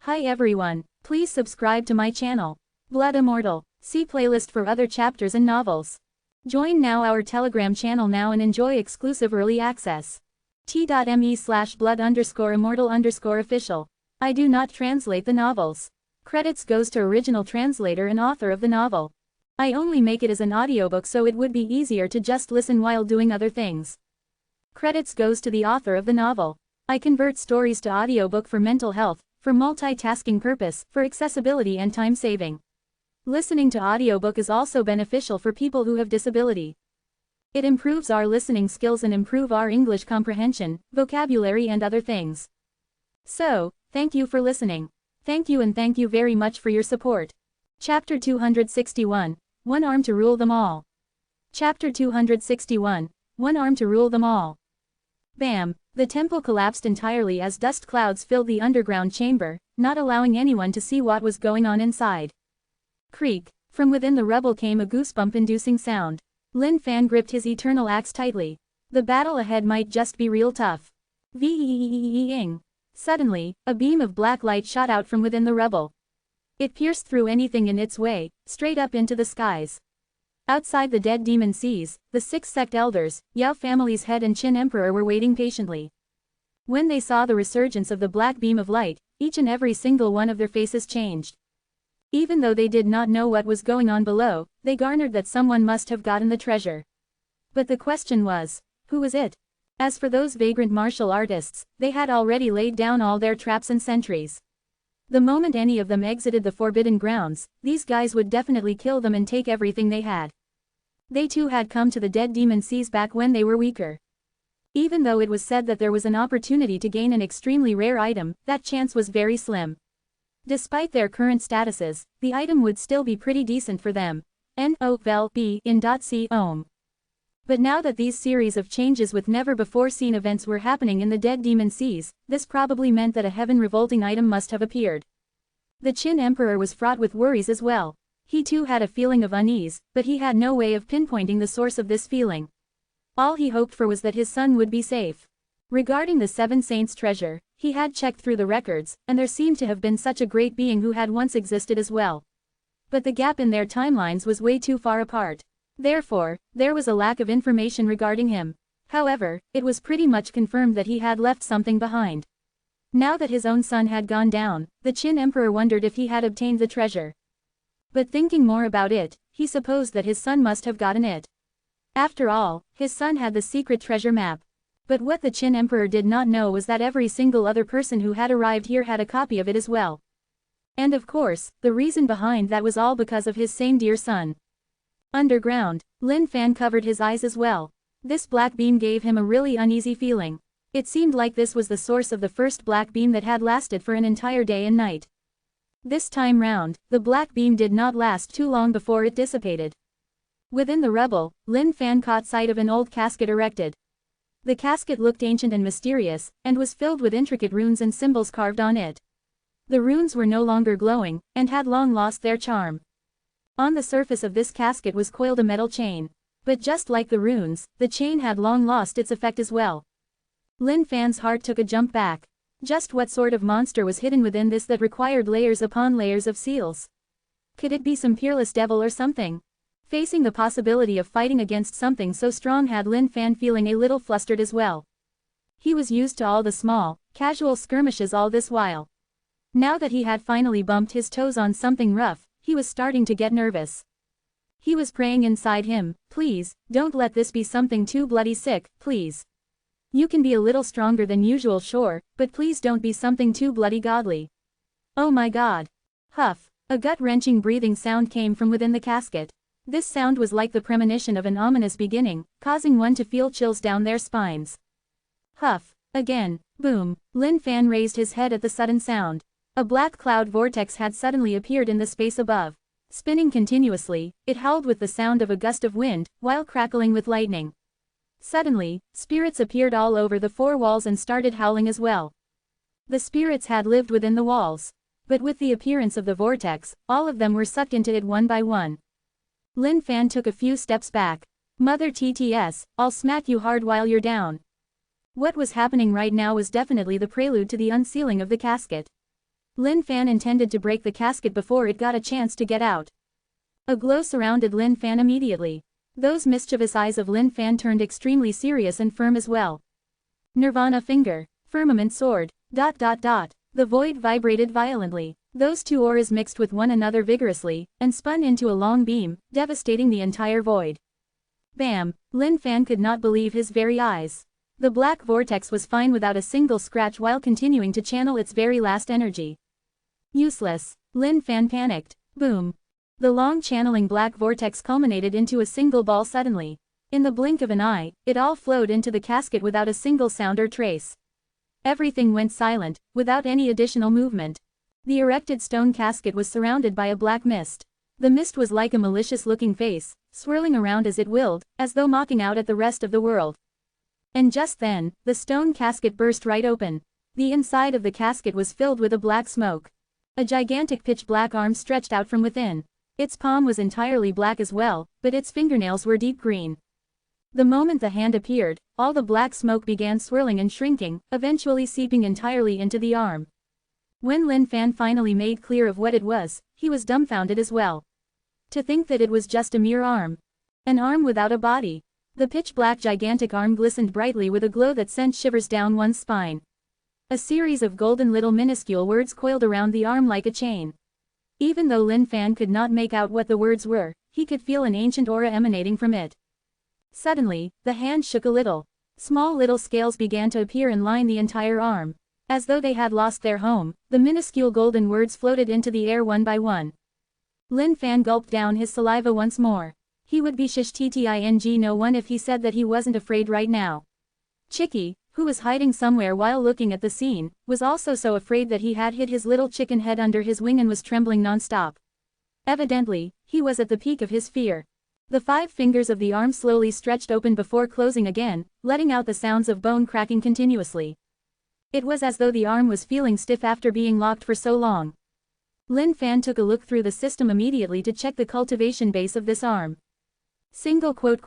Hi everyone, please subscribe to my channel. Blood Immortal. See playlist for other chapters and novels. Join now our Telegram channel now and enjoy exclusive early access. t.me/blood_immortal_official. I do not translate the novels. Credits goes to original translator and author of the novel. I only make it as an audiobook so it would be easier to just listen while doing other things. Credits goes to the author of the novel. I convert stories to audiobook for mental health, for multitasking purpose, for accessibility and time saving. Listening to audiobook is also beneficial for people who have disability. It improves our listening skills and improve our English comprehension, vocabulary and other things. So, thank you for listening. Thank you and thank you very much for your support. Chapter 261, One Arm to Rule Them All. Chapter 261, One Arm to Rule Them All. Bam! The temple collapsed entirely as dust clouds filled the underground chamber, not allowing anyone to see what was going on inside. Creak! From within the rubble came a goosebump-inducing sound. Lin Fan gripped his eternal axe tightly. The battle ahead might just be real tough. V-e-e-e-e-ing. Suddenly, a beam of black light shot out from within the rubble. It pierced through anything in its way, straight up into the skies. Outside the dead demon seas, the 6 sect elders, Yao family's head and Qin emperor were waiting patiently. When they saw the resurgence of the black beam of light, each and every single one of their faces changed. Even though they did not know what was going on below, they garnered that someone must have gotten the treasure. But the question was, who was it? As for those vagrant martial artists, they had already laid down all their traps and sentries. The moment any of them exited the forbidden grounds, these guys would definitely kill them and take everything they had. They too had come to the dead demon seas back when they were weaker. Even though it was said that there was an opportunity to gain an extremely rare item, that chance was very slim. Despite their current statuses, the item would still be pretty decent for them. N-O-V-E in .c ohm. But now that these series of changes with never-before-seen events were happening in the dead demon seas, this probably meant that a heaven-revolting item must have appeared. The Qin Emperor was fraught with worries as well. He too had a feeling of unease, but he had no way of pinpointing the source of this feeling. All he hoped for was that his son would be safe. Regarding the 7 Saints' treasure, he had checked through the records, and there seemed to have been such a great being who had once existed as well. But the gap in their timelines was way too far apart. Therefore, there was a lack of information regarding him. However, it was pretty much confirmed that he had left something behind. Now that his own son had gone down, the Qin Emperor wondered if he had obtained the treasure. But thinking more about it, he supposed that his son must have gotten it. After all, his son had the secret treasure map. But what the Qin Emperor did not know was that every single other person who had arrived here had a copy of it as well. And of course, the reason behind that was all because of his same dear son. Underground, Lin Fan covered his eyes as well. This black beam gave him a really uneasy feeling. It seemed like this was the source of the first black beam that had lasted for an entire day and night. This time round, the black beam did not last too long before it dissipated. Within the rubble, Lin Fan caught sight of an old casket erected. The casket looked ancient and mysterious, and was filled with intricate runes and symbols carved on it. The runes were no longer glowing, and had long lost their charm. On the surface of this casket was coiled a metal chain. But just like the runes, the chain had long lost its effect as well. Lin Fan's heart took a jump back. Just what sort of monster was hidden within this that required layers upon layers of seals? Could it be some peerless devil or something? Facing the possibility of fighting against something so strong had Lin Fan feeling a little flustered as well. He was used to all the small, casual skirmishes all this while. Now that he had finally bumped his toes on something rough, he was starting to get nervous. He was praying inside him, please, don't let this be something too bloody sick, please. You can be a little stronger than usual sure, but please don't be something too bloody godly. Oh my god. Huff. A gut-wrenching breathing sound came from within the casket. This sound was like the premonition of an ominous beginning, causing one to feel chills down their spines. Huff. Again. Boom. Lin Fan raised his head at the sudden sound. A black cloud vortex had suddenly appeared in the space above. Spinning continuously, it howled with the sound of a gust of wind, while crackling with lightning. Suddenly, spirits appeared all over the 4 walls and started howling as well. The spirits had lived within the walls. But with the appearance of the vortex, all of them were sucked into it one by one. Lin Fan took a few steps back. Mother TTS, I'll smack you hard while you're down. What was happening right now was definitely the prelude to the unsealing of the casket. Lin Fan intended to break the casket before it got a chance to get out. A glow surrounded Lin Fan immediately. Those mischievous eyes of Lin Fan turned extremely serious and firm as well. Nirvana finger. Firmament sword. ... The void vibrated violently. Those two auras mixed with one another vigorously, and spun into a long beam, devastating the entire void. Bam! Lin Fan could not believe his very eyes. The black vortex was fine without a single scratch while continuing to channel its very last energy. Useless. Lin Fan panicked. Boom. The long channeling black vortex culminated into a single ball suddenly. In the blink of an eye, it all flowed into the casket without a single sound or trace. Everything went silent, without any additional movement. The erected stone casket was surrounded by a black mist. The mist was like a malicious-looking face, swirling around as it willed, as though mocking out at the rest of the world. And just then, the stone casket burst right open. The inside of the casket was filled with a black smoke. A gigantic pitch-black arm stretched out from within. Its palm was entirely black as well, but its fingernails were deep green. The moment the hand appeared, all the black smoke began swirling and shrinking, eventually seeping entirely into the arm. When Lin Fan finally made clear of what it was, he was dumbfounded as well. To think that it was just a mere arm. An arm without a body. The pitch-black gigantic arm glistened brightly with a glow that sent shivers down one's spine. A series of golden little minuscule words coiled around the arm like a chain. Even though Lin Fan could not make out what the words were, he could feel an ancient aura emanating from it. Suddenly, the hand shook a little. Small little scales began to appear and line the entire arm. As though they had lost their home, the minuscule golden words floated into the air one by one. Lin Fan gulped down his saliva once more. He would be shishttting no one if he said that he wasn't afraid right now. Chicky, who was hiding somewhere while looking at the scene, was also so afraid that he had hid his little chicken head under his wing and was trembling non-stop. Evidently, he was at the peak of his fear. The 5 fingers of the arm slowly stretched open before closing again, letting out the sounds of bone cracking continuously. It was as though the arm was feeling stiff after being locked for so long. Lin Fan took a look through the system immediately to check the cultivation base of this arm. Single quote ?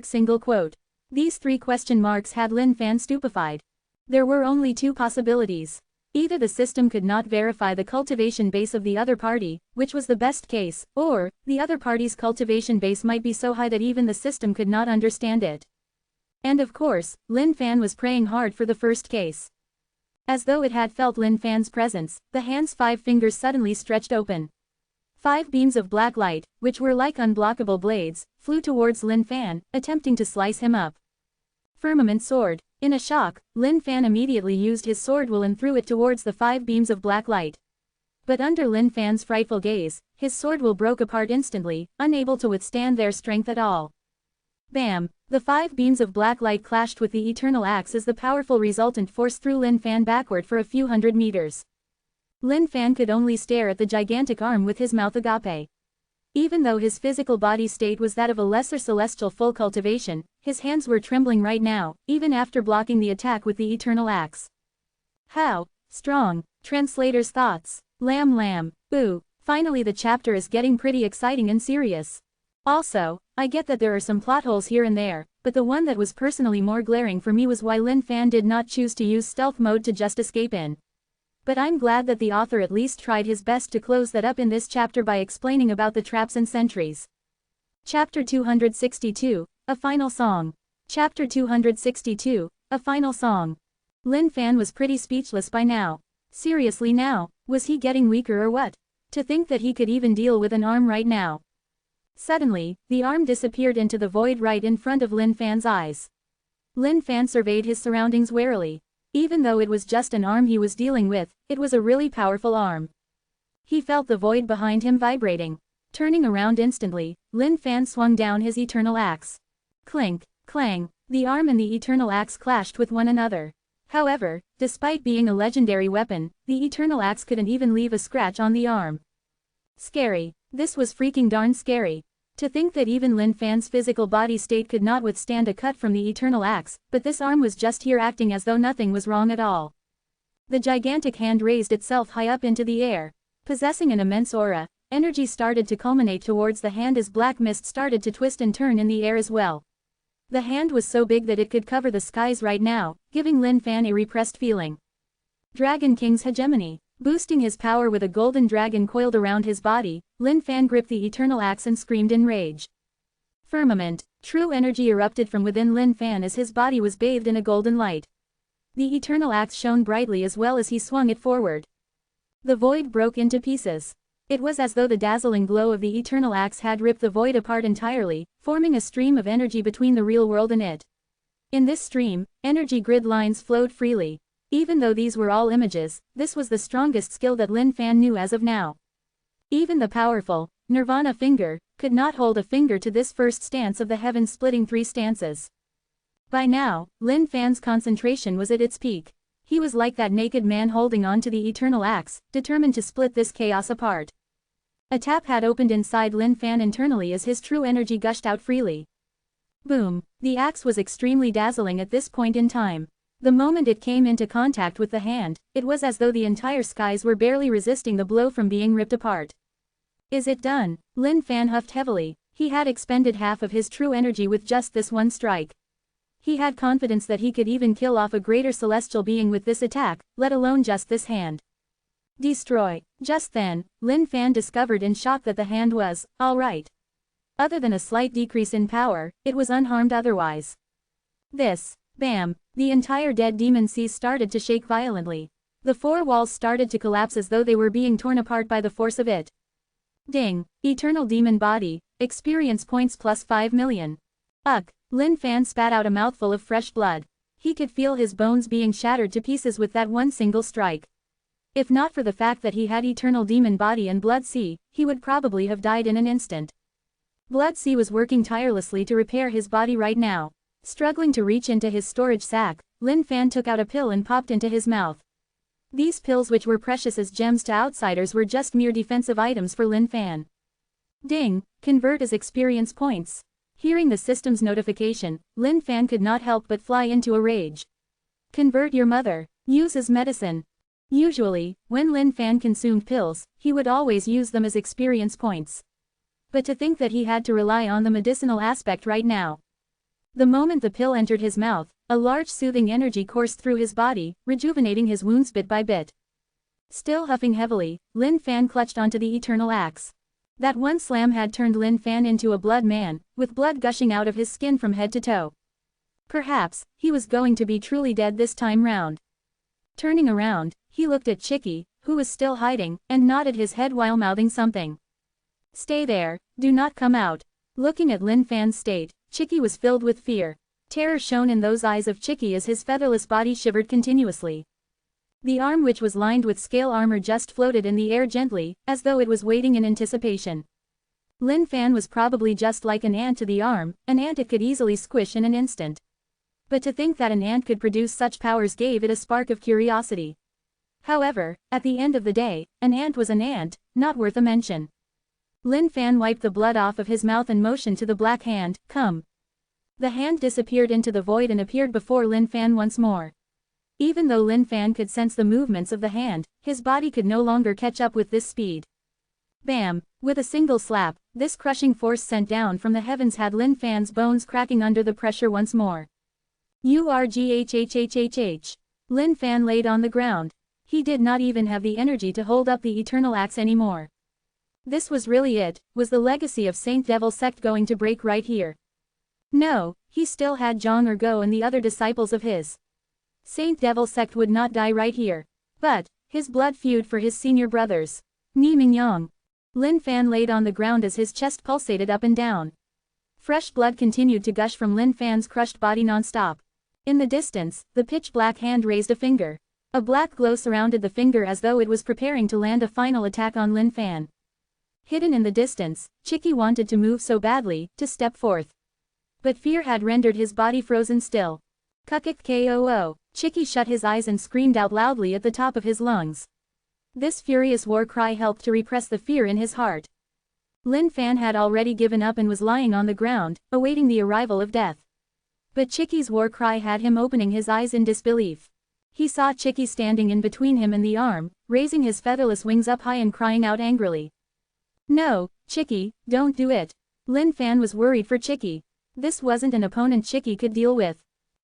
Single quote. These 3 question marks had Lin Fan stupefied. There were only 2 possibilities. Either the system could not verify the cultivation base of the other party, which was the best case, or, the other party's cultivation base might be so high that even the system could not understand it. And of course, Lin Fan was praying hard for the first case. As though it had felt Lin Fan's presence, the hand's 5 fingers suddenly stretched open. 5 beams of black light, which were like unblockable blades, flew towards Lin Fan, attempting to slice him up. Firmament sword. In a shock, Lin Fan immediately used his sword will and threw it towards the 5 beams of black light. But under Lin Fan's frightful gaze, his sword will broke apart instantly, unable to withstand their strength at all. Bam! The 5 beams of black light clashed with the eternal axe as the powerful resultant force threw Lin Fan backward for a few hundred meters. Lin Fan could only stare at the gigantic arm with his mouth agape. Even though his physical body state was that of a lesser celestial full cultivation, his hands were trembling right now, even after blocking the attack with the eternal axe. How strong? Translator's thoughts. Lamb. Ooh, finally the chapter is getting pretty exciting and serious. Also, I get that there are some plot holes here and there, but the one that was personally more glaring for me was why Lin Fan did not choose to use stealth mode to just escape in. But I'm glad that the author at least tried his best to close that up in this chapter by explaining about the traps and sentries. Chapter 262, A Final Song. Chapter 262, A Final Song. Lin Fan was pretty speechless by now. Seriously now, was he getting weaker or what? To think that he could even deal with an arm right now. Suddenly, the arm disappeared into the void right in front of Lin Fan's eyes. Lin Fan surveyed his surroundings warily. Even though it was just an arm he was dealing with, it was a really powerful arm. He felt the void behind him vibrating. Turning around instantly, Lin Fan swung down his eternal axe. Clink, clang, the arm and the eternal axe clashed with one another. However, despite being a legendary weapon, the eternal axe couldn't even leave a scratch on the arm. Scary. This was freaking darn scary. To think that even Lin Fan's physical body state could not withstand a cut from the eternal axe, but this arm was just here acting as though nothing was wrong at all. The gigantic hand raised itself high up into the air. Possessing an immense aura, energy started to culminate towards the hand as black mist started to twist and turn in the air as well. The hand was so big that it could cover the skies right now, giving Lin Fan a repressed feeling. Dragon King's hegemony. Boosting his power with a golden dragon coiled around his body, Lin Fan gripped the eternal axe and screamed in rage. Firmament. True energy erupted from within Lin Fan as his body was bathed in a golden light. The eternal axe shone brightly as well as he swung it forward. The void broke into pieces. It was as though the dazzling glow of the eternal axe had ripped the void apart entirely, forming a stream of energy between the real world and it. In this stream, energy grid lines flowed freely. Even though these were all images, this was the strongest skill that Lin Fan knew as of now. Even the powerful, Nirvana finger, could not hold a finger to this first stance of the heaven-splitting 3 stances. By now, Lin Fan's concentration was at its peak. He was like that naked man holding on to the eternal axe, determined to split this chaos apart. A tap had opened inside Lin Fan internally as his true energy gushed out freely. Boom! The axe was extremely dazzling at this point in time. The moment it came into contact with the hand, it was as though the entire skies were barely resisting the blow from being ripped apart. Is it done? Lin Fan huffed heavily. He had expended half of his true energy with just this one strike. He had confidence that he could even kill off a greater celestial being with this attack, let alone just this hand. Destroy. Just then, Lin Fan discovered in shock that the hand was, alright. Other than a slight decrease in power, it was unharmed otherwise. Bam! The entire dead demon sea started to shake violently. The 4 walls started to collapse as though they were being torn apart by the force of it. Ding! Eternal demon body, experience points plus 5 million. Ugh! Lin Fan spat out a mouthful of fresh blood. He could feel his bones being shattered to pieces with that one single strike. If not for the fact that he had eternal demon body and blood sea, he would probably have died in an instant. Blood sea was working tirelessly to repair his body right now. Struggling to reach into his storage sack, Lin Fan took out a pill and popped into his mouth. These pills, which were precious as gems to outsiders, were just mere defensive items for Lin Fan. Ding! Convert as experience points. Hearing the system's notification, Lin Fan could not help but fly into a rage. Convert your mother. Use as medicine. Usually, when Lin Fan consumed pills, he would always use them as experience points. But to think that he had to rely on the medicinal aspect right now. The moment the pill entered his mouth, a large soothing energy coursed through his body, rejuvenating his wounds bit by bit. Still huffing heavily, Lin Fan clutched onto the eternal axe. That one slam had turned Lin Fan into a blood man, with blood gushing out of his skin from head to toe. Perhaps, he was going to be truly dead this time round. Turning around, he looked at Chicky, who was still hiding, and nodded his head while mouthing something. Stay there, do not come out. Looking at Lin Fan's state, Chicky was filled with fear. Terror shone in those eyes of Chicky as his featherless body shivered continuously. The arm, which was lined with scale armor, just floated in the air gently, as though it was waiting in anticipation. Lin Fan was probably just like an ant to the arm, an ant it could easily squish in an instant. But to think that an ant could produce such powers gave it a spark of curiosity. However, at the end of the day, an ant was an ant, not worth a mention. Lin Fan wiped the blood off of his mouth and motioned to the black hand, come. The hand disappeared into the void and appeared before Lin Fan once more. Even though Lin Fan could sense the movements of the hand, his body could no longer catch up with this speed. Bam! With a single slap, this crushing force sent down from the heavens had Lin Fan's bones cracking under the pressure once more. Urghhhhhh. Lin Fan laid on the ground. He did not even have the energy to hold up the eternal axe anymore. This was really it, was the legacy of Saint Devil sect going to break right here? No, he still had Zhang Ergo and the other disciples of his. Saint Devil sect would not die right here. But, his blood feud for his senior brothers. Ni Mingyang. Lin Fan laid on the ground as his chest pulsated up and down. Fresh blood continued to gush from Lin Fan's crushed body non-stop. In the distance, the pitch-black hand raised a finger. A black glow surrounded the finger as though it was preparing to land a final attack on Lin Fan. Hidden in the distance, Chicky wanted to move so badly, to step forth. But fear had rendered his body frozen still. Kukik koo. Chicky shut his eyes and screamed out loudly at the top of his lungs. This furious war cry helped to repress the fear in his heart. Lin Fan had already given up and was lying on the ground, awaiting the arrival of death. But Chicky's war cry had him opening his eyes in disbelief. He saw Chicky standing in between him and the arm, raising his featherless wings up high and crying out angrily. No, Chicky, don't do it. Lin Fan was worried for Chicky. This wasn't an opponent Chicky could deal with.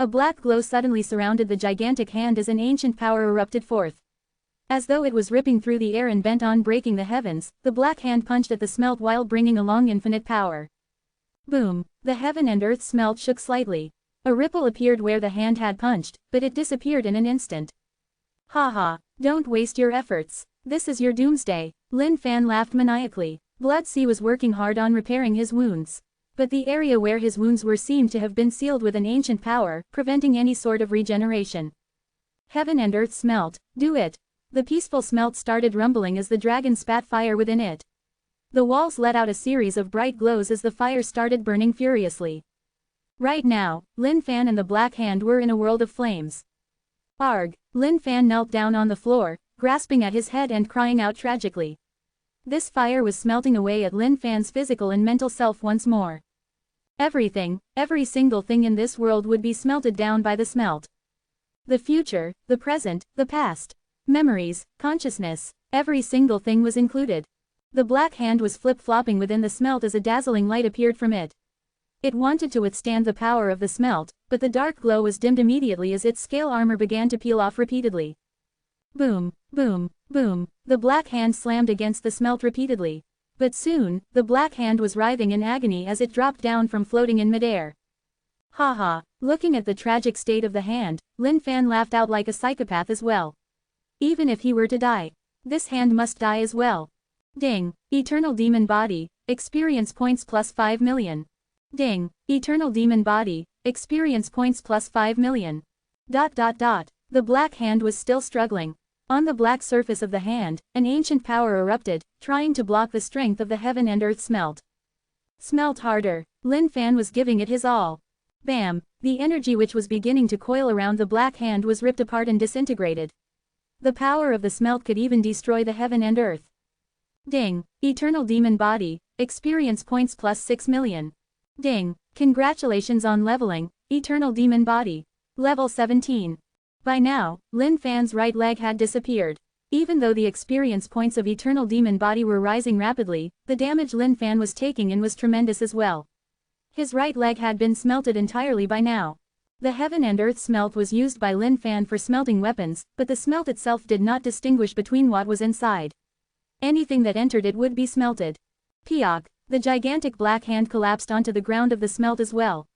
A black glow suddenly surrounded the gigantic hand as an ancient power erupted forth. As though it was ripping through the air and bent on breaking the heavens, the black hand punched at the smelt while bringing along infinite power. Boom! The heaven and earth smelt shook slightly. A ripple appeared where the hand had punched, but it disappeared in an instant. Ha ha! Don't waste your efforts. This is your doomsday. Lin Fan laughed maniacally. Blood Sea was working hard on repairing his wounds. But the area where his wounds were seemed to have been sealed with an ancient power, preventing any sort of regeneration. Heaven and earth smelt, do it. The peaceful smelt started rumbling as the dragon spat fire within it. The walls let out a series of bright glows as the fire started burning furiously. Right now, Lin Fan and the Black Hand were in a world of flames. Arg! Lin Fan knelt down on the floor, grasping at his head and crying out tragically. This fire was smelting away at Lin Fan's physical and mental self once more. Everything, every single thing in this world would be smelted down by the smelt. The future, the present, the past. Memories, consciousness, every single thing was included. The Black Hand was flip-flopping within the smelt as a dazzling light appeared from it. It wanted to withstand the power of the smelt, but the dark glow was dimmed immediately as its scale armor began to peel off repeatedly. Boom, boom, boom, the Black Hand slammed against the smelt repeatedly. But soon, the Black Hand was writhing in agony as it dropped down from floating in midair. Ha ha, looking at the tragic state of the hand, Lin Fan laughed out like a psychopath as well. Even if he were to die, this hand must die as well. Ding, Eternal Demon Body, experience points plus 5 million. Ding, Eternal Demon Body, experience points plus 5 million. ... The Black Hand was still struggling. On the black surface of the hand, an ancient power erupted, trying to block the strength of the heaven and earth smelt. Smelt harder. Lin Fan was giving it his all. Bam! The energy which was beginning to coil around the Black Hand was ripped apart and disintegrated. The power of the smelt could even destroy the heaven and earth. Ding! Eternal Demon Body, experience points plus 6 million. Ding! Congratulations on leveling, Eternal Demon Body. Level 17. By now, Lin Fan's right leg had disappeared. Even though the experience points of Eternal Demon Body were rising rapidly, the damage Lin Fan was taking in was tremendous as well. His right leg had been smelted entirely by now. The heaven and earth smelt was used by Lin Fan for smelting weapons, but the smelt itself did not distinguish between what was inside. Anything that entered it would be smelted. Piok! The gigantic Black Hand collapsed onto the ground of the smelt as well.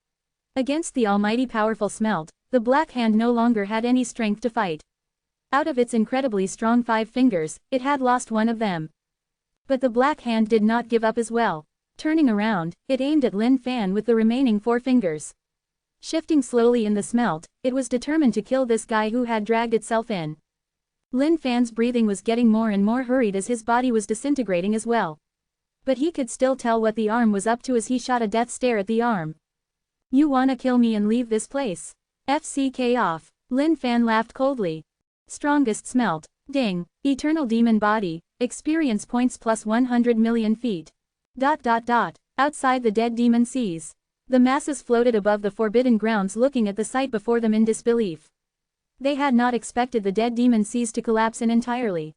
Against the almighty powerful smelt, the Black Hand no longer had any strength to fight. Out of its incredibly strong 5 fingers, it had lost one of them. But the Black Hand did not give up as well. Turning around, it aimed at Lin Fan with the remaining 4 fingers. Shifting slowly in the smelt, it was determined to kill this guy who had dragged itself in. Lin Fan's breathing was getting more and more hurried as his body was disintegrating as well. But he could still tell what the arm was up to as he shot a death stare at the arm. You wanna kill me and leave this place? FCK off. Lin Fan laughed coldly. Strongest smelt. Ding. Eternal Demon Body, experience points plus 100 million feet. ... Outside the dead demon seas. The masses floated above the forbidden grounds looking at the sight before them in disbelief. They had not expected the dead demon seas to collapse in entirely.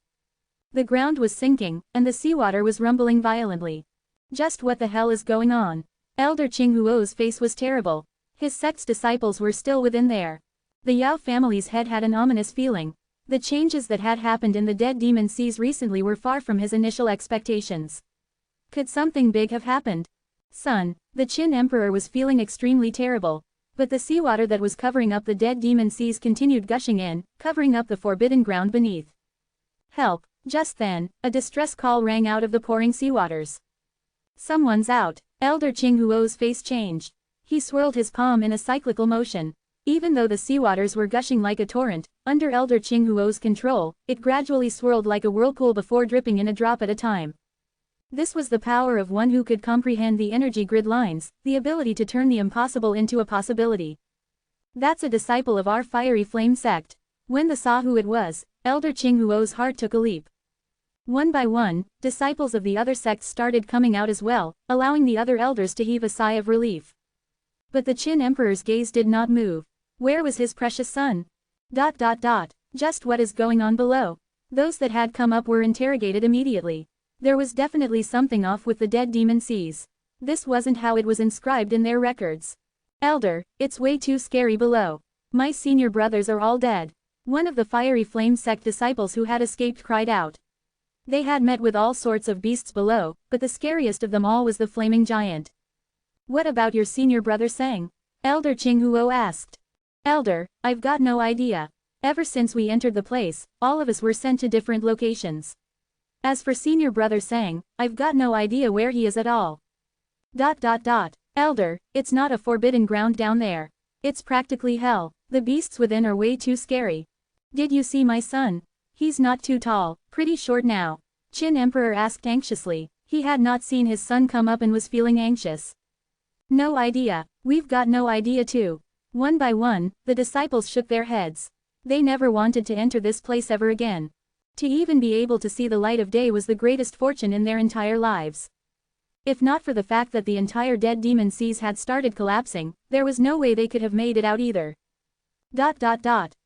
The ground was sinking, and the seawater was rumbling violently. Just what the hell is going on? Elder Qinghuo's face was terrible. His sect's disciples were still within there. The Yao family's head had an ominous feeling. The changes that had happened in the dead demon seas recently were far from his initial expectations. Could something big have happened? Son, the Qin Emperor was feeling extremely terrible. But the seawater that was covering up the dead demon seas continued gushing in, covering up the forbidden ground beneath. Help! Just then, a distress call rang out of the pouring seawaters. Someone's out. Elder Qinghuo's face changed. He swirled his palm in a cyclical motion. Even though the seawaters were gushing like a torrent, under Elder Qinghuo's control, it gradually swirled like a whirlpool before dripping in a drop at a time. This was the power of one who could comprehend the energy grid lines, the ability to turn the impossible into a possibility. That's a disciple of our fiery flame sect. When they saw who it was, Elder Qinghuo's heart took a leap. One by one, disciples of the other sects started coming out as well, allowing the other elders to heave a sigh of relief. But the Qin Emperor's gaze did not move. Where was his precious son? ... Just what is going on below? Those that had come up were interrogated immediately. There was definitely something off with the dead demon seas. This wasn't how it was inscribed in their records. Elder, it's way too scary below. My senior brothers are all dead. One of the fiery flame sect disciples who had escaped cried out. They had met with all sorts of beasts below, but the scariest of them all was the flaming giant. What about your senior brother Sang? Elder Qinghuo asked. Elder, I've got no idea. Ever since we entered the place, all of us were sent to different locations. As for senior brother Sang, I've got no idea where he is at all. Elder, it's not a forbidden ground down there. It's practically hell. The beasts within are way too scary. Did you see my son? He's not too tall, pretty short now. Qin Emperor asked anxiously. He had not seen his son come up and was feeling anxious. No idea. We've got no idea too. One by one, the disciples shook their heads. They never wanted to enter this place ever again. To even be able to see the light of day was the greatest fortune in their entire lives. If not for the fact that the entire dead demon seas had started collapsing, there was no way they could have made it out either.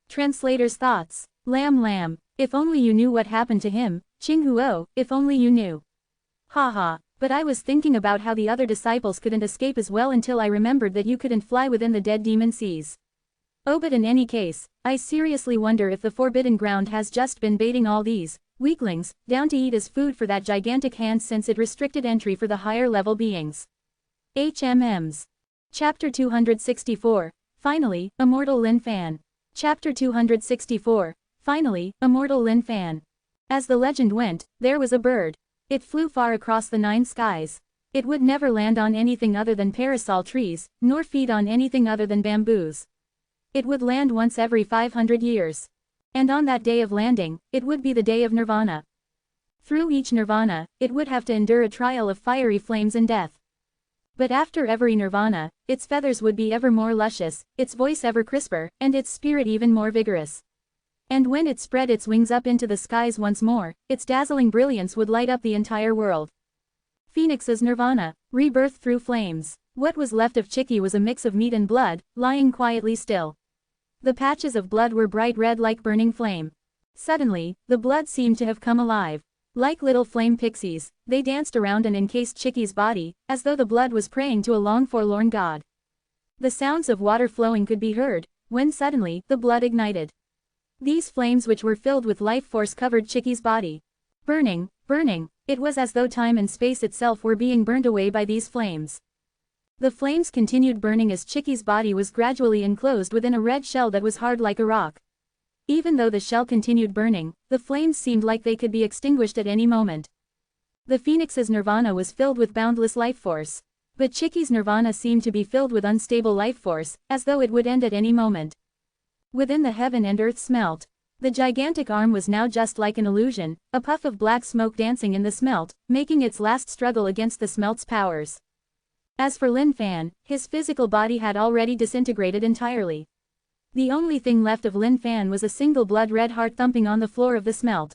Translator's thoughts. Lam. If only you knew what happened to him, Qinghuo, if only you knew. Haha, but I was thinking about how the other disciples couldn't escape as well until I remembered that you couldn't fly within the dead demon seas. Oh, but in any case, I seriously wonder if the forbidden ground has just been baiting all these weaklings down to eat as food for that gigantic hand since it restricted entry for the higher level beings. HMMs. Chapter 264. Finally, Immortal Lin Fan. Chapter 264. Finally, Immortal Lin Fan. As the legend went, there was a bird. It flew far across the 9 skies. It would never land on anything other than parasol trees, nor feed on anything other than bamboos. It would land once every 500 years. And on that day of landing, it would be the day of nirvana. Through each nirvana, it would have to endure a trial of fiery flames and death. But after every nirvana, its feathers would be ever more luscious, its voice ever crisper, and its spirit even more vigorous. And when it spread its wings up into the skies once more, its dazzling brilliance would light up the entire world. Phoenix's nirvana, rebirth through flames. What was left of Chicky was a mix of meat and blood, lying quietly still. The patches of blood were bright red like burning flame. Suddenly, the blood seemed to have come alive. Like little flame pixies, they danced around and encased Chicky's body, as though the blood was praying to a long-forlorn god. The sounds of water flowing could be heard, when suddenly, the blood ignited. These flames which were filled with life force covered Chicky's body. Burning. It was as though time and space itself were being burned away by these flames. The flames continued burning as Chicky's body was gradually enclosed within a red shell that was hard like a rock. Even though the shell continued burning, the flames seemed like they could be extinguished at any moment. The Phoenix's nirvana was filled with boundless life force. But Chicky's nirvana seemed to be filled with unstable life force, as though it would end at any moment. Within the heaven and earth smelt. The gigantic arm was now just like an illusion, a puff of black smoke dancing in the smelt, making its last struggle against the smelt's powers. As for Lin Fan, his physical body had already disintegrated entirely. The only thing left of Lin Fan was a single blood-red heart thumping on the floor of the smelt.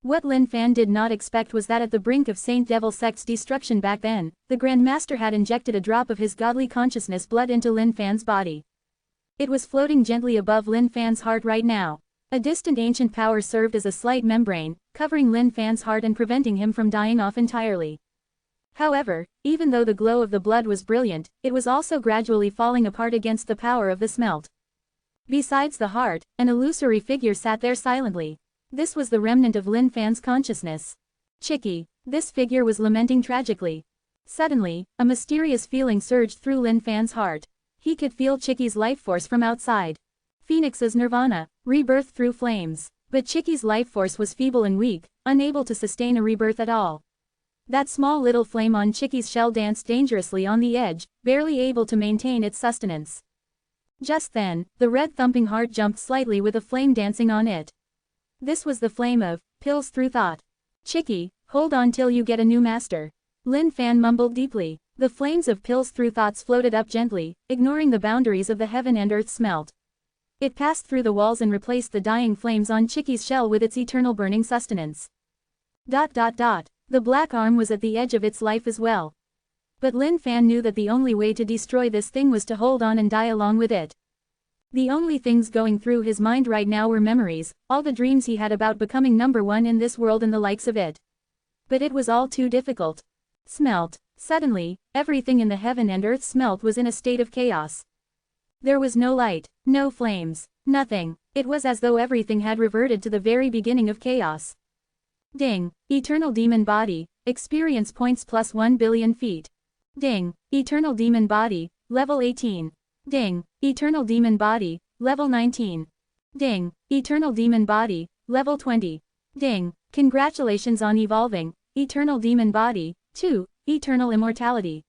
What Lin Fan did not expect was that at the brink of Saint Devil Sect's destruction back then, the Grand Master had injected a drop of his godly consciousness blood into Lin Fan's body. It was floating gently above Lin Fan's heart right now. A distant ancient power served as a slight membrane, covering Lin Fan's heart and preventing him from dying off entirely. However, even though the glow of the blood was brilliant, it was also gradually falling apart against the power of the smelt. Besides the heart, an illusory figure sat there silently. This was the remnant of Lin Fan's consciousness. Chicky. This figure was lamenting tragically. Suddenly, a mysterious feeling surged through Lin Fan's heart. He could feel Chicky's life force from outside. Phoenix's nirvana, rebirth through flames. But Chicky's life force was feeble and weak, unable to sustain a rebirth at all. That small little flame on Chicky's shell danced dangerously on the edge, barely able to maintain its sustenance. Just then, the red thumping heart jumped slightly with a flame dancing on it. This was the flame of pills through thought. Chicky, hold on till you get a new master. Lin Fan mumbled deeply. The flames of pills through thoughts floated up gently, ignoring the boundaries of the heaven and earth smelt. It passed through the walls and replaced the dying flames on Chicky's shell with its eternal burning sustenance. The black arm was at the edge of its life as well. But Lin Fan knew that the only way to destroy this thing was to hold on and die along with it. The only things going through his mind right now were memories, all the dreams he had about becoming #1 in this world and the likes of it. But it was all too difficult. Smelt. Suddenly, everything in the heaven and earth smelt was in a state of chaos. There was no light, no flames, nothing. It was as though everything had reverted to the very beginning of chaos. Ding. Eternal demon body, experience points plus 1 billion feet. Ding. Eternal demon body, level 18. Ding. Eternal demon body, level 19. Ding. Eternal demon body, level 20. Ding. Congratulations on evolving, eternal demon body, 2, eternal immortality.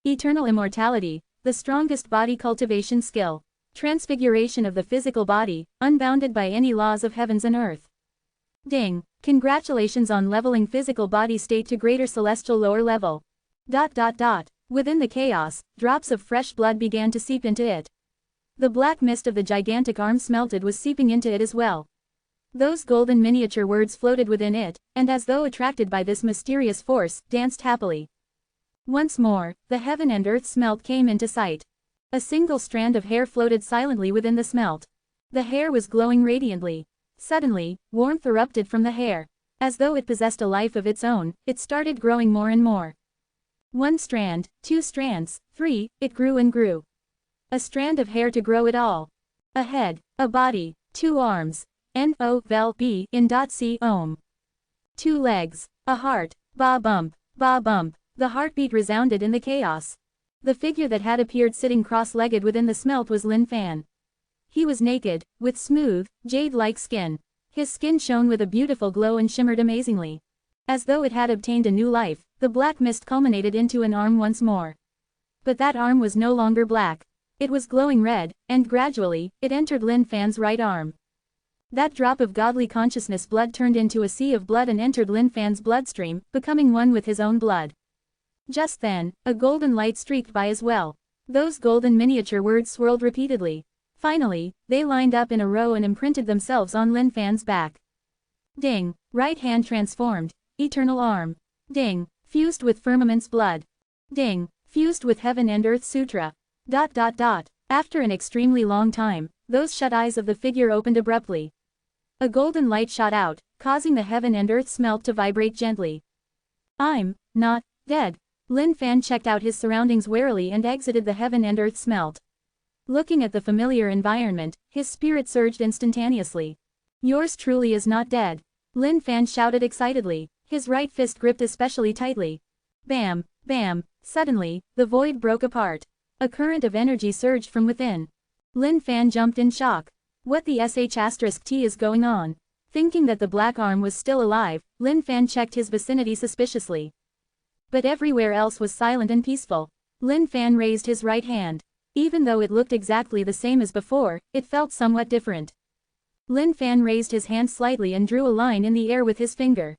Eternal immortality, the strongest body cultivation skill. Transfiguration of the physical body, unbounded by any laws of heavens and earth. Ding. Congratulations on leveling physical body state to greater celestial lower level. ... Within the chaos, drops of fresh blood began to seep into it. The black mist of the gigantic arm smelted was seeping into it as well. Those golden miniature words floated within it, and as though attracted by this mysterious force, danced happily. Once more, the heaven and earth smelt came into sight. A single strand of hair floated silently within the smelt. The hair was glowing radiantly. Suddenly, warmth erupted from the hair. As though it possessed a life of its own, it started growing more and more. 1 strand, 2 strands, 3, it grew and grew. A strand of hair to grow it all. A head, a body, 2 arms. N-O-V-E in .c ohm. 2 legs, a heart, ba bump, ba bump. The heartbeat resounded in the chaos. The figure that had appeared sitting cross-legged within the smelt was Lin Fan. He was naked, with smooth, jade-like skin. His skin shone with a beautiful glow and shimmered amazingly. As though it had obtained a new life, the black mist culminated into an arm once more. But that arm was no longer black. It was glowing red, and gradually, it entered Lin Fan's right arm. That drop of godly consciousness blood turned into a sea of blood and entered Lin Fan's bloodstream, becoming one with his own blood. Just then, a golden light streaked by as well. Those golden miniature words swirled repeatedly. Finally, they lined up in a row and imprinted themselves on Lin Fan's back. Ding. Right hand transformed. Eternal arm. Ding. Fused with firmament's blood. Ding. Fused with heaven and earth sutra. ... After an extremely long time, those shut eyes of the figure opened abruptly. A golden light shot out, causing the heaven and earth smelt to vibrate gently. I'm not dead. Lin Fan checked out his surroundings warily and exited the heaven and earth smelt. Looking at the familiar environment, his spirit surged instantaneously. Yours truly is not dead. Lin Fan shouted excitedly, his right fist gripped especially tightly. Bam, bam, suddenly, the void broke apart. A current of energy surged from within. Lin Fan jumped in shock. What the sh*t is going on? Thinking that the black arm was still alive, Lin Fan checked his vicinity suspiciously. But everywhere else was silent and peaceful. Lin Fan raised his right hand. Even though it looked exactly the same as before, it felt somewhat different. Lin Fan raised his hand slightly and drew a line in the air with his finger.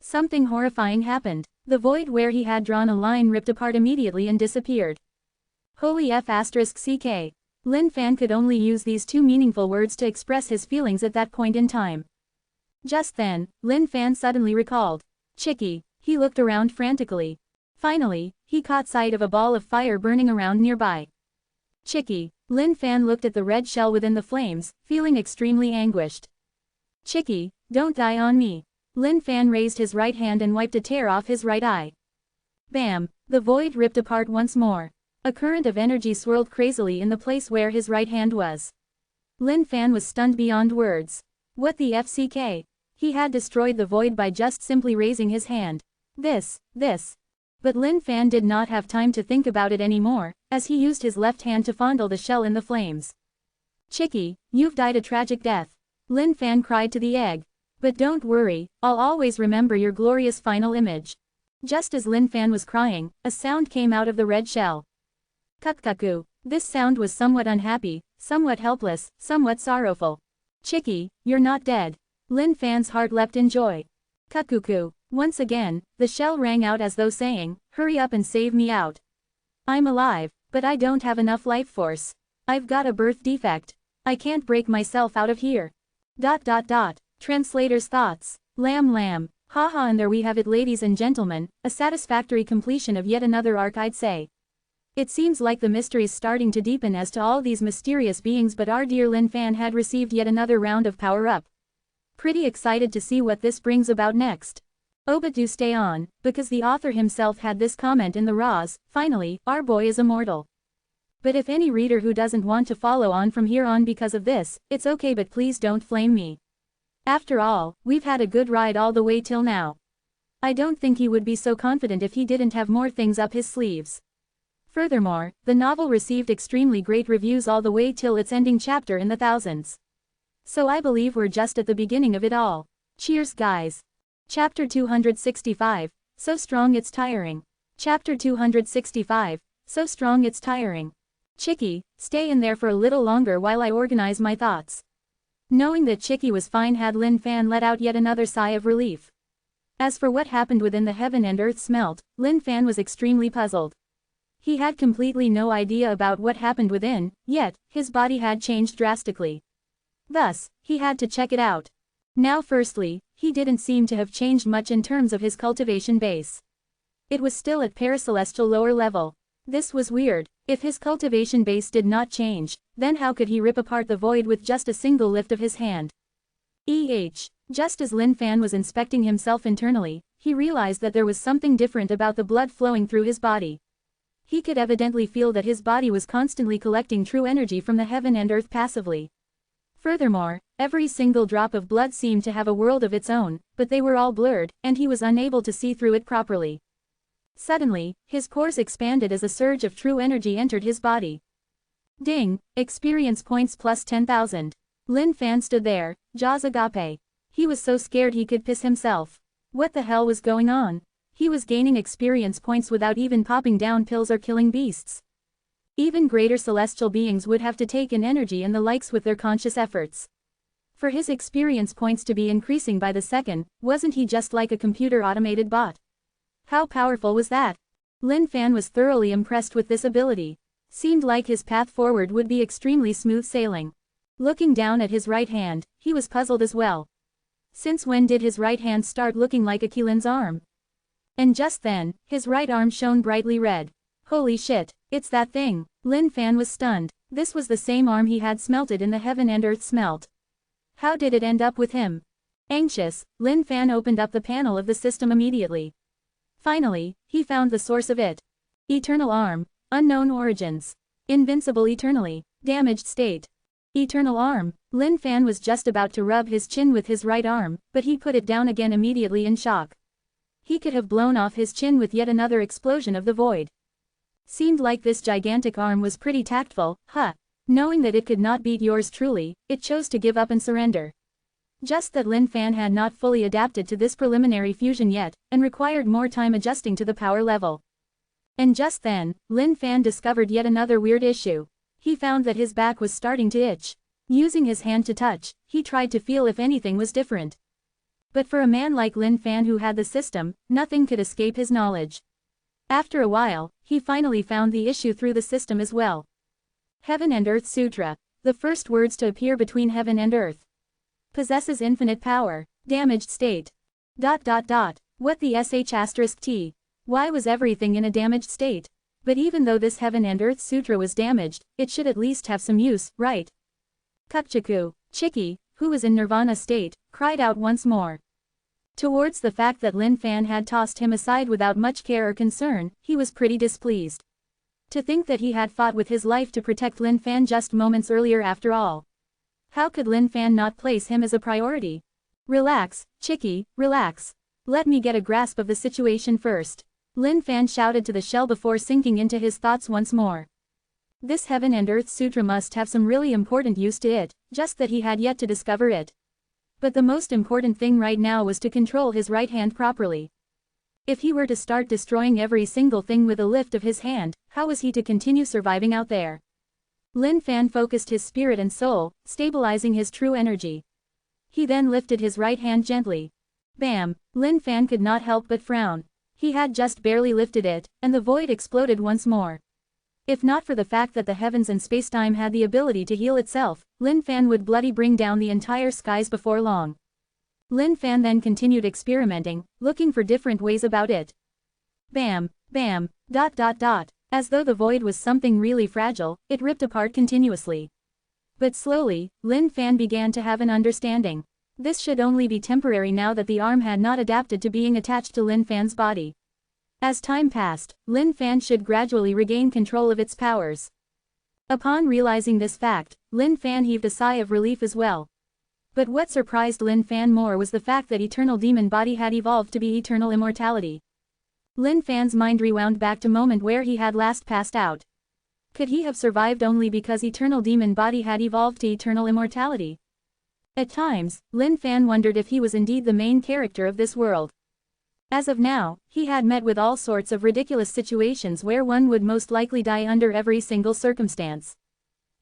Something horrifying happened. The void where he had drawn a line ripped apart immediately and disappeared. Holy f***ck. Lin Fan could only use these 2 meaningful words to express his feelings at that point in time. Just then, Lin Fan suddenly recalled. Chicky. He looked around frantically. Finally, he caught sight of a ball of fire burning around nearby. Chicky. Lin Fan looked at the red shell within the flames, feeling extremely anguished. Chicky, don't die on me. Lin Fan raised his right hand and wiped a tear off his right eye. Bam, the void ripped apart once more. A current of energy swirled crazily in the place where his right hand was. Lin Fan was stunned beyond words. What the FCK? He had destroyed the void by just simply raising his hand. This. But Lin Fan did not have time to think about it anymore, as he used his left hand to fondle the shell in the flames. Chicky, you've died a tragic death. Lin Fan cried to the egg. But don't worry, I'll always remember your glorious final image. Just as Lin Fan was crying, a sound came out of the red shell. Kuk-kuku. This sound was somewhat unhappy, somewhat helpless, somewhat sorrowful. Chicky, you're not dead. Lin Fan's heart leapt in joy. Kuk-kuku. Once again, the shell rang out as though saying, hurry up and save me out. I'm alive, but I don't have enough life force. I've got a birth defect. I can't break myself out of here. ... Translator's thoughts. Lamb. Haha, and there we have it, ladies and gentlemen, a satisfactory completion of yet another arc, I'd say. It seems like the mystery's starting to deepen as to all these mysterious beings, but our dear Lin Fan had received yet another round of power-up. Pretty excited to see what this brings about next. Oh, but do stay on, because the author himself had this comment in the Raws. Finally, our boy is immortal. But if any reader who doesn't want to follow on from here on because of this, it's okay, but please don't flame me. After all, we've had a good ride all the way till now. I don't think he would be so confident if he didn't have more things up his sleeves. Furthermore, the novel received extremely great reviews all the way till its ending chapter in the thousands. So I believe we're just at the beginning of it all. Cheers, guys. Chapter 265, So Strong It's Tiring. Chapter 265, So Strong It's Tiring. Chicky, stay in there for a little longer while I organize my thoughts. Knowing that Chicky was fine had Lin Fan let out yet another sigh of relief. As for what happened within the heaven and earth smelt, Lin Fan was extremely puzzled. He had completely no idea about what happened within, yet, his body had changed drastically. Thus, he had to check it out. Now firstly, he didn't seem to have changed much in terms of his cultivation base. It was still at paracelestial lower level. This was weird. If his cultivation base did not change, then how could he rip apart the void with just a single lift of his hand? Just as Lin Fan was inspecting himself internally, he realized that there was something different about the blood flowing through his body. He could evidently feel that his body was constantly collecting true energy from the heaven and earth passively. Furthermore, every single drop of blood seemed to have a world of its own, but they were all blurred, and he was unable to see through it properly. Suddenly, his pores expanded as a surge of true energy entered his body. Ding, experience points plus 10,000. Lin Fan stood there, jaws agape. He was so scared he could piss himself. What the hell was going on? He was gaining experience points without even popping down pills or killing beasts. Even greater celestial beings would have to take in energy and the likes with their conscious efforts. For his experience points to be increasing by the second, wasn't he just like a computer-automated bot? How powerful was that? Lin Fan was thoroughly impressed with this ability. Seemed like his path forward would be extremely smooth sailing. Looking down at his right hand, he was puzzled as well. Since when did his right hand start looking like a Keelan's arm? And just then, his right arm shone brightly red. Holy shit, it's that thing. Lin Fan was stunned. This was the same arm he had smelted in the heaven and earth smelt. How did it end up with him? Anxious, Lin Fan opened up the panel of the system immediately. Finally, he found the source of it. Eternal arm, unknown origins. Invincible eternally, damaged state. Eternal arm. Lin Fan was just about to rub his chin with his right arm, but he put it down again immediately in shock. He could have blown off his chin with yet another explosion of the void. Seemed like this gigantic arm was pretty tactful, huh? Knowing that it could not beat yours truly, it chose to give up and surrender. Just that Lin Fan had not fully adapted to this preliminary fusion yet, and required more time adjusting to the power level. And just then, Lin Fan discovered yet another weird issue. He found that his back was starting to itch. Using his hand to touch, he tried to feel if anything was different. But for a man like Lin Fan who had the system, nothing could escape his knowledge. After a while, he finally found the issue through the system as well. Heaven and Earth Sutra, the first words to appear between heaven and earth. Possesses infinite power. Damaged state. ... What the sh*t? Why was everything in a damaged state? But even though this Heaven and Earth Sutra was damaged, it should at least have some use, right? Kukchaku, Chicky, who was in nirvana state, cried out once more. Towards the fact that Lin Fan had tossed him aside without much care or concern, he was pretty displeased. To think that he had fought with his life to protect Lin Fan just moments earlier after all. How could Lin Fan not place him as a priority? Relax, Chicky, relax. Let me get a grasp of the situation first. Lin Fan shouted to the shell before sinking into his thoughts once more. This Heaven and Earth Sutra must have some really important use to it, just that he had yet to discover it. But the most important thing right now was to control his right hand properly. If he were to start destroying every single thing with a lift of his hand, how was he to continue surviving out there? Lin Fan focused his spirit and soul, stabilizing his true energy. He then lifted his right hand gently. Bam! Lin Fan could not help but frown. He had just barely lifted it, and the void exploded once more. If not for the fact that the heavens and spacetime had the ability to heal itself, Lin Fan would bloody bring down the entire skies before long. Lin Fan then continued experimenting, looking for different ways about it. Bam, bam, ... As though the void was something really fragile, it ripped apart continuously. But slowly, Lin Fan began to have an understanding. This should only be temporary now that the arm had not adapted to being attached to Lin Fan's body. As time passed, Lin Fan should gradually regain control of its powers. Upon realizing this fact, Lin Fan heaved a sigh of relief as well. But what surprised Lin Fan more was the fact that eternal demon body had evolved to be eternal immortality. Lin Fan's mind rewound back to moment where he had last passed out. Could he have survived only because eternal demon body had evolved to eternal immortality? At times, Lin Fan wondered if he was indeed the main character of this world. As of now, he had met with all sorts of ridiculous situations where one would most likely die under every single circumstance.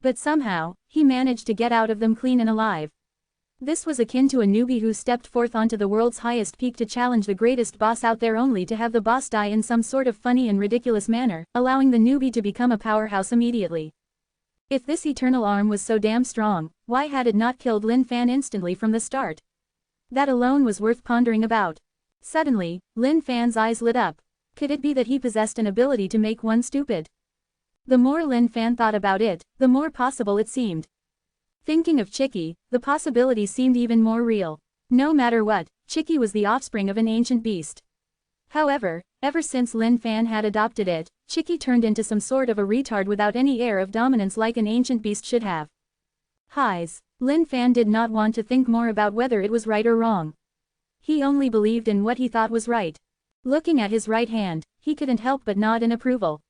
But somehow, he managed to get out of them clean and alive. This was akin to a newbie who stepped forth onto the world's highest peak to challenge the greatest boss out there only to have the boss die in some sort of funny and ridiculous manner, allowing the newbie to become a powerhouse immediately. If this eternal arm was so damn strong, why had it not killed Lin Fan instantly from the start? That alone was worth pondering about. Suddenly, Lin Fan's eyes lit up. Could it be that he possessed an ability to make one stupid? The more Lin Fan thought about it, the more possible it seemed. Thinking of Chicky, the possibility seemed even more real. No matter what, Chicky was the offspring of an ancient beast. However, ever since Lin Fan had adopted it, Chicky turned into some sort of a retard without any air of dominance like an ancient beast should have. Highs. Lin Fan did not want to think more about whether it was right or wrong. He only believed in what he thought was right. Looking at his right hand, he couldn't help but nod in approval.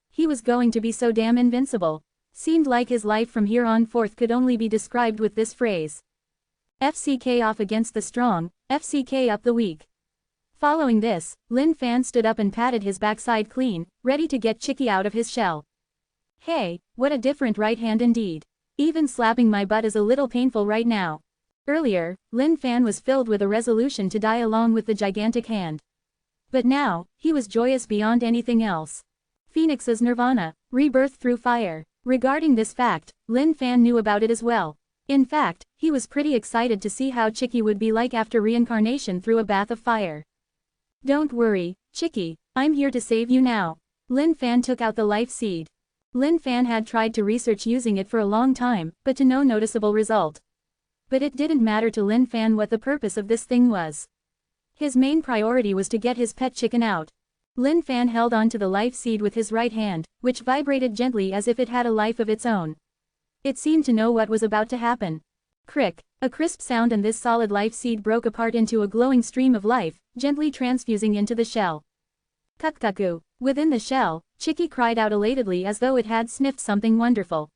He was going to be so damn invincible. Seemed like his life from here on forth could only be described with this phrase. FCK off against the strong, FCK up the weak. Following this, Lin Fan stood up and patted his backside clean, ready to get Chicky out of his shell. Hey, what a different right hand indeed. Even slapping my butt is a little painful right now. Earlier, Lin Fan was filled with a resolution to die along with the gigantic hand. But now, he was joyous beyond anything else. Phoenix's nirvana, rebirth through fire. Regarding this fact, Lin Fan knew about it as well. In fact, he was pretty excited to see how Chicky would be like after reincarnation through a bath of fire. Don't worry, Chicky, I'm here to save you now. Lin Fan took out the life seed. Lin Fan had tried to research using it for a long time, but to no noticeable result. But it didn't matter to Lin Fan what the purpose of this thing was. His main priority was to get his pet chicken out. Lin Fan held on to the life seed with his right hand, which vibrated gently as if it had a life of its own. It seemed to know what was about to happen. Crick, a crisp sound, and this solid life seed broke apart into a glowing stream of life, gently transfusing into the shell. Cuckoo. Within the shell, Chicky cried out elatedly as though it had sniffed something wonderful.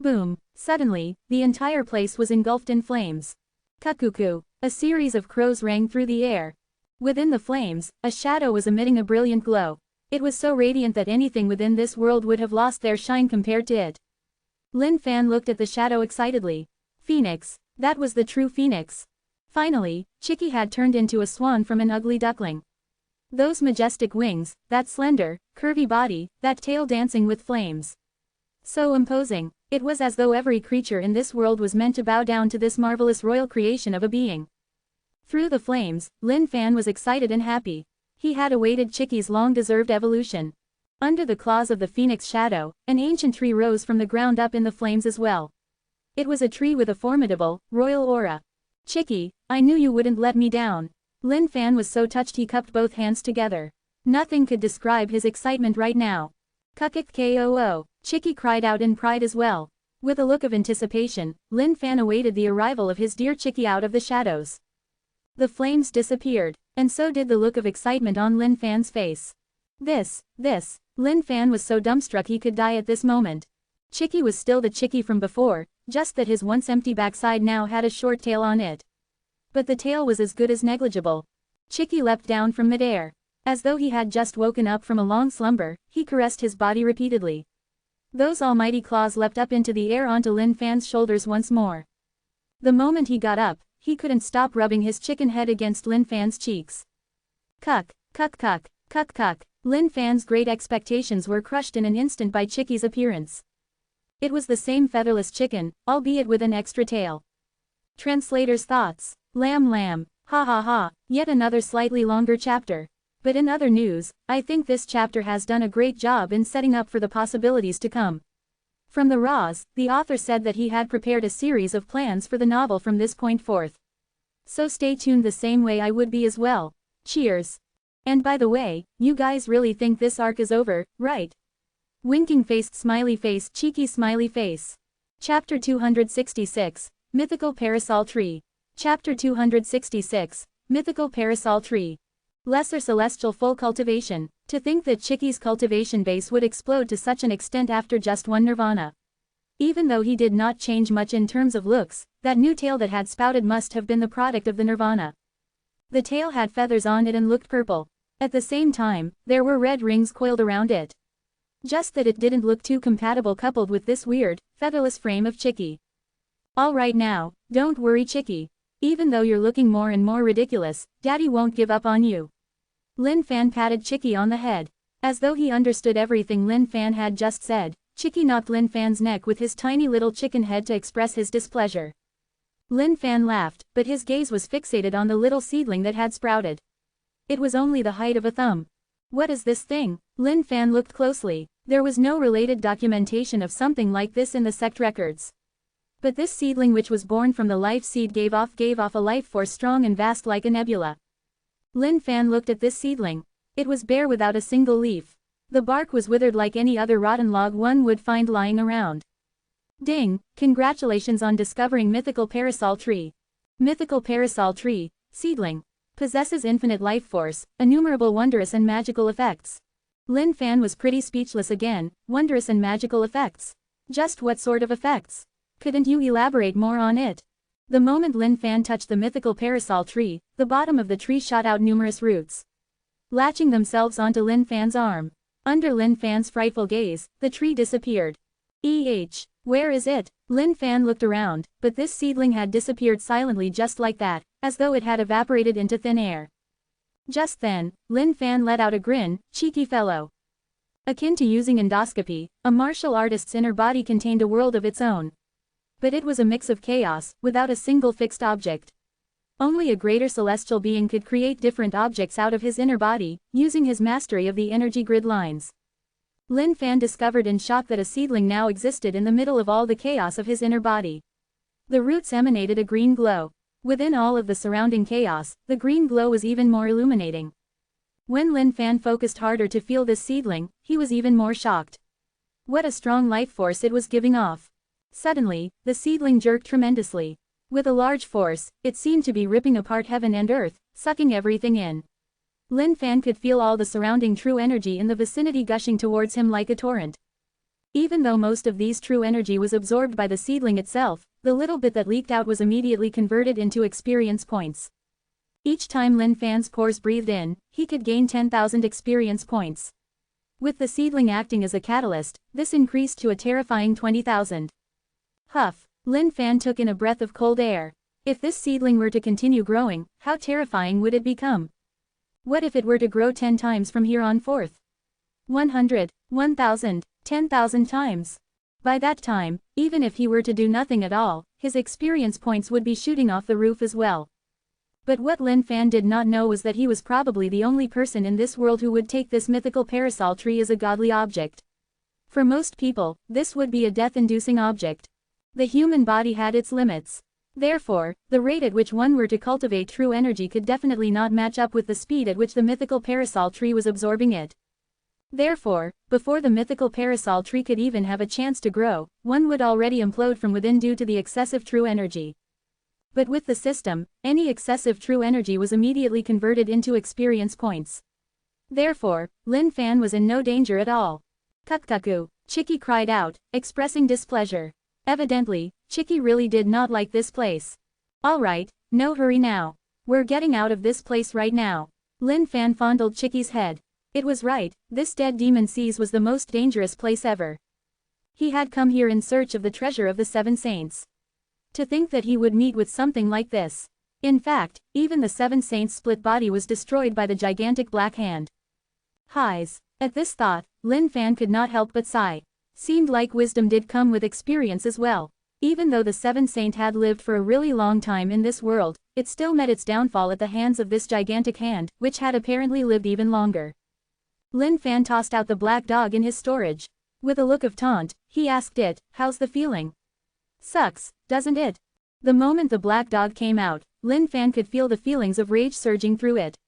Boom. Suddenly, the entire place was engulfed in flames. Cuckoo. A series of crows rang through the air. Within the flames, a shadow was emitting a brilliant glow. It was so radiant that anything within this world would have lost their shine compared to it. Lin Fan looked at the shadow excitedly. Phoenix. That was the true phoenix. Finally, Chicky had turned into a swan from an ugly duckling. Those majestic wings, that slender, curvy body, that tail dancing with flames. So imposing, it was as though every creature in this world was meant to bow down to this marvelous royal creation of a being. Through the flames, Lin Fan was excited and happy. He had awaited Chicky's long-deserved evolution. Under the claws of the phoenix shadow, an ancient tree rose from the ground up in the flames as well. It was a tree with a formidable, royal aura. Chicky, I knew you wouldn't let me down. Lin Fan was so touched he cupped both hands together. Nothing could describe his excitement right now. Kukkoo, Chicky cried out in pride as well. With a look of anticipation, Lin Fan awaited the arrival of his dear Chicky out of the shadows. The flames disappeared, and so did the look of excitement on Lin Fan's face. This, Lin Fan was so dumbstruck he could die at this moment. Chicky was still the Chicky from before, just that his once empty backside now had a short tail on it. But the tail was as good as negligible. Chicky leapt down from midair. As though he had just woken up from a long slumber, he caressed his body repeatedly. Those almighty claws leapt up into the air onto Lin Fan's shoulders once more. The moment he got up, he couldn't stop rubbing his chicken head against Lin Fan's cheeks. Cuck. Lin Fan's great expectations were crushed in an instant by Chicky's appearance. It was the same featherless chicken, albeit with an extra tail. Translator's thoughts. Lamb. Ha ha ha, yet another slightly longer chapter. But in other news, I think this chapter has done a great job in setting up for the possibilities to come. From the raws, the author said that he had prepared a series of plans for the novel from this point forth. So stay tuned the same way I would be as well. Cheers. And by the way, you guys really think this arc is over, right? Winking faced smiley face, cheeky smiley face. Chapter 266, Mythical Parasol Tree. Chapter 266, Mythical Parasol Tree. Lesser Celestial Full Cultivation. To think that Chicky's cultivation base would explode to such an extent after just one nirvana. Even though he did not change much in terms of looks, that new tail that had spouted must have been the product of the nirvana. The tail had feathers on it and looked purple. At the same time, there were red rings coiled around it. Just that it didn't look too compatible coupled with this weird, featherless frame of Chicky. Alright now, don't worry Chicky. Even though you're looking more and more ridiculous, Daddy won't give up on you. Lin Fan patted Chicky on the head. As though he understood everything Lin Fan had just said, Chicky knocked Lin Fan's neck with his tiny little chicken head to express his displeasure. Lin Fan laughed, but his gaze was fixated on the little seedling that had sprouted. It was only the height of a thumb. What is this thing? Lin Fan looked closely. There was no related documentation of something like this in the sect records. But this seedling which was born from the life seed gave off a life force strong and vast like a nebula. Lin Fan looked at this seedling. It was bare without a single leaf. The bark was withered like any other rotten log one would find lying around. Ding! Congratulations on discovering Mythical Parasol Tree. Mythical Parasol Tree, seedling. Possesses infinite life force, innumerable wondrous and magical effects. Lin Fan was pretty speechless again. Wondrous and magical effects. Just what sort of effects? Couldn't you elaborate more on it? The moment Lin Fan touched the mythical parasol tree, the bottom of the tree shot out numerous roots, latching themselves onto Lin Fan's arm. Under Lin Fan's frightful gaze, the tree disappeared. Where is it? Lin Fan looked around, but this seedling had disappeared silently just like that, as though it had evaporated into thin air. Just then, Lin Fan let out a grin. Cheeky fellow. Akin to using endoscopy, a martial artist's inner body contained a world of its own. But it was a mix of chaos, without a single fixed object. Only a greater celestial being could create different objects out of his inner body, using his mastery of the energy grid lines. Lin Fan discovered in shock that a seedling now existed in the middle of all the chaos of his inner body. The roots emanated a green glow. Within all of the surrounding chaos, the green glow was even more illuminating. When Lin Fan focused harder to feel this seedling, he was even more shocked. What a strong life force it was giving off. Suddenly, the seedling jerked tremendously. With a large force, it seemed to be ripping apart heaven and earth, sucking everything in. Lin Fan could feel all the surrounding true energy in the vicinity gushing towards him like a torrent. Even though most of these true energy was absorbed by the seedling itself, the little bit that leaked out was immediately converted into experience points. Each time Lin Fan's pores breathed in, he could gain 10,000 experience points. With the seedling acting as a catalyst, this increased to a terrifying 20,000. Huff! Lin Fan took in a breath of cold air. If this seedling were to continue growing, how terrifying would it become? What if it were to grow 10 times from here on forth? 100, 1,000, 10,000 times. By that time, even if he were to do nothing at all, his experience points would be shooting off the roof as well. But what Lin Fan did not know was that he was probably the only person in this world who would take this mythical parasol tree as a godly object. For most people, this would be a death-inducing object. The human body had its limits. Therefore, the rate at which one were to cultivate true energy could definitely not match up with the speed at which the mythical parasol tree was absorbing it. Therefore, before the mythical parasol tree could even have a chance to grow, one would already implode from within due to the excessive true energy. But with the system, any excessive true energy was immediately converted into experience points. Therefore, Lin Fan was in no danger at all. Kukkaku! Chicky cried out, expressing displeasure. Evidently, Chicky really did not like this place. Alright, no hurry now. We're getting out of this place right now. Lin Fan fondled Chicky's head. It was right, this dead demon seas was the most dangerous place ever. He had come here in search of the treasure of the 7 saints. To think that he would meet with something like this. In fact, even the 7 saints' split body was destroyed by the gigantic black hand. Highs. At this thought, Lin Fan could not help but sigh. Seemed like wisdom did come with experience as well. Even though the 7th saint had lived for a really long time in this world, it still met its downfall at the hands of this gigantic hand, which had apparently lived even longer. Lin Fan tossed out the black dog in his storage. With a look of taunt, he asked it, "How's the feeling?" "Sucks, doesn't it?" The moment the black dog came out, Lin Fan could feel the feelings of rage surging through it.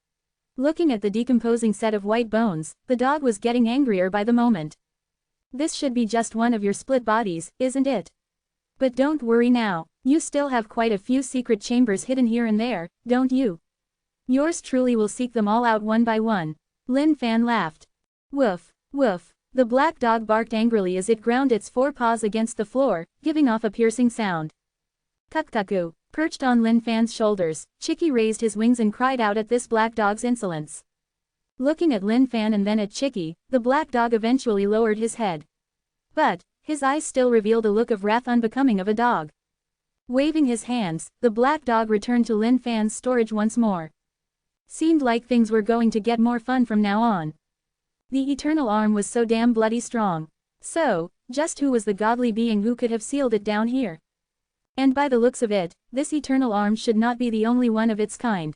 Looking at the decomposing set of white bones, the dog was getting angrier by the moment. This should be just one of your split bodies, isn't it? But don't worry now, you still have quite a few secret chambers hidden here and there, don't you? Yours truly will seek them all out one by one. Lin Fan laughed. Woof, woof. The black dog barked angrily as it ground its forepaws against the floor, giving off a piercing sound. Kuk-kuku. Perched on Lin Fan's shoulders, Chicky raised his wings and cried out at this black dog's insolence. Looking at Lin Fan and then at Chicky, the black dog eventually lowered his head. But his eyes still revealed a look of wrath unbecoming of a dog. Waving his hands, the black dog returned to Lin Fan's storage once more. Seemed like things were going to get more fun from now on. The eternal arm was so damn bloody strong. So, just who was the godly being who could have sealed it down here? And by the looks of it, this eternal arm should not be the only one of its kind.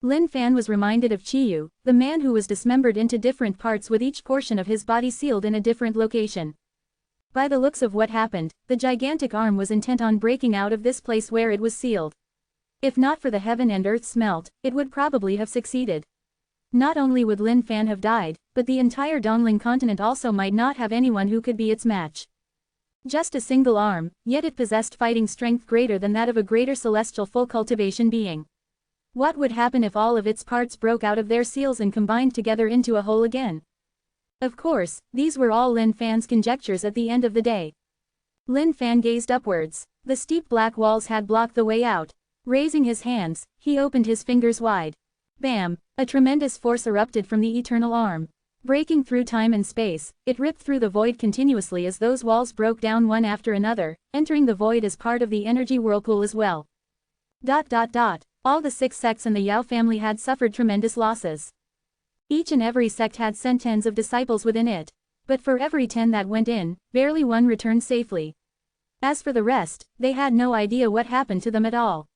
Lin Fan was reminded of Chiyu, the man who was dismembered into different parts with each portion of his body sealed in a different location. By the looks of what happened, the gigantic arm was intent on breaking out of this place where it was sealed. If not for the heaven and earth smelt, it would probably have succeeded. Not only would Lin Fan have died, but the entire Dongling continent also might not have anyone who could be its match. Just a single arm, yet it possessed fighting strength greater than that of a greater celestial full cultivation being. What would happen if all of its parts broke out of their seals and combined together into a whole again? Of course, these were all Lin Fan's conjectures at the end of the day. Lin Fan gazed upwards. The steep black walls had blocked the way out. Raising his hands, he opened his fingers wide. Bam! A tremendous force erupted from the eternal arm. Breaking through time and space, it ripped through the void continuously as those walls broke down one after another, entering the void as part of the energy whirlpool as well. All the 6 sects in the Yao family had suffered tremendous losses. Each and every sect had sent tens of disciples within it. But for every 10 that went in, barely one returned safely. As for the rest, they had no idea what happened to them at all.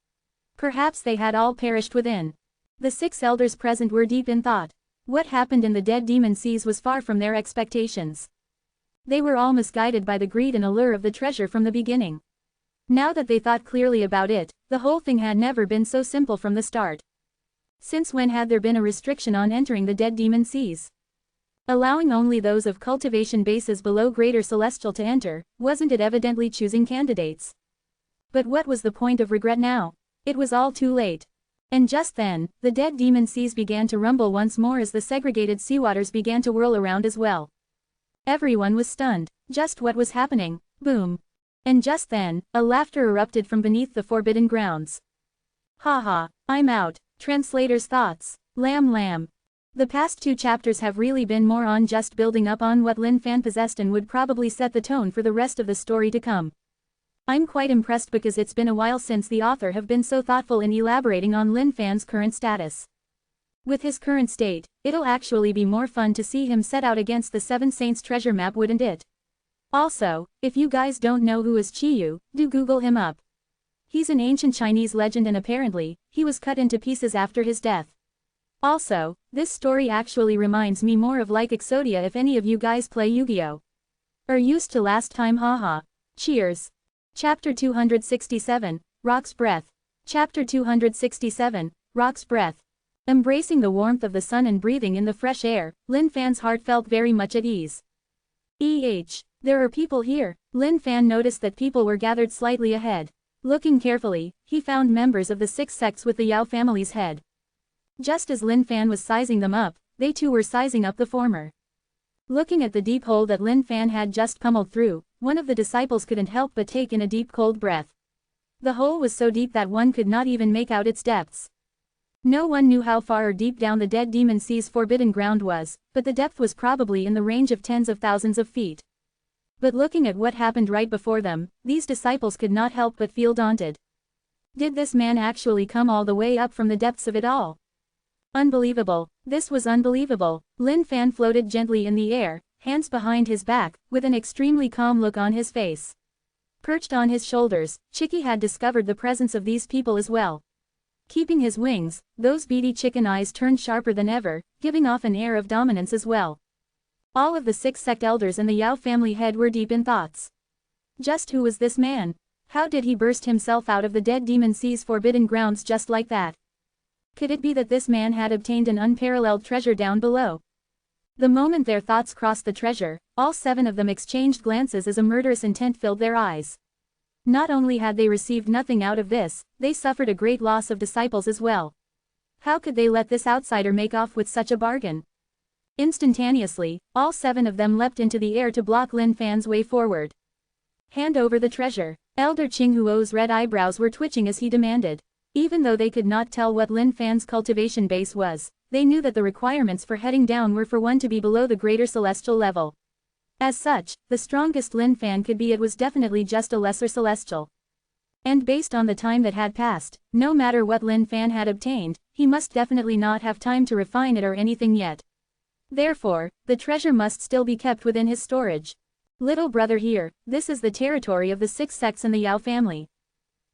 Perhaps they had all perished within. The 6 elders present were deep in thought. What happened in the dead demon seas was far from their expectations. They were all misguided by the greed and allure of the treasure from the beginning. Now that they thought clearly about it, the whole thing had never been so simple from the start. Since when had there been a restriction on entering the dead demon seas? Allowing only those of cultivation bases below greater celestial to enter, wasn't it evidently choosing candidates? But what was the point of regret now? It was all too late. And just then, the dead demon seas began to rumble once more as the segregated seawaters began to whirl around as well. Everyone was stunned. Just what was happening? Boom. And just then, a laughter erupted from beneath the forbidden grounds. Haha, I'm out. Translator's thoughts. Lamb. The past 2 chapters have really been more on just building up on what Lin Fan possessed and would probably set the tone for the rest of the story to come. I'm quite impressed because it's been a while since the author have been so thoughtful in elaborating on Lin Fan's current status. With his current state, it'll actually be more fun to see him set out against the 7 Saints treasure map, wouldn't it? Also, if you guys don't know who is Chiyu, do Google him up. He's an ancient Chinese legend and apparently, he was cut into pieces after his death. Also, this story actually reminds me more of like Exodia if any of you guys play Yu-Gi-Oh! Or used to last time, haha. Cheers. Chapter 267, Rock's Breath. Chapter 267, Rock's Breath. Embracing the warmth of the sun and breathing in the fresh air, Lin Fan's heart felt very much at ease. There are people here. Lin Fan noticed that people were gathered slightly ahead. Looking carefully, he found members of the 6 sects with the Yao family's head. Just as Lin Fan was sizing them up, they too were sizing up the former. Looking at the deep hole that Lin Fan had just pummeled through, one of the disciples couldn't help but take in a deep cold breath. The hole was so deep that one could not even make out its depths. No one knew how far or deep down the dead demon sea's forbidden ground was, but the depth was probably in the range of tens of thousands of feet. But looking at what happened right before them, these disciples could not help but feel daunted. Did this man actually come all the way up from the depths of it all? Unbelievable. This was unbelievable. Lin Fan floated gently in the air, hands behind his back, with an extremely calm look on his face. Perched on his shoulders, Chicky had discovered the presence of these people as well. Keeping his wings, those beady chicken eyes turned sharper than ever, giving off an air of dominance as well. All of the 6 sect elders and the Yao family head were deep in thoughts. Just who was this man? How did he burst himself out of the dead demon sea's forbidden grounds just like that? Could it be that this man had obtained an unparalleled treasure down below? The moment their thoughts crossed the treasure, all 7 of them exchanged glances as a murderous intent filled their eyes. Not only had they received nothing out of this, they suffered a great loss of disciples as well. How could they let this outsider make off with such a bargain? Instantaneously, all 7 of them leapt into the air to block Lin Fan's way forward. Hand over the treasure. Elder Qinghuo's red eyebrows were twitching as he demanded. Even though they could not tell what Lin Fan's cultivation base was, they knew that the requirements for heading down were for one to be below the greater celestial level. As such, the strongest Lin Fan could be it was definitely just a lesser celestial. And based on the time that had passed, no matter what Lin Fan had obtained, he must definitely not have time to refine it or anything yet. Therefore, the treasure must still be kept within his storage. Little brother here, this is the territory of the 6 sects in the Yao family.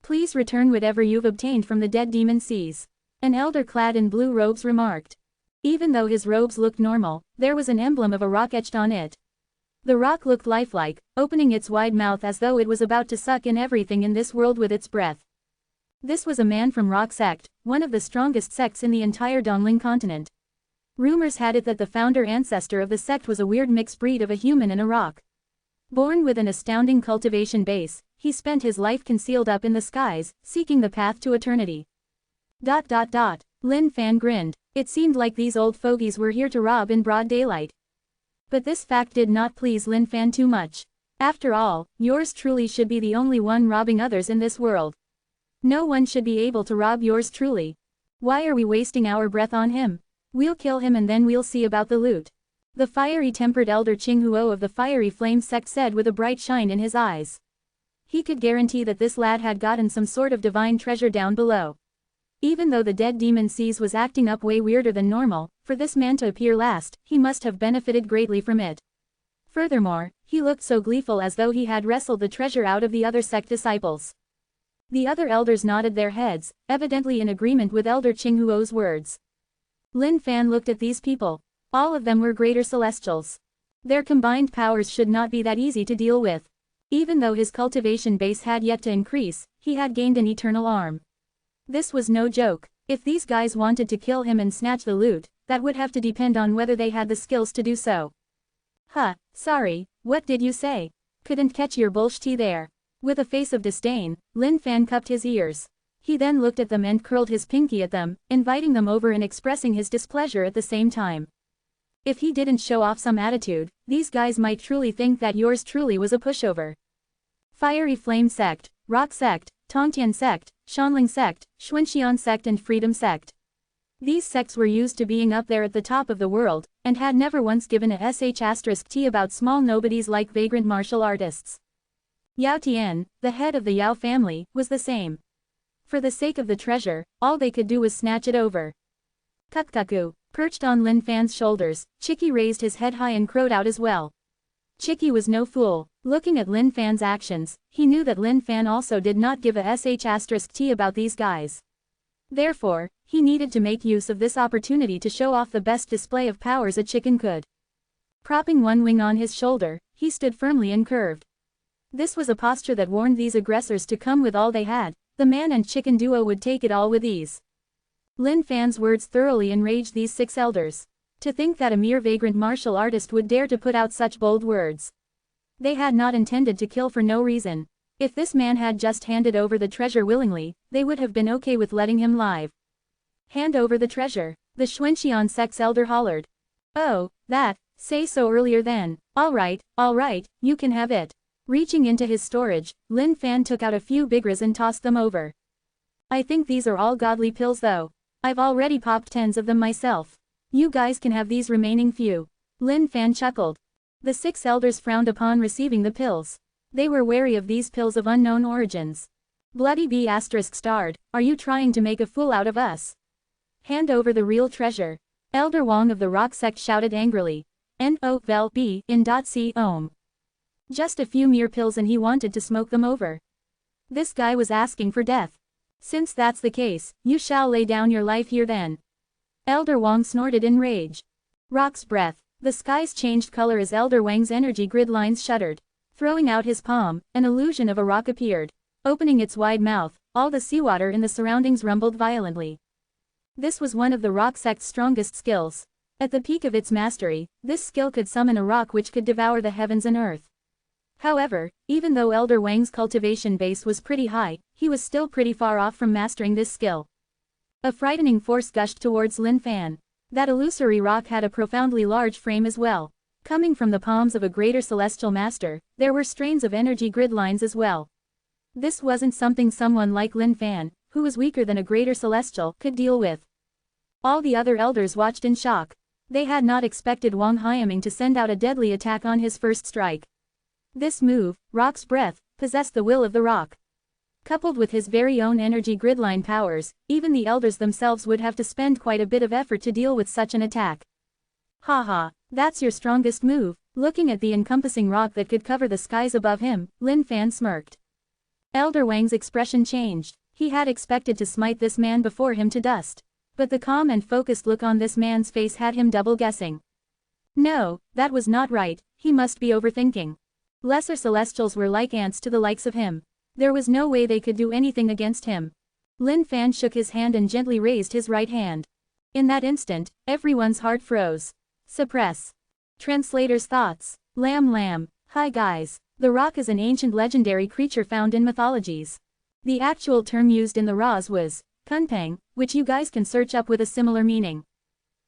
Please return whatever you've obtained from the dead demon seas. An elder clad in blue robes remarked. Even though his robes looked normal, there was an emblem of a rock etched on it. The rock looked lifelike, opening its wide mouth as though it was about to suck in everything in this world with its breath. This was a man from Rock Sect, one of the strongest sects in the entire Dongling continent. Rumors had it that the founder ancestor of the sect was a weird mixed breed of a human and a rock. Born with an astounding cultivation base, he spent his life concealed up in the skies, seeking the path to eternity. Lin Fan grinned. It seemed like these old fogies were here to rob in broad daylight. But this fact did not please Lin Fan too much. After all, yours truly should be the only one robbing others in this world. No one should be able to rob yours truly. Why are we wasting our breath on him? We'll kill him and then we'll see about the loot. The fiery tempered elder Qinghuo of the Fiery Flame sect said with a bright shine in his eyes. He could guarantee that this lad had gotten some sort of divine treasure down below. Even though the dead demon seas was acting up way weirder than normal, for this man to appear last, he must have benefited greatly from it. Furthermore, he looked so gleeful as though he had wrestled the treasure out of the other sect disciples. The other elders nodded their heads, evidently in agreement with Elder Qinghuo's words. Lin Fan looked at these people. All of them were greater celestials. Their combined powers should not be that easy to deal with. Even though his cultivation base had yet to increase, he had gained an eternal arm. This was no joke. If these guys wanted to kill him and snatch the loot, that would have to depend on whether they had the skills to do so. Sorry, what did you say? Couldn't catch your bullshit there. With a face of disdain, Lin Fan cupped his ears. He then looked at them and curled his pinky at them, inviting them over and expressing his displeasure at the same time. If he didn't show off some attitude, these guys might truly think that yours truly was a pushover. Fiery Flame Sect, Rock Sect, Tongtian Sect, Shanling Sect, Xuanxian Sect and Freedom Sect. These sects were used to being up there at the top of the world, and had never once given a sh*t about small nobodies like vagrant martial artists. Yao Tian, the head of the Yao family, was the same. For the sake of the treasure, all they could do was snatch it over. Kukkaku, perched on Lin Fan's shoulders, Chicky raised his head high and crowed out as well. Chicky was no fool. Looking at Lin Fan's actions, he knew that Lin Fan also did not give a sh*t about these guys. Therefore, he needed to make use of this opportunity to show off the best display of powers a chicken could. Propping one wing on his shoulder, he stood firmly and curved. This was a posture that warned these aggressors to come with all they had. The man and chicken duo would take it all with ease. Lin Fan's words thoroughly enraged these 6 elders. To think that a mere vagrant martial artist would dare to put out such bold words. They had not intended to kill for no reason. If this man had just handed over the treasure willingly, they would have been okay with letting him live. Hand over the treasure, the Xuanxian sect's elder hollered. Oh, that, say so earlier then. All right, you can have it. Reaching into his storage, Lin Fan took out a few bigras and tossed them over. I think these are all godly pills though. I've already popped 10s of them myself. You guys can have these remaining few. Lin Fan chuckled. The 6 elders frowned upon receiving the pills. They were wary of these pills of unknown origins. Bloody B****, are you trying to make a fool out of us? Hand over the real treasure. Elder Wang of the Rock Sect shouted angrily. No vel b in c ohm. Just a few mere pills and he wanted to smoke them over. This guy was asking for death. Since that's the case, you shall lay down your life here then. Elder Wang snorted in rage. Rock's breath. The skies changed color as Elder Wang's energy grid lines shuddered. Throwing out his palm, an illusion of a rock appeared. Opening its wide mouth, all the seawater in the surroundings rumbled violently. This was one of the rock sect's strongest skills. At the peak of its mastery, this skill could summon a rock which could devour the heavens and earth. However, even though Elder Wang's cultivation base was pretty high, he was still pretty far off from mastering this skill. A frightening force gushed towards Lin Fan. That illusory rock had a profoundly large frame as well. Coming from the palms of a greater celestial master, there were strains of energy grid lines as well. This wasn't something someone like Lin Fan, who was weaker than a greater celestial, could deal with. All the other elders watched in shock. They had not expected Wang Haiming to send out a deadly attack on his first strike. This move, Rock's Breath, possessed the will of the rock. Coupled with his very own energy gridline powers, even the elders themselves would have to spend quite a bit of effort to deal with such an attack. Haha, that's your strongest move. Looking at the encompassing rock that could cover the skies above him, Lin Fan smirked. Elder Wang's expression changed. He had expected to smite this man before him to dust. But the calm and focused look on this man's face had him double guessing. No, that was not right, he must be overthinking. Lesser celestials were like ants to the likes of him. There was no way they could do anything against him. Lin Fan shook his hand and gently raised his right hand. In that instant, everyone's heart froze. Suppress. Translator's thoughts. Lam. Hi guys. The rock is an ancient legendary creature found in mythologies. The actual term used in the Ras was Kunpeng, which you guys can search up with a similar meaning.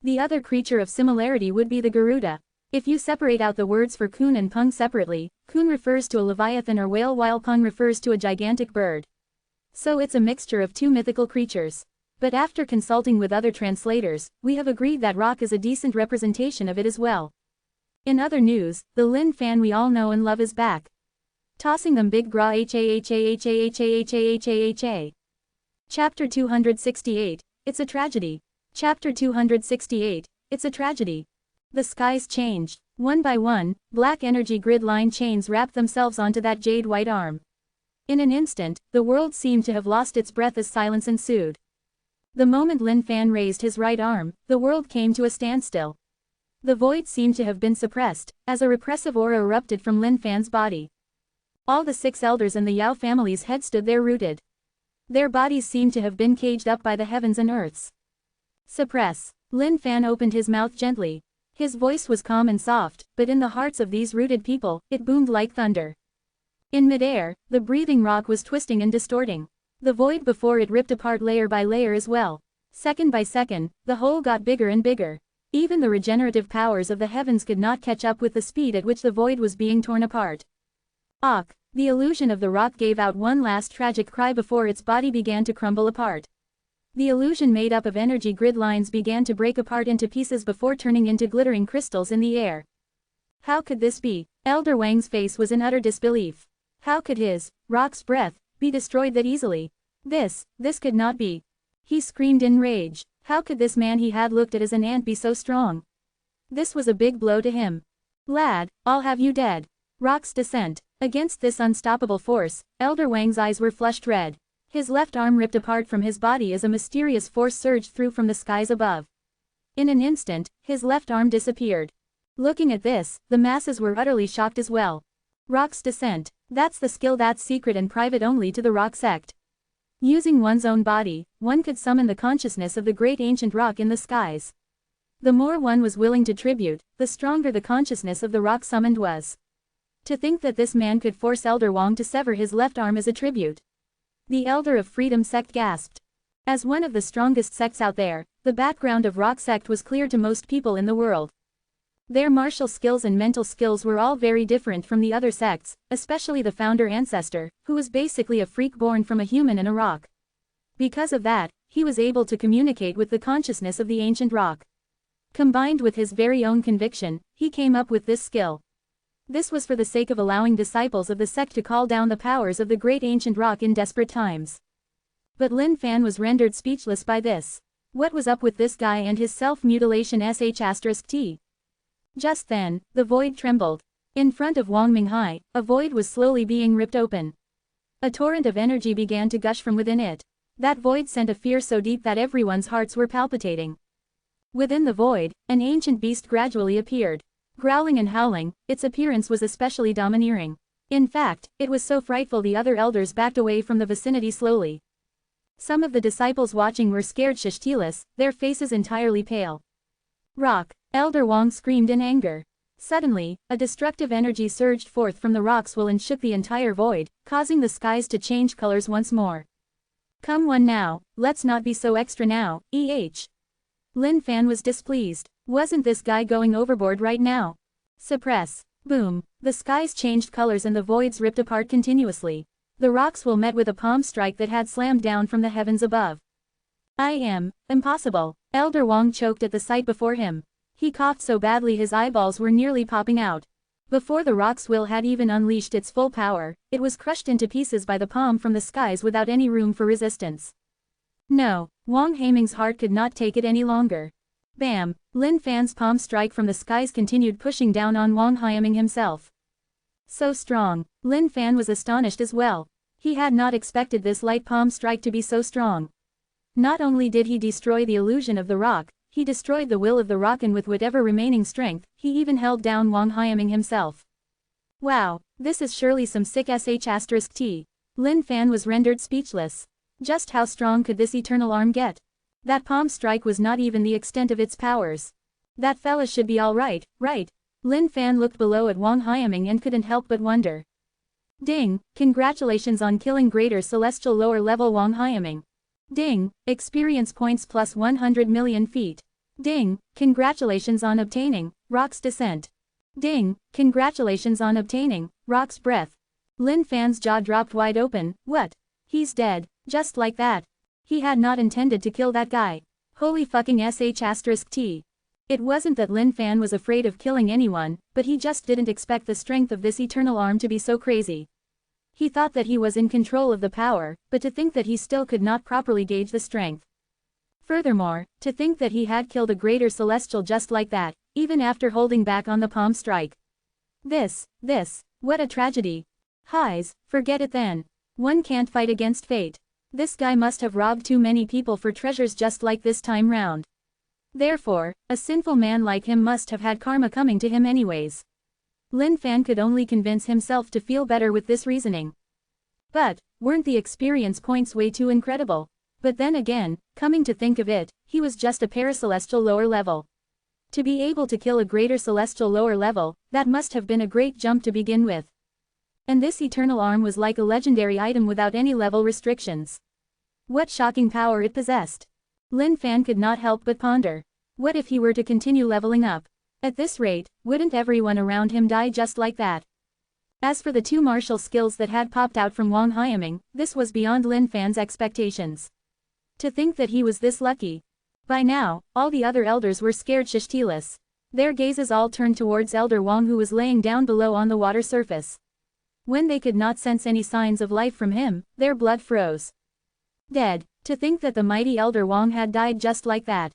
The other creature of similarity would be the Garuda. If you separate out the words for Kun and Pung separately, Kun refers to a leviathan or whale while Pung refers to a gigantic bird. So it's a mixture of two mythical creatures. But after consulting with other translators, we have agreed that rock is a decent representation of it as well. In other news, the Lin Fan we all know and love is back. Tossing them big gra ha. Chapter 268, It's a Tragedy. Chapter 268, It's a Tragedy. The skies changed. One by one, black energy grid line chains wrapped themselves onto that jade white arm. In an instant, the world seemed to have lost its breath as silence ensued. The moment Lin Fan raised his right arm, the world came to a standstill. The void seemed to have been suppressed, as a repressive aura erupted from Lin Fan's body. All the 6 elders and the Yao family's head stood there rooted. Their bodies seemed to have been caged up by the heavens and earths. Suppress. Lin Fan opened his mouth gently. His voice was calm and soft, but in the hearts of these rooted people, it boomed like thunder. In midair, the breathing rock was twisting and distorting. The void before it ripped apart layer by layer as well. Second by second, the hole got bigger and bigger. Even the regenerative powers of the heavens could not catch up with the speed at which the void was being torn apart. Ak! The illusion of the rock gave out one last tragic cry before its body began to crumble apart. The illusion made up of energy grid lines began to break apart into pieces before turning into glittering crystals in the air. How could this be? Elder Wang's face was in utter disbelief. How could his, Rock's Breath, be destroyed that easily? This could not be. He screamed in rage. How could this man he had looked at as an ant be so strong? This was a big blow to him. Lad, I'll have you dead. Rock's descent. Against this unstoppable force, Elder Wang's eyes were flushed red. His left arm ripped apart from his body as a mysterious force surged through from the skies above. In an instant, his left arm disappeared. Looking at this, the masses were utterly shocked as well. Rock's descent. That's the skill that's secret and private only to the rock sect. Using one's own body, one could summon the consciousness of the great ancient rock in the skies. The more one was willing to tribute, the stronger the consciousness of the rock summoned was. To think that this man could force Elder Wang to sever his left arm as a tribute. The Elder of Freedom sect gasped. As one of the strongest sects out there, the background of Rock sect was clear to most people in the world. Their martial skills and mental skills were all very different from the other sects, especially the founder ancestor, who was basically a freak born from a human and a rock. Because of that, he was able to communicate with the consciousness of the ancient rock. Combined with his very own conviction, he came up with this skill. This was for the sake of allowing disciples of the sect to call down the powers of the great ancient rock in desperate times. But Lin Fan was rendered speechless by this. What was up with this guy and his self-mutilation **T? Just then, the void trembled. In front of Wang Minghai, a void was slowly being ripped open. A torrent of energy began to gush from within it. That void sent a fear so deep that everyone's hearts were palpitating. Within the void, an ancient beast gradually appeared. Growling and howling, its appearance was especially domineering. In fact, it was so frightful the other elders backed away from the vicinity slowly. Some of the disciples watching were scared shish, their faces entirely pale. Rock! Elder Wang screamed in anger. Suddenly, a destructive energy surged forth from the rocks and shook the entire void, causing the skies to change colors once more. Come on now, let's not be so extra now, Lin Fan was displeased. Wasn't this guy going overboard right now? Suppress. Boom. The skies changed colors and the voids ripped apart continuously. The rocks met with a palm strike that had slammed down from the heavens above. Impossible. Elder Wang choked at the sight before him. He coughed so badly his eyeballs were nearly popping out. Before the rock's will had even unleashed its full power, it was crushed into pieces by the palm from the skies without any room for resistance. No, Wang Haiming's heart could not take it any longer. Bam! Lin Fan's palm strike from the skies continued pushing down on Wang Haiming himself. So strong. Lin Fan was astonished as well. He had not expected this light palm strike to be so strong. Not only did he destroy the illusion of the rock, he destroyed the will of the rock, and with whatever remaining strength, he even held down Wang Haiming himself. Wow, this is surely some sick sh*t. Lin Fan was rendered speechless. Just how strong could this eternal arm get? That palm strike was not even the extent of its powers. That fella should be alright, right? Lin Fan looked below at Wang Haiming and couldn't help but wonder. Ding, congratulations on killing greater celestial lower level Wang Haiming. Ding, experience points plus 100 million feet. Ding, congratulations on obtaining Rock's Descent. Ding, congratulations on obtaining Rock's Breath. Lin Fan's jaw dropped wide open. What? He's dead, just like that. He had not intended to kill that guy. Holy fucking sh*t. It wasn't that Lin Fan was afraid of killing anyone, but he just didn't expect the strength of this eternal arm to be so crazy. He thought that he was in control of the power, but to think that he still could not properly gauge the strength. Furthermore, to think that he had killed a greater celestial just like that, even after holding back on the palm strike. This, what a tragedy. Highs, forget it then. One can't fight against fate. This guy must have robbed too many people for treasures just like this time round. Therefore, a sinful man like him must have had karma coming to him anyways. Lin Fan could only convince himself to feel better with this reasoning. But, weren't the experience points way too incredible? But then again, coming to think of it, he was just a paracelestial lower level. To be able to kill a greater celestial lower level, that must have been a great jump to begin with. And this eternal arm was like a legendary item without any level restrictions. What shocking power it possessed. Lin Fan could not help but ponder. What if he were to continue leveling up? At this rate, wouldn't everyone around him die just like that? As for the two martial skills that had popped out from Wang Haiming, this was beyond Lin Fan's expectations. To think that he was this lucky. By now, all the other elders were scared shish. Their gazes all turned towards Elder Wang, who was laying down below on the water surface. When they could not sense any signs of life from him, their blood froze. Dead. To think that the mighty Elder Wang had died just like that.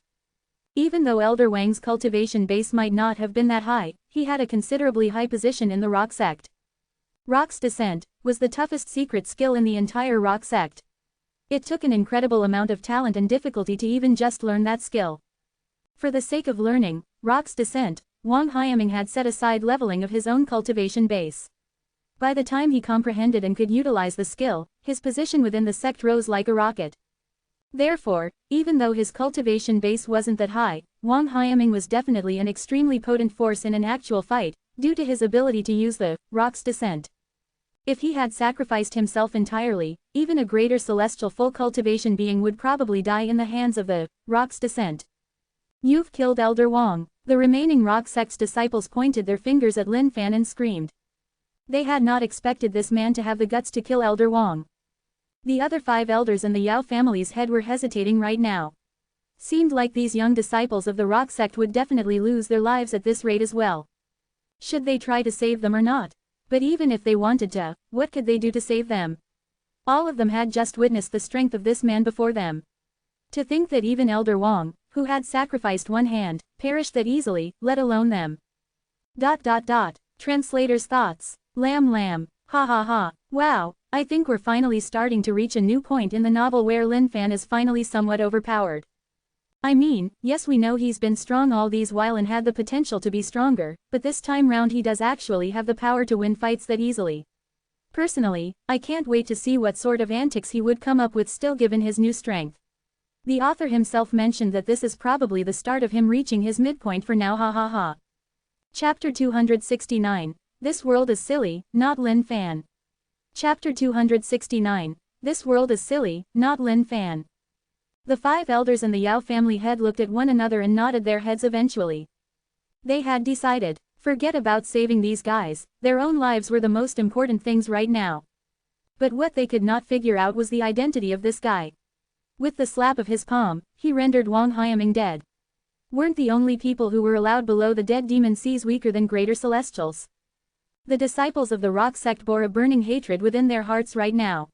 Even though Elder Wang's cultivation base might not have been that high, he had a considerably high position in the rock sect. Rock's Descent was the toughest secret skill in the entire rock sect. It took an incredible amount of talent and difficulty to even just learn that skill. For the sake of learning Rock's Descent, Wang Haiming had set aside leveling of his own cultivation base. By the time he comprehended and could utilize the skill, his position within the sect rose like a rocket. Therefore, even though his cultivation base wasn't that high, Wang Haiming was definitely an extremely potent force in an actual fight, due to his ability to use the Rock's Descent. If he had sacrificed himself entirely, even a greater celestial full cultivation being would probably die in the hands of the Rock's Descent. You've killed Elder Wang. The remaining rock sect's disciples pointed their fingers at Lin Fan and screamed. They had not expected this man to have the guts to kill Elder Wang. The other 5 elders in the Yao family's head were hesitating right now. Seemed like these young disciples of the rock sect would definitely lose their lives at this rate as well. Should they try to save them or not? But even if they wanted to, what could they do to save them? All of them had just witnessed the strength of this man before them. To think that even Elder Wang, who had sacrificed one hand, perished that easily, let alone them. Translator's thoughts. Lam. Ha ha ha. Wow, I think we're finally starting to reach a new point in the novel where Lin Fan is finally somewhat overpowered. I mean, yes, we know he's been strong all these while and had the potential to be stronger, but this time round he does actually have the power to win fights that easily. Personally, I can't wait to see what sort of antics he would come up with still given his new strength. The author himself mentioned that this is probably the start of him reaching his midpoint for now, ha ha ha. Chapter 269. This world is silly, not Lin Fan. Chapter 269. This world is silly, not Lin Fan. The 5 elders and the Yao family head looked at one another and nodded their heads eventually. They had decided. Forget about saving these guys, their own lives were the most important things right now. But what they could not figure out was the identity of this guy. With the slap of his palm, he rendered Wang Hyaming dead. Weren't the only people who were allowed below the dead demon seas weaker than greater celestials? The disciples of the rock sect bore a burning hatred within their hearts right now.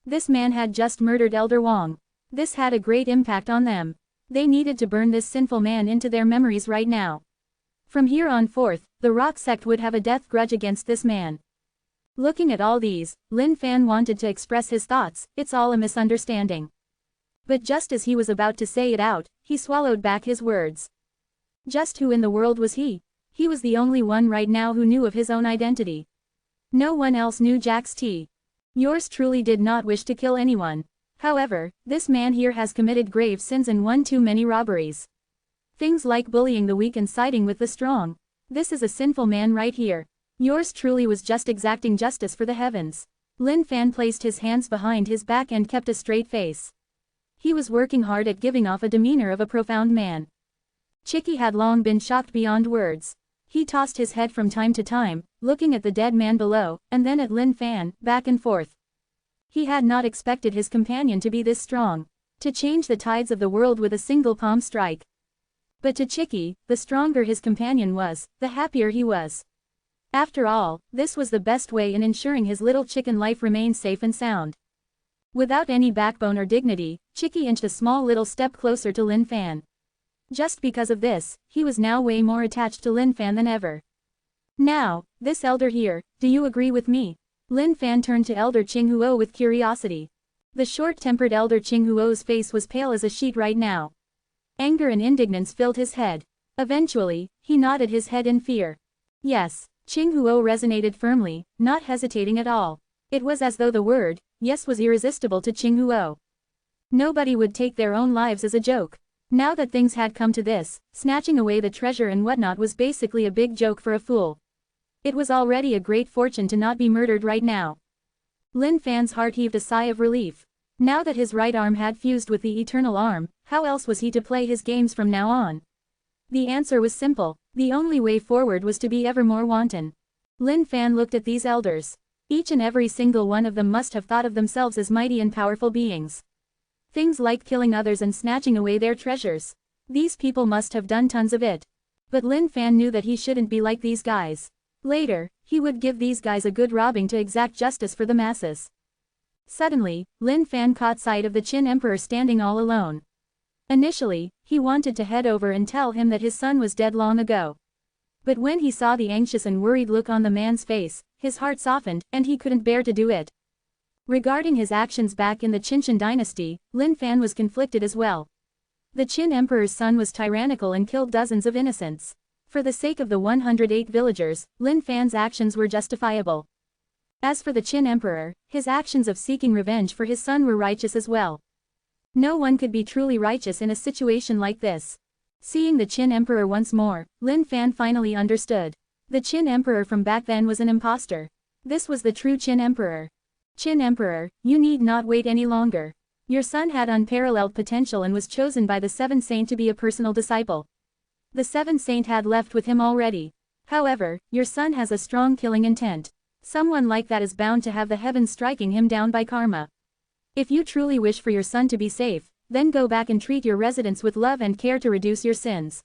This man had just murdered Elder Wang. This had a great impact on them. They needed to burn this sinful man into their memories right now. From here on forth, the rock sect would have a death grudge against this man. Looking at all these, Lin Fan wanted to express his thoughts, it's all a misunderstanding. But just as he was about to say it out, he swallowed back his words. Just who in the world was he? He was the only one right now who knew of his own identity. No one else knew Jack's T. Yours truly did not wish to kill anyone. However, this man here has committed grave sins and one too many robberies. Things like bullying the weak and siding with the strong. This is a sinful man right here. Yours truly was just exacting justice for the heavens. Lin Fan placed his hands behind his back and kept a straight face. He was working hard at giving off a demeanor of a profound man. Chicky had long been shocked beyond words. He tossed his head from time to time, looking at the dead man below, and then at Lin Fan, back and forth. He had not expected his companion to be this strong. To change the tides of the world with a single palm strike. But to Chicky, the stronger his companion was, the happier he was. After all, this was the best way in ensuring his little chicken life remained safe and sound. Without any backbone or dignity, Chicky inched a small little step closer to Lin Fan. Just because of this, he was now way more attached to Lin Fan than ever. Now, this elder here, do you agree with me? Lin Fan turned to Elder Qinghuo with curiosity. The short-tempered Elder Qinghuo's face was pale as a sheet right now. Anger and indignance filled his head. Eventually, he nodded his head in fear. Yes, Qinghuo resonated firmly, not hesitating at all. It was as though the word, yes, was irresistible to Qinghuo. Nobody would take their own lives as a joke. Now that things had come to this, snatching away the treasure and whatnot was basically a big joke for a fool. It was already a great fortune to not be murdered right now. Lin Fan's heart heaved a sigh of relief. Now that his right arm had fused with the eternal arm, how else was he to play his games from now on? The answer was simple, the only way forward was to be ever more wanton. Lin Fan looked at these elders. Each and every single one of them must have thought of themselves as mighty and powerful beings. Things like killing others and snatching away their treasures. These people must have done tons of it. But Lin Fan knew that he shouldn't be like these guys. Later, he would give these guys a good robbing to exact justice for the masses. Suddenly, Lin Fan caught sight of the Qin Emperor standing all alone. Initially, he wanted to head over and tell him that his son was dead long ago. But when he saw the anxious and worried look on the man's face, his heart softened, and he couldn't bear to do it. Regarding his actions back in the Qinshan dynasty, Lin Fan was conflicted as well. The Qin Emperor's son was tyrannical and killed dozens of innocents. For the sake of the 108 villagers, Lin Fan's actions were justifiable. As for the Qin Emperor, his actions of seeking revenge for his son were righteous as well. No one could be truly righteous in a situation like this. Seeing the Qin Emperor once more, Lin Fan finally understood. The Qin Emperor from back then was an imposter. This was the true Qin Emperor. Qin Emperor, you need not wait any longer. Your son had unparalleled potential and was chosen by the Seventh Saint to be a personal disciple. The Seventh Saint had left with him already. However, your son has a strong killing intent. Someone like that is bound to have the heavens striking him down by karma. If you truly wish for your son to be safe, then go back and treat your residents with love and care to reduce your sins.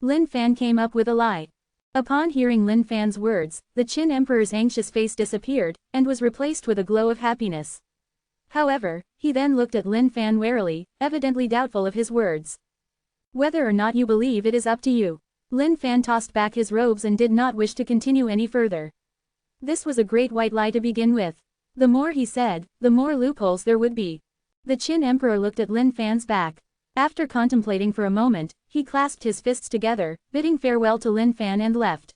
Lin Fan came up with a lie. Upon hearing Lin Fan's words, the Qin Emperor's anxious face disappeared, and was replaced with a glow of happiness. However, he then looked at Lin Fan warily, evidently doubtful of his words. Whether or not you believe it is up to you. Lin Fan tossed back his robes and did not wish to continue any further. This was a great white lie to begin with. The more he said, the more loopholes there would be. The Qin Emperor looked at Lin Fan's back. After contemplating for a moment, he clasped his fists together, bidding farewell to Lin Fan and left.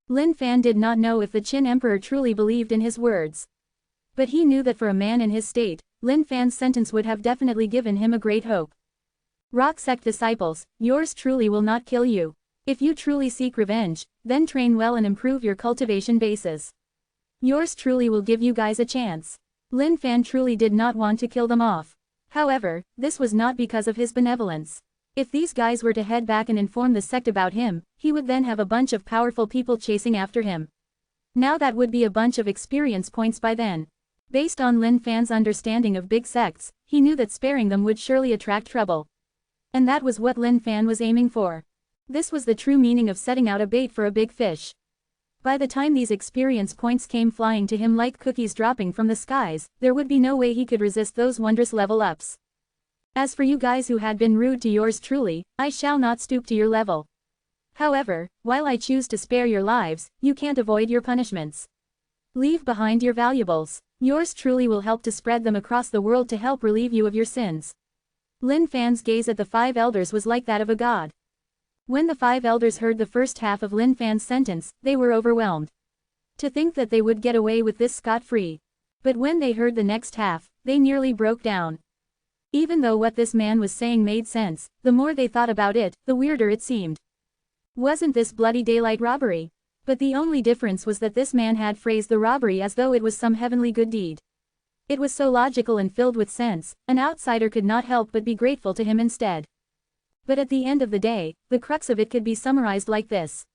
Lin Fan did not know if the Qin Emperor truly believed in his words. But he knew that for a man in his state, Lin Fan's sentence would have definitely given him a great hope. Rock sect disciples, yours truly will not kill you. If you truly seek revenge, then train well and improve your cultivation bases. Yours truly will give you guys a chance. Lin Fan truly did not want to kill them off. However, this was not because of his benevolence. If these guys were to head back and inform the sect about him, he would then have a bunch of powerful people chasing after him. Now that would be a bunch of experience points by then. Based on Lin Fan's understanding of big sects, he knew that sparing them would surely attract trouble. And that was what Lin Fan was aiming for. This was the true meaning of setting out a bait for a big fish. By the time these experience points came flying to him like cookies dropping from the skies, there would be no way he could resist those wondrous level ups. As for you guys who had been rude to yours truly, I shall not stoop to your level. However, while I choose to spare your lives, you can't avoid your punishments. Leave behind your valuables. Yours truly will help to spread them across the world to help relieve you of your sins. Lin Fan's gaze at the 5 elders was like that of a god. When the 5 elders heard the first half of Lin Fan's sentence, they were overwhelmed. To think that they would get away with this scot-free. But when they heard the next half, they nearly broke down. Even though what this man was saying made sense, the more they thought about it, the weirder it seemed. Wasn't this bloody daylight robbery? But the only difference was that this man had phrased the robbery as though it was some heavenly good deed. It was so logical and filled with sense, an outsider could not help but be grateful to him instead. But at the end of the day, the crux of it could be summarized like this.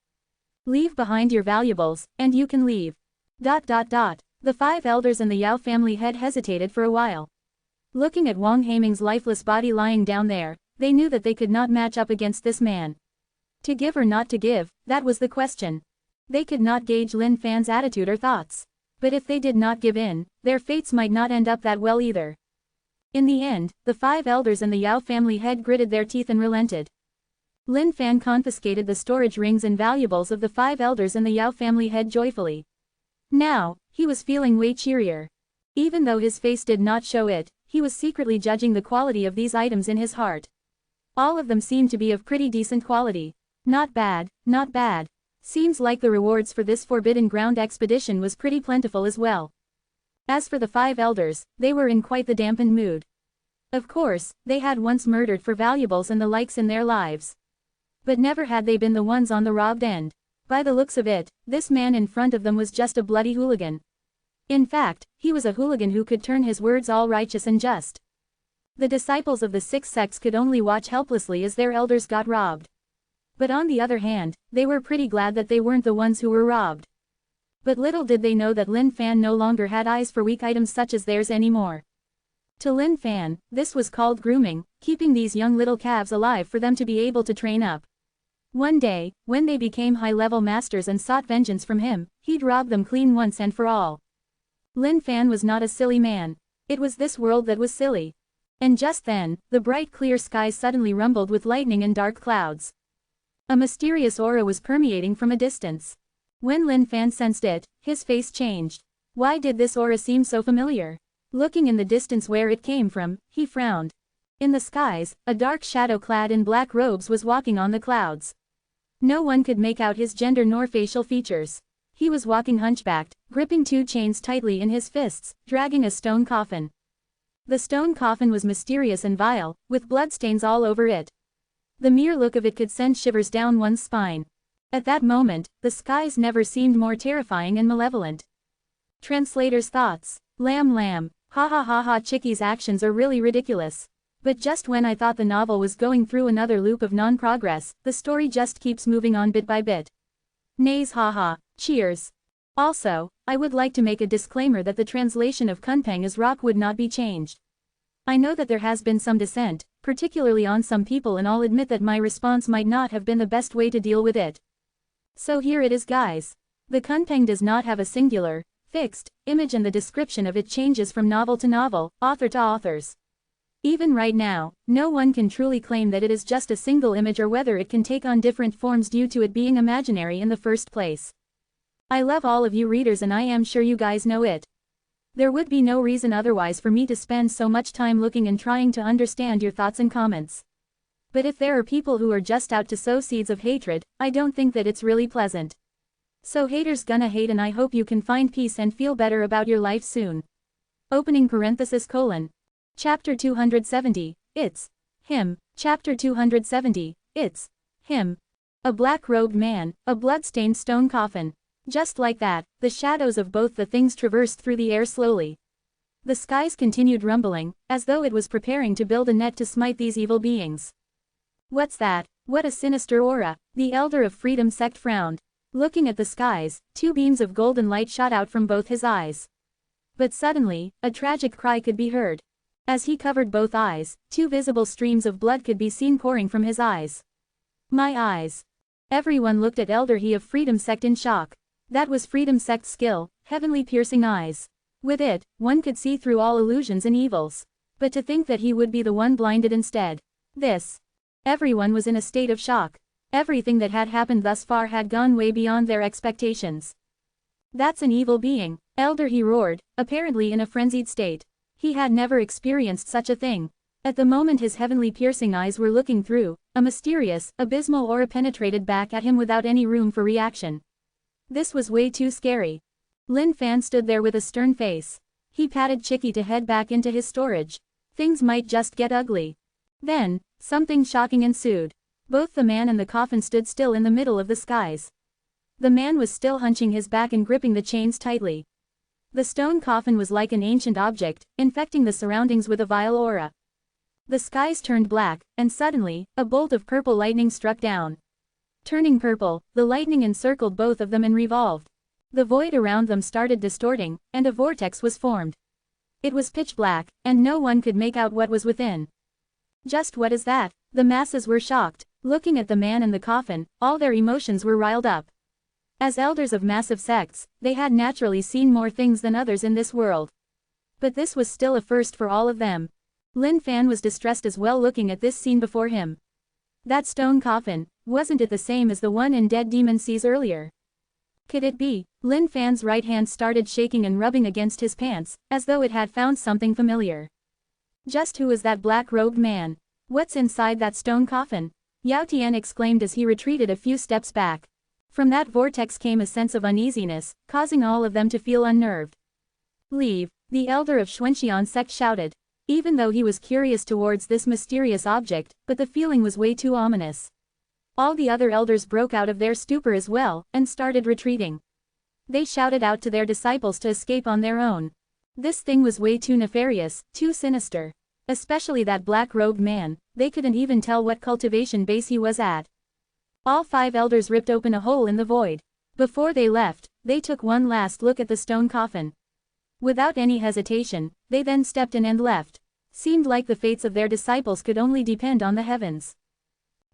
Leave behind your valuables, and you can leave. ... The 5 elders and the Yao family head hesitated for a while. Looking at Wang Haiming's lifeless body lying down there, they knew that they could not match up against this man. To give or not to give, that was the question. They could not gauge Lin Fan's attitude or thoughts. But if they did not give in, their fates might not end up that well either. In the end, the 5 elders and the Yao family head gritted their teeth and relented. Lin Fan confiscated the storage rings and valuables of the 5 elders and the Yao family head joyfully. Now, he was feeling way cheerier. Even though his face did not show it, he was secretly judging the quality of these items in his heart. All of them seemed to be of pretty decent quality. Not bad, not bad. Seems like the rewards for this Forbidden Ground expedition was pretty plentiful as well. As for the 5 elders, they were in quite the dampened mood. Of course, they had once murdered for valuables and the likes in their lives. But never had they been the ones on the robbed end. By the looks of it, this man in front of them was just a bloody hooligan. In fact, he was a hooligan who could turn his words all righteous and just. The disciples of the 6 sects could only watch helplessly as their elders got robbed. But on the other hand, they were pretty glad that they weren't the ones who were robbed. But little did they know that Lin Fan no longer had eyes for weak items such as theirs anymore. To Lin Fan, this was called grooming, keeping these young little calves alive for them to be able to train up. One day, when they became high-level masters and sought vengeance from him, he'd rob them clean once and for all. Lin Fan was not a silly man. It was this world that was silly. And just then, the bright clear skies suddenly rumbled with lightning and dark clouds. A mysterious aura was permeating from a distance. When Lin Fan sensed it, his face changed. Why did this aura seem so familiar? Looking in the distance where it came from, he frowned. In the skies, a dark shadow clad in black robes was walking on the clouds. No one could make out his gender nor facial features. He was walking hunchbacked, gripping 2 chains tightly in his fists, dragging a stone coffin. The stone coffin was mysterious and vile, with bloodstains all over it. The mere look of it could send shivers down one's spine. At that moment, the skies never seemed more terrifying and malevolent. Translator's thoughts. Lamb. Ha ha ha ha, Chicky's actions are really ridiculous. But just when I thought the novel was going through another loop of non-progress, the story just keeps moving on bit by bit. Nays haha, cheers. Also, I would like to make a disclaimer that the translation of Kunpeng as rock would not be changed. I know that there has been some dissent, particularly on some people, and I'll admit that my response might not have been the best way to deal with it. So here it is, guys. The Kunpeng does not have a singular, fixed, image, and the description of it changes from novel to novel, author to authors. Even right now, no one can truly claim that it is just a single image or whether it can take on different forms due to it being imaginary in the first place. I love all of you readers and I am sure you guys know it. There would be no reason otherwise for me to spend so much time looking and trying to understand your thoughts and comments. But if there are people who are just out to sow seeds of hatred, I don't think that it's really pleasant. So haters gonna hate, and I hope you can find peace and feel better about your life soon. Opening parenthesis colon. Chapter 270, It's Him. Chapter 270, It's Him. A black-robed man, a blood-stained stone coffin. Just like that, the shadows of both the things traversed through the air slowly. The skies continued rumbling, as though it was preparing to build a net to smite these evil beings. What's that? What a sinister aura! The elder of Freedom sect frowned. Looking at the skies, two beams of golden light shot out from both his eyes. But suddenly, a tragic cry could be heard. As he covered both eyes, two visible streams of blood could be seen pouring from his eyes. My eyes. Everyone looked at Elder He of Freedom sect in shock. That was Freedom sect's skill, heavenly piercing eyes. With it, one could see through all illusions and evils. But to think that he would be the one blinded instead. This. Everyone was in a state of shock. Everything that had happened thus far had gone way beyond their expectations. That's an evil being, Elder He roared, apparently in a frenzied state. He had never experienced such a thing. At the moment his heavenly piercing eyes were looking through, a mysterious, abysmal aura penetrated back at him without any room for reaction. This was way too scary. Lin Fan stood there with a stern face. He patted Chicky to head back into his storage. Things might just get ugly. Then, something shocking ensued. Both the man and the coffin stood still in the middle of the skies. The man was still hunching his back and gripping the chains tightly. The stone coffin was like an ancient object, infecting the surroundings with a vile aura. The skies turned black, and suddenly, a bolt of purple lightning struck down. Turning purple, the lightning encircled both of them and revolved. The void around them started distorting, and a vortex was formed. It was pitch black, and no one could make out what was within. Just what is that? The masses were shocked. Looking at the man and the coffin, all their emotions were riled up. As elders of massive sects, they had naturally seen more things than others in this world. But this was still a first for all of them. Lin Fan was distressed as well looking at this scene before him. That stone coffin, wasn't it the same as the one in Dead Demon Seas earlier? Could it be? Lin Fan's right hand started shaking and rubbing against his pants, as though it had found something familiar. Just who is that black-robed man? What's inside that stone coffin? Yao Tian exclaimed as he retreated a few steps back. From that vortex came a sense of uneasiness, causing all of them to feel unnerved. Leave, the elder of Xuanxian sect shouted. Even though he was curious towards this mysterious object, but the feeling was way too ominous. All the other elders broke out of their stupor as well, and started retreating. They shouted out to their disciples to escape on their own. This thing was way too nefarious, too sinister. Especially that black-robed man, they couldn't even tell what cultivation base he was at. All 5 elders ripped open a hole in the void. Before they left, they took one last look at the stone coffin. Without any hesitation, they then stepped in and left. Seemed like the fates of their disciples could only depend on the heavens.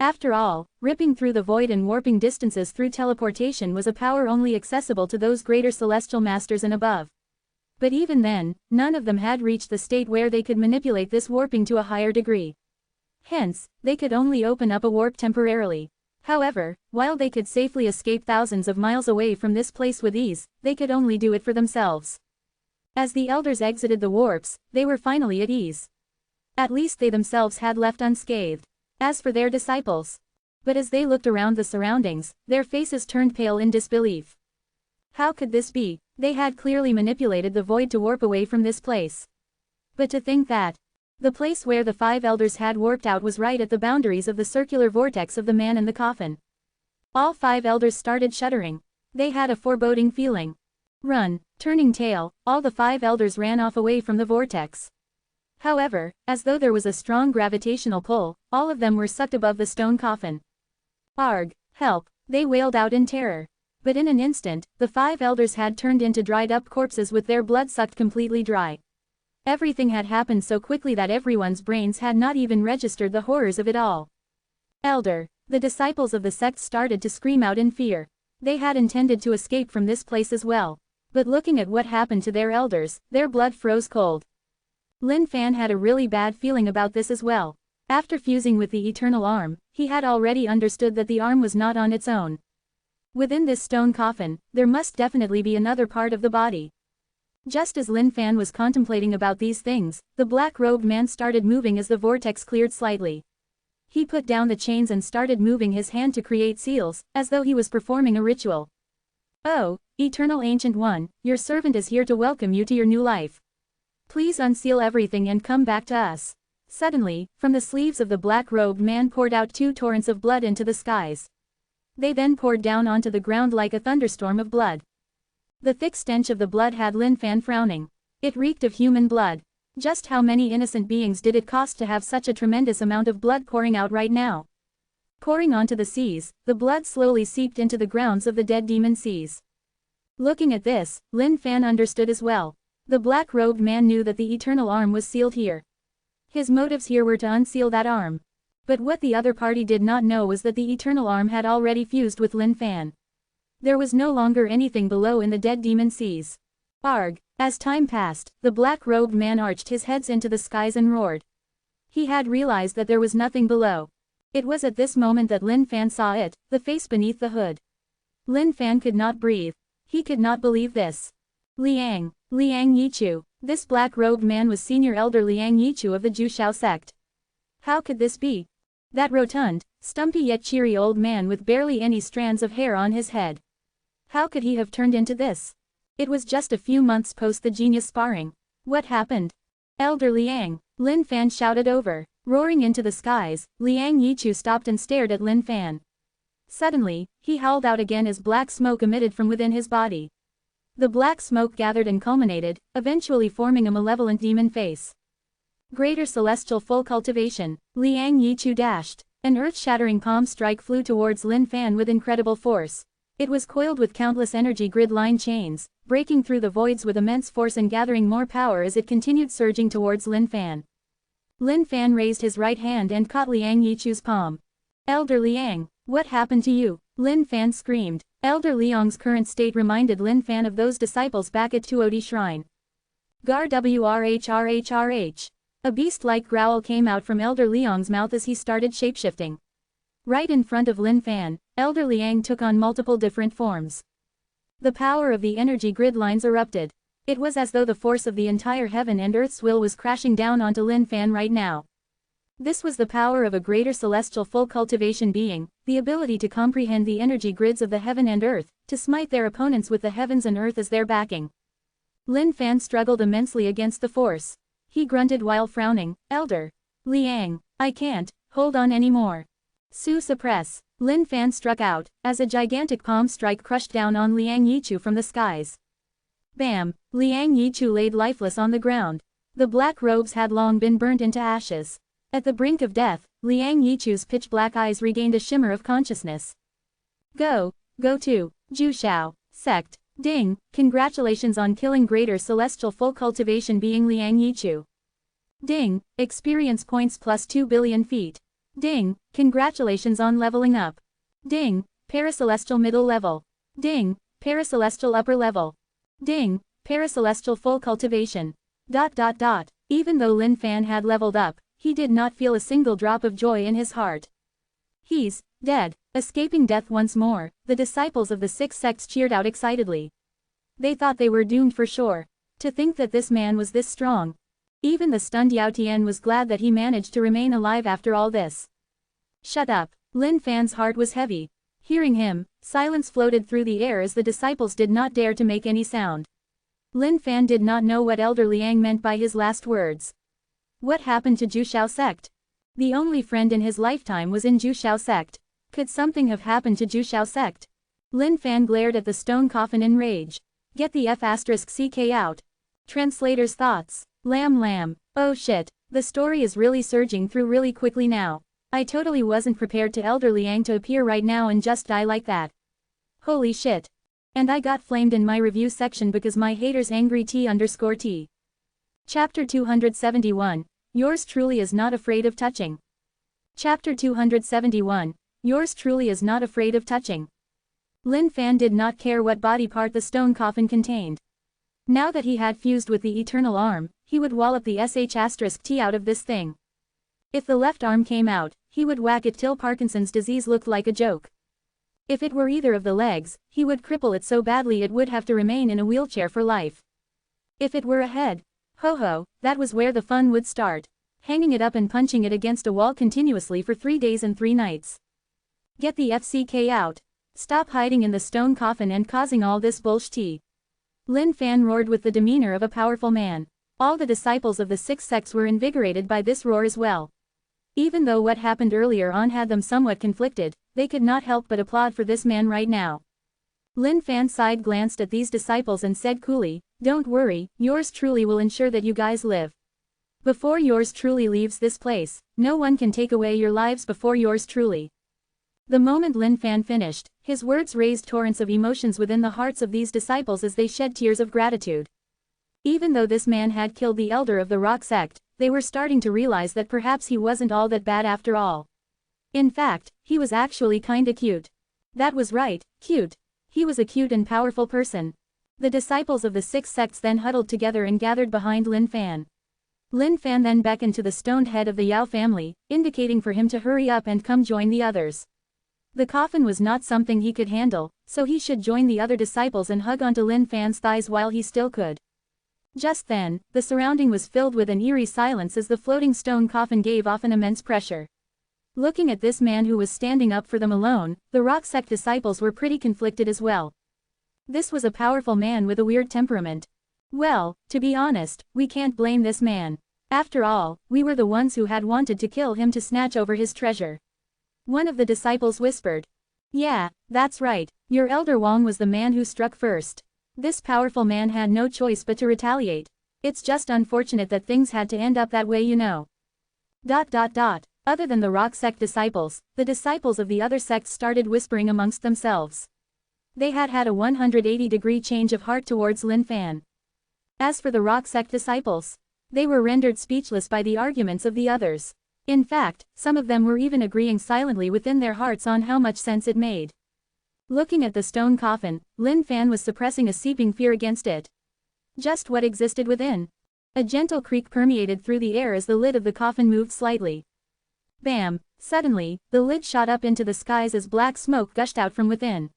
After all, ripping through the void and warping distances through teleportation was a power only accessible to those greater celestial masters and above. But even then, none of them had reached the state where they could manipulate this warping to a higher degree. Hence, they could only open up a warp temporarily. However, while they could safely escape thousands of miles away from this place with ease, they could only do it for themselves. As the elders exited the warps, they were finally at ease. At least they themselves had left unscathed. As for their disciples. But as they looked around the surroundings, their faces turned pale in disbelief. How could this be? They had clearly manipulated the void to warp away from this place. But to think that the place where the 5 elders had warped out was right at the boundaries of the circular vortex of the man in the coffin. All 5 elders started shuddering. They had a foreboding feeling. Run, turning tail, all the 5 elders ran off away from the vortex. However, as though there was a strong gravitational pull, all of them were sucked above the stone coffin. Arg, help, they wailed out in terror. But in an instant, the 5 elders had turned into dried-up corpses with their blood sucked completely dry. Everything had happened so quickly that everyone's brains had not even registered the horrors of it all. Elder, the disciples of the sect started to scream out in fear. They had intended to escape from this place as well. But looking at what happened to their elders, their blood froze cold. Lin Fan had a really bad feeling about this as well. After fusing with the eternal arm, he had already understood that the arm was not on its own. Within this stone coffin, there must definitely be another part of the body. Just as Lin Fan was contemplating about these things, the black-robed man started moving as the vortex cleared slightly. He put down the chains and started moving his hand to create seals, as though he was performing a ritual. Oh, Eternal Ancient One, your servant is here to welcome you to your new life. Please unseal everything and come back to us. Suddenly, from the sleeves of the black-robed man poured out 2 torrents of blood into the skies. They then poured down onto the ground like a thunderstorm of blood. The thick stench of the blood had Lin Fan frowning. It reeked of human blood. Just how many innocent beings did it cost to have such a tremendous amount of blood pouring out right now? Pouring onto the seas, the blood slowly seeped into the grounds of the dead demon seas. Looking at this, Lin Fan understood as well. The black-robed man knew that the eternal arm was sealed here. His motives here were to unseal that arm. But what the other party did not know was that the eternal arm had already fused with Lin Fan. There was no longer anything below in the dead demon seas. Arg! As time passed, the black-robed man arched his heads into the skies and roared. He had realized that there was nothing below. It was at this moment that Lin Fan saw it, the face beneath the hood. Lin Fan could not breathe. He could not believe this. Liang Yichu. This black-robed man was senior elder Liang Yichu of the Jushao sect. How could this be? That rotund, stumpy yet cheery old man with barely any strands of hair on his head. How could he have turned into this? It was just a few months post the genius sparring. What happened? Elder Liang, Lin Fan shouted over. Roaring into the skies, Liang Yichu stopped and stared at Lin Fan. Suddenly, he howled out again as black smoke emitted from within his body. The black smoke gathered and culminated, eventually forming a malevolent demon face. Greater celestial full cultivation, Liang Yichu dashed. An earth-shattering palm strike flew towards Lin Fan with incredible force. It was coiled with countless energy grid line chains, breaking through the voids with immense force and gathering more power as it continued surging towards Lin Fan. Lin Fan raised his right hand and caught Liang Yichu's palm. Elder Liang, what happened to you? Lin Fan screamed. Elder Liang's current state reminded Lin Fan of those disciples back at Tuodi Shrine. Gar wrh. A beast-like growl came out from Elder Liang's mouth as he started shapeshifting. Right in front of Lin Fan, Elder Liang took on multiple different forms. The power of the energy grid lines erupted. It was as though the force of the entire heaven and earth's will was crashing down onto Lin Fan right now. This was the power of a greater celestial full cultivation being, the ability to comprehend the energy grids of the heaven and earth, to smite their opponents with the heavens and earth as their backing. Lin Fan struggled immensely against the force. He grunted while frowning, Elder Liang, I can't hold on anymore. Suppress. Lin Fan struck out, as a gigantic palm strike crushed down on Liang Yichu from the skies. Bam! Liang Yichu laid lifeless on the ground. The black robes had long been burnt into ashes. At the brink of death, Liang Yichu's pitch-black eyes regained a shimmer of consciousness. Go to Jushao sect. Ding, congratulations on killing greater celestial full cultivation being Liang Yichu. Ding, experience points plus 2 billion feet. Ding, congratulations on leveling up. Ding, paracelestial middle level. Ding, paracelestial upper level. Ding, paracelestial full cultivation. ... Even though Lin Fan had leveled up, he did not feel a single drop of joy in his heart. He's dead. Escaping death once more, the disciples of the 6 sects cheered out excitedly. They thought they were doomed for sure. To think that this man was this strong. Even the stunned Yao Tian was glad that he managed to remain alive after all this. Shut up. Lin Fan's heart was heavy. Hearing him, silence floated through the air as the disciples did not dare to make any sound. Lin Fan did not know what Elder Liang meant by his last words. What happened to Jushao sect? The only friend in his lifetime was in Jushao sect. Could something have happened to Jushao sect? Lin Fan glared at the stone coffin in rage. Get the F***ck out. Translator's thoughts. Lamb. Oh shit, the story is really surging through really quickly now. I totally wasn't prepared to Elder Liang to appear right now and just die like that. Holy shit. And I got flamed in my review section because my haters angry T_T. Chapter 271. Yours truly is not afraid of touching. Chapter 271. Yours truly is not afraid of touching. Lin Fan did not care what body part the stone coffin contained. Now that he had fused with the eternal arm, he would wallop the sh*t out of this thing. If the left arm came out, he would whack it till Parkinson's disease looked like a joke. If it were either of the legs, he would cripple it so badly it would have to remain in a wheelchair for life. If it were a head, ho, that was where the fun would start. Hanging it up and punching it against a wall continuously for 3 days and 3 nights. Get the FCK out. Stop hiding in the stone coffin and causing all this bullshit. Lin Fan roared with the demeanor of a powerful man. All the disciples of the six sects were invigorated by this roar as well. Even though what happened earlier on had them somewhat conflicted, they could not help but applaud for this man right now. Lin Fan side-glanced at these disciples and said coolly, "Don't worry, yours truly will ensure that you guys live. Before yours truly leaves this place, no one can take away your lives before yours truly." The moment Lin Fan finished, his words raised torrents of emotions within the hearts of these disciples as they shed tears of gratitude. Even though this man had killed the elder of the rock sect, they were starting to realize that perhaps he wasn't all that bad after all. In fact, he was actually kinda cute. That was right, cute. He was a cute and powerful person. The disciples of the six sects then huddled together and gathered behind Lin Fan. Lin Fan then beckoned to the stoned head of the Yao family, indicating for him to hurry up and come join the others. The coffin was not something he could handle, so he should join the other disciples and hug onto Lin Fan's thighs while he still could. Just then, the surrounding was filled with an eerie silence as the floating stone coffin gave off an immense pressure. Looking at this man who was standing up for them alone, the rock sect disciples were pretty conflicted as well. This was a powerful man with a weird temperament. Well, to be honest, we can't blame this man. After all, we were the ones who had wanted to kill him to snatch over his treasure. One of the disciples whispered. Yeah, that's right, your elder Wang was the man who struck first. This powerful man had no choice but to retaliate. It's just unfortunate that things had to end up that way, you know. Other than the rock sect disciples, the disciples of the other sects started whispering amongst themselves. They had had a 180-degree change of heart towards Lin Fan. As for the rock sect disciples, they were rendered speechless by the arguments of the others. In fact, some of them were even agreeing silently within their hearts on how much sense it made. Looking at the stone coffin, Lin Fan was suppressing a seeping fear against it. Just what existed within? A gentle creak permeated through the air as the lid of the coffin moved slightly. Bam! Suddenly, the lid shot up into the skies as black smoke gushed out from within.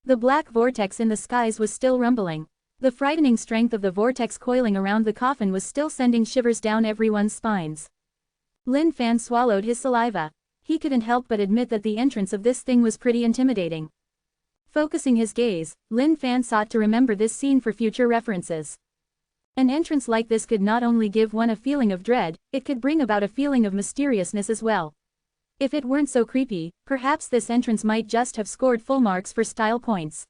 The black vortex in the skies was still rumbling. The frightening strength of the vortex coiling around the coffin was still sending shivers down everyone's spines. Lin Fan swallowed his saliva. He couldn't help but admit that the entrance of this thing was pretty intimidating. Focusing his gaze, Lin Fan sought to remember this scene for future references. An entrance like this could not only give one a feeling of dread, it could bring about a feeling of mysteriousness as well. If it weren't so creepy, perhaps this entrance might just have scored full marks for style points.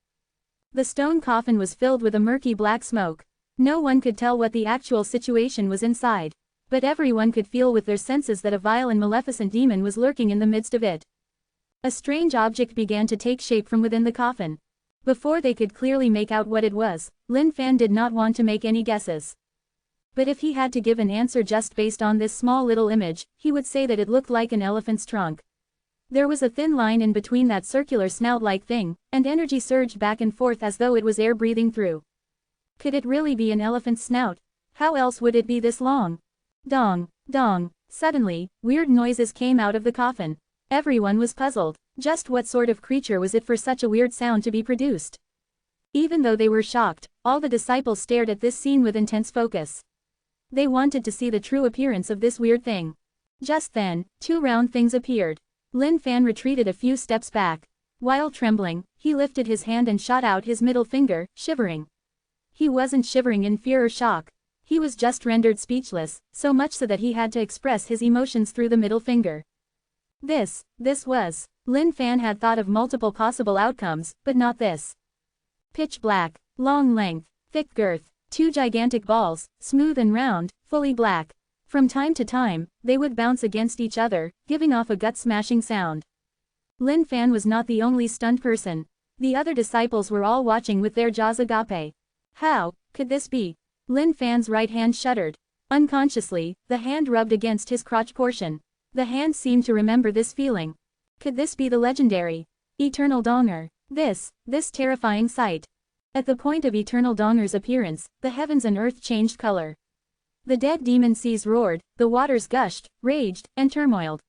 The stone coffin was filled with a murky black smoke. No one could tell what the actual situation was inside. But everyone could feel with their senses that a vile and maleficent demon was lurking in the midst of it. A strange object began to take shape from within the coffin. Before they could clearly make out what it was, Lin Fan did not want to make any guesses. But if he had to give an answer just based on this small little image, he would say that it looked like an elephant's trunk. There was a thin line in between that circular snout-like thing, and energy surged back and forth as though it was air breathing through. Could it really be an elephant's snout? How else would it be this long? Dong, dong. Suddenly, weird noises came out of the coffin. Everyone was puzzled. Just what sort of creature was it for such a weird sound to be produced? Even though they were shocked, all the disciples stared at this scene with intense focus. They wanted to see the true appearance of this weird thing. Just then, two round things appeared. Lin Fan retreated a few steps back. While trembling, he lifted his hand and shot out his middle finger, shivering. He wasn't shivering in fear or shock. He was just rendered speechless, so much so that he had to express his emotions through the middle finger. This was. Lin Fan had thought of multiple possible outcomes, but not this. Pitch black, long length, thick girth, two gigantic balls, smooth and round, fully black. From time to time, they would bounce against each other, giving off a gut-smashing sound. Lin Fan was not the only stunned person. The other disciples were all watching with their jaws agape. How could this be? Lin Fan's right hand shuddered. Unconsciously, the hand rubbed against his crotch portion. The hand seemed to remember this feeling. Could this be the legendary Eternal Donger? This terrifying sight. At the point of Eternal Donger's appearance, the heavens and earth changed color. The dead demon seas roared, the waters gushed, raged, and turmoiled.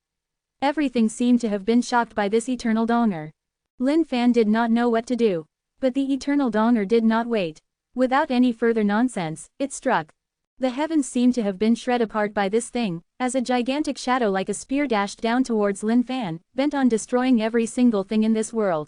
Everything seemed to have been shocked by this Eternal Donger. Lin Fan did not know what to do. But the Eternal Donger did not wait. Without any further nonsense, it struck. The heavens seemed to have been shred apart by this thing, as a gigantic shadow like a spear dashed down towards Lin Fan, bent on destroying every single thing in this world.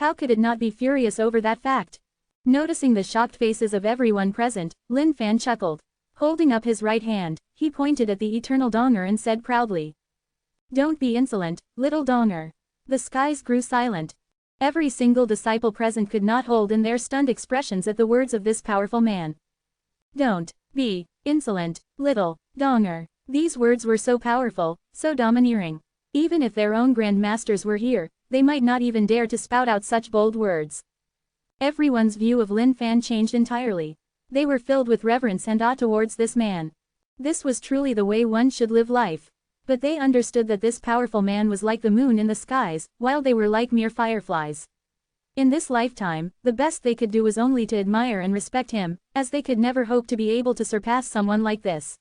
How could it not be furious over that fact? Noticing the shocked faces of everyone present, Lin Fan chuckled. Holding up his right hand, he pointed at the eternal Donger and said proudly, "Don't be insolent, little Donger." The skies grew silent. Every single disciple present could not hold in their stunned expressions at the words of this powerful man. "Don't be insolent, little Donger." These words were so powerful, so domineering. Even if their own Grand Masters were here, they might not even dare to spout out such bold words. Everyone's view of Lin Fan changed entirely. They were filled with reverence and awe towards this man. This was truly the way one should live life. But they understood that this powerful man was like the moon in the skies, while they were like mere fireflies. In this lifetime, the best they could do was only to admire and respect him, as they could never hope to be able to surpass someone like this.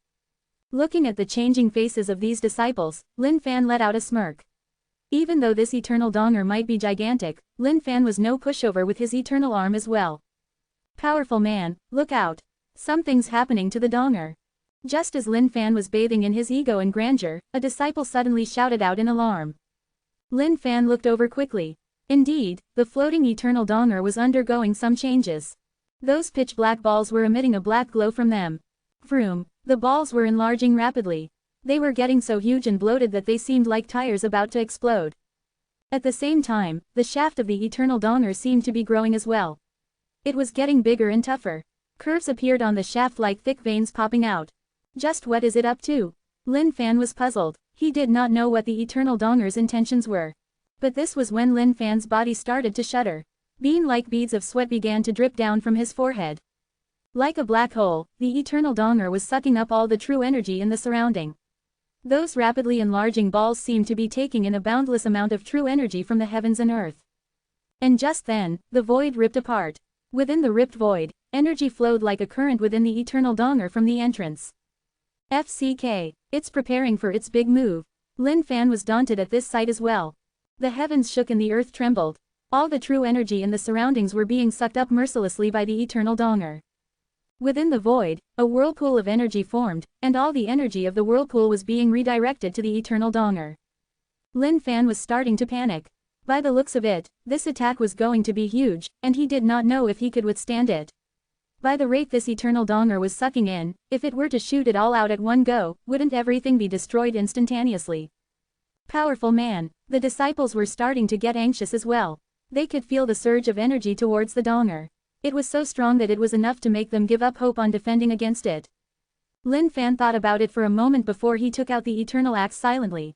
Looking at the changing faces of these disciples, Lin Fan let out a smirk. Even though this eternal Donger might be gigantic, Lin Fan was no pushover with his eternal arm as well. "Powerful man, look out. Something's happening to the Donger." Just as Lin Fan was bathing in his ego and grandeur, a disciple suddenly shouted out in alarm. Lin Fan looked over quickly. Indeed, the floating eternal Donger was undergoing some changes. Those pitch-black balls were emitting a black glow from them. Vroom, the balls were enlarging rapidly. They were getting so huge and bloated that they seemed like tires about to explode. At the same time, the shaft of the eternal Donger seemed to be growing as well. It was getting bigger and tougher. Curves appeared on the shaft like thick veins popping out. Just what is it up to? Lin Fan was puzzled. He did not know what the eternal Donger's intentions were. But this was when Lin Fan's body started to shudder. Bean-like beads of sweat began to drip down from his forehead. Like a black hole, the eternal Donger was sucking up all the true energy in the surrounding. Those rapidly enlarging balls seemed to be taking in a boundless amount of true energy from the heavens and earth. And just then, the void ripped apart. Within the ripped void, energy flowed like a current within the eternal Donger from the entrance. FCK, it's preparing for its big move. Lin Fan was daunted at this sight as well. The heavens shook and the earth trembled. All the true energy in the surroundings were being sucked up mercilessly by the eternal Donger. Within the void, a whirlpool of energy formed, and all the energy of the whirlpool was being redirected to the eternal Donger. Lin Fan was starting to panic. By the looks of it, this attack was going to be huge, and he did not know if he could withstand it. By the rate this eternal Donger was sucking in, if it were to shoot it all out at one go, wouldn't everything be destroyed instantaneously? Powerful man. The disciples were starting to get anxious as well. They could feel the surge of energy towards the Donger. It was so strong that it was enough to make them give up hope on defending against it. Lin Fan thought about it for a moment before he took out the eternal axe silently.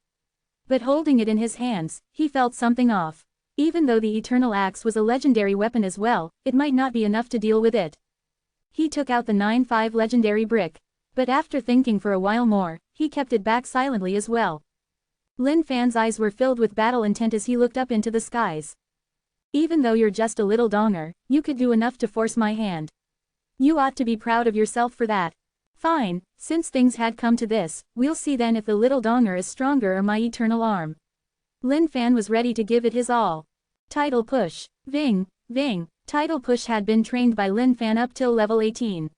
But holding it in his hands, he felt something off. Even though the eternal axe was a legendary weapon as well, it might not be enough to deal with it. He took out the 9-5 legendary brick. But after thinking for a while more, he kept it back silently as well. Lin Fan's eyes were filled with battle intent as he looked up into the skies. "Even though you're just a little Donger, you could do enough to force my hand. You ought to be proud of yourself for that." "Fine, since things had come to this, we'll see then if the little Donger is stronger or my eternal arm." Lin Fan was ready to give it his all. Tidal push. Ving, ving. Tidal push had been trained by Lin Fan up till level 18.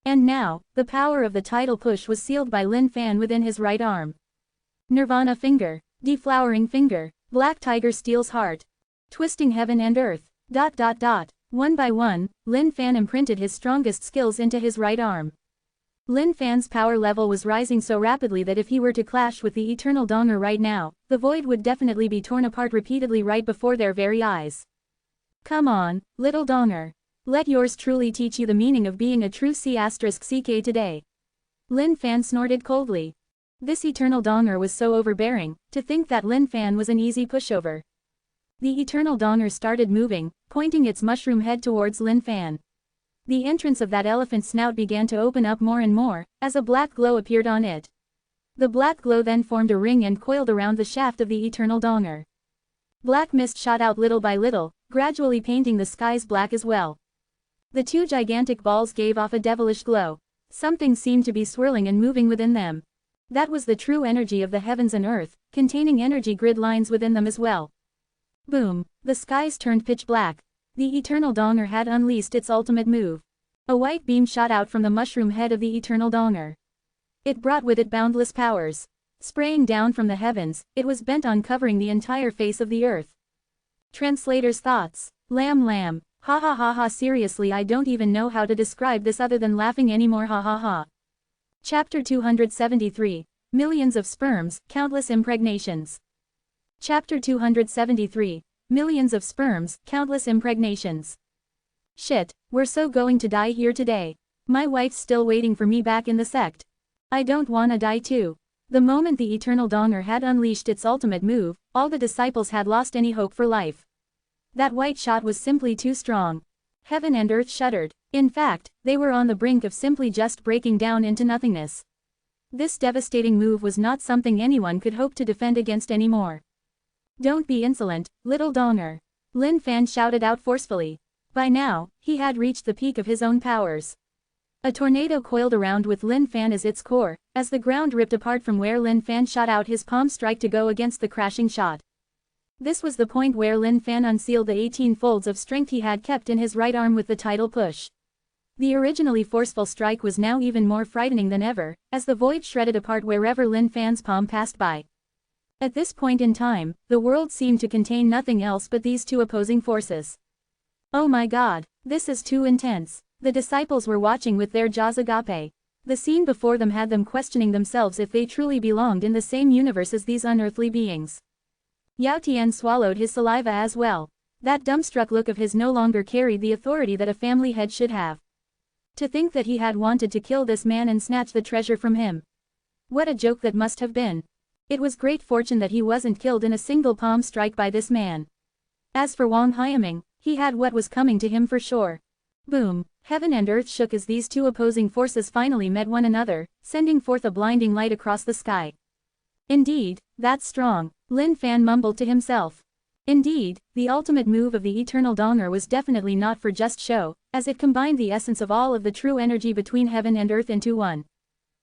And now, the power of the tidal push was sealed by Lin Fan within his right arm. Nirvana finger. Deflowering finger. Black tiger steel's heart. Twisting heaven and earth. ... One by one, Lin Fan imprinted his strongest skills into his right arm. Lin Fan's power level was rising so rapidly that if he were to clash with the eternal Donger right now, the void would definitely be torn apart repeatedly right before their very eyes. "Come on, little Donger. Let yours truly teach you the meaning of being a true C***CK today." Lin Fan snorted coldly. This eternal Donger was so overbearing, to think that Lin Fan was an easy pushover. The eternal Donger started moving, pointing its mushroom head towards Lin Fan. The entrance of that elephant snout began to open up more and more, as a black glow appeared on it. The black glow then formed a ring and coiled around the shaft of the eternal Donger. Black mist shot out little by little, gradually painting the skies black as well. The two gigantic balls gave off a devilish glow. Something seemed to be swirling and moving within them. That was the true energy of the heavens and earth, containing energy grid lines within them as well. Boom, the skies turned pitch black. The eternal Donger had unleashed its ultimate move. A white beam shot out from the mushroom head of the eternal Donger. It brought with it boundless powers. Spraying down from the heavens, it was bent on covering the entire face of the earth. Translator's thoughts. Lamb lamb. Ha ha ha ha, seriously, I don't even know how to describe this other than laughing anymore, ha ha ha. Chapter 273. Millions of sperms, countless impregnations. Chapter 273. Millions of sperms, countless impregnations. Shit, we're so going to die here today. My wife's still waiting for me back in the sect. I don't wanna die too. The moment the eternal Donger had unleashed its ultimate move, all the disciples had lost any hope for life. That white shot was simply too strong. Heaven and earth shuddered. In fact, they were on the brink of simply just breaking down into nothingness. This devastating move was not something anyone could hope to defend against anymore. Don't be insolent, little Donger. Lin Fan shouted out forcefully. By now, he had reached the peak of his own powers. A tornado coiled around with Lin Fan as its core, as the ground ripped apart from where Lin Fan shot out his palm strike to go against the crashing shot. This was the point where Lin Fan unsealed the 18 folds of strength he had kept in his right arm with the tidal push. The originally forceful strike was now even more frightening than ever, as the void shredded apart wherever Lin Fan's palm passed by. At this point in time, the world seemed to contain nothing else but these two opposing forces. Oh my god, this is too intense. The disciples were watching with their jaws agape. The scene before them had them questioning themselves if they truly belonged in the same universe as these unearthly beings. Yao Tian swallowed his saliva as well. That dumbstruck look of his no longer carried the authority that a family head should have. To think that he had wanted to kill this man and snatch the treasure from him. What a joke that must have been. It was great fortune that he wasn't killed in a single palm strike by this man. As for Wang Haiming, he had what was coming to him for sure. Boom, heaven and earth shook as these two opposing forces finally met one another, sending forth a blinding light across the sky. Indeed, that's strong, Lin Fan mumbled to himself. Indeed, the ultimate move of the eternal Donger was definitely not for just show, as it combined the essence of all of the true energy between heaven and earth into one.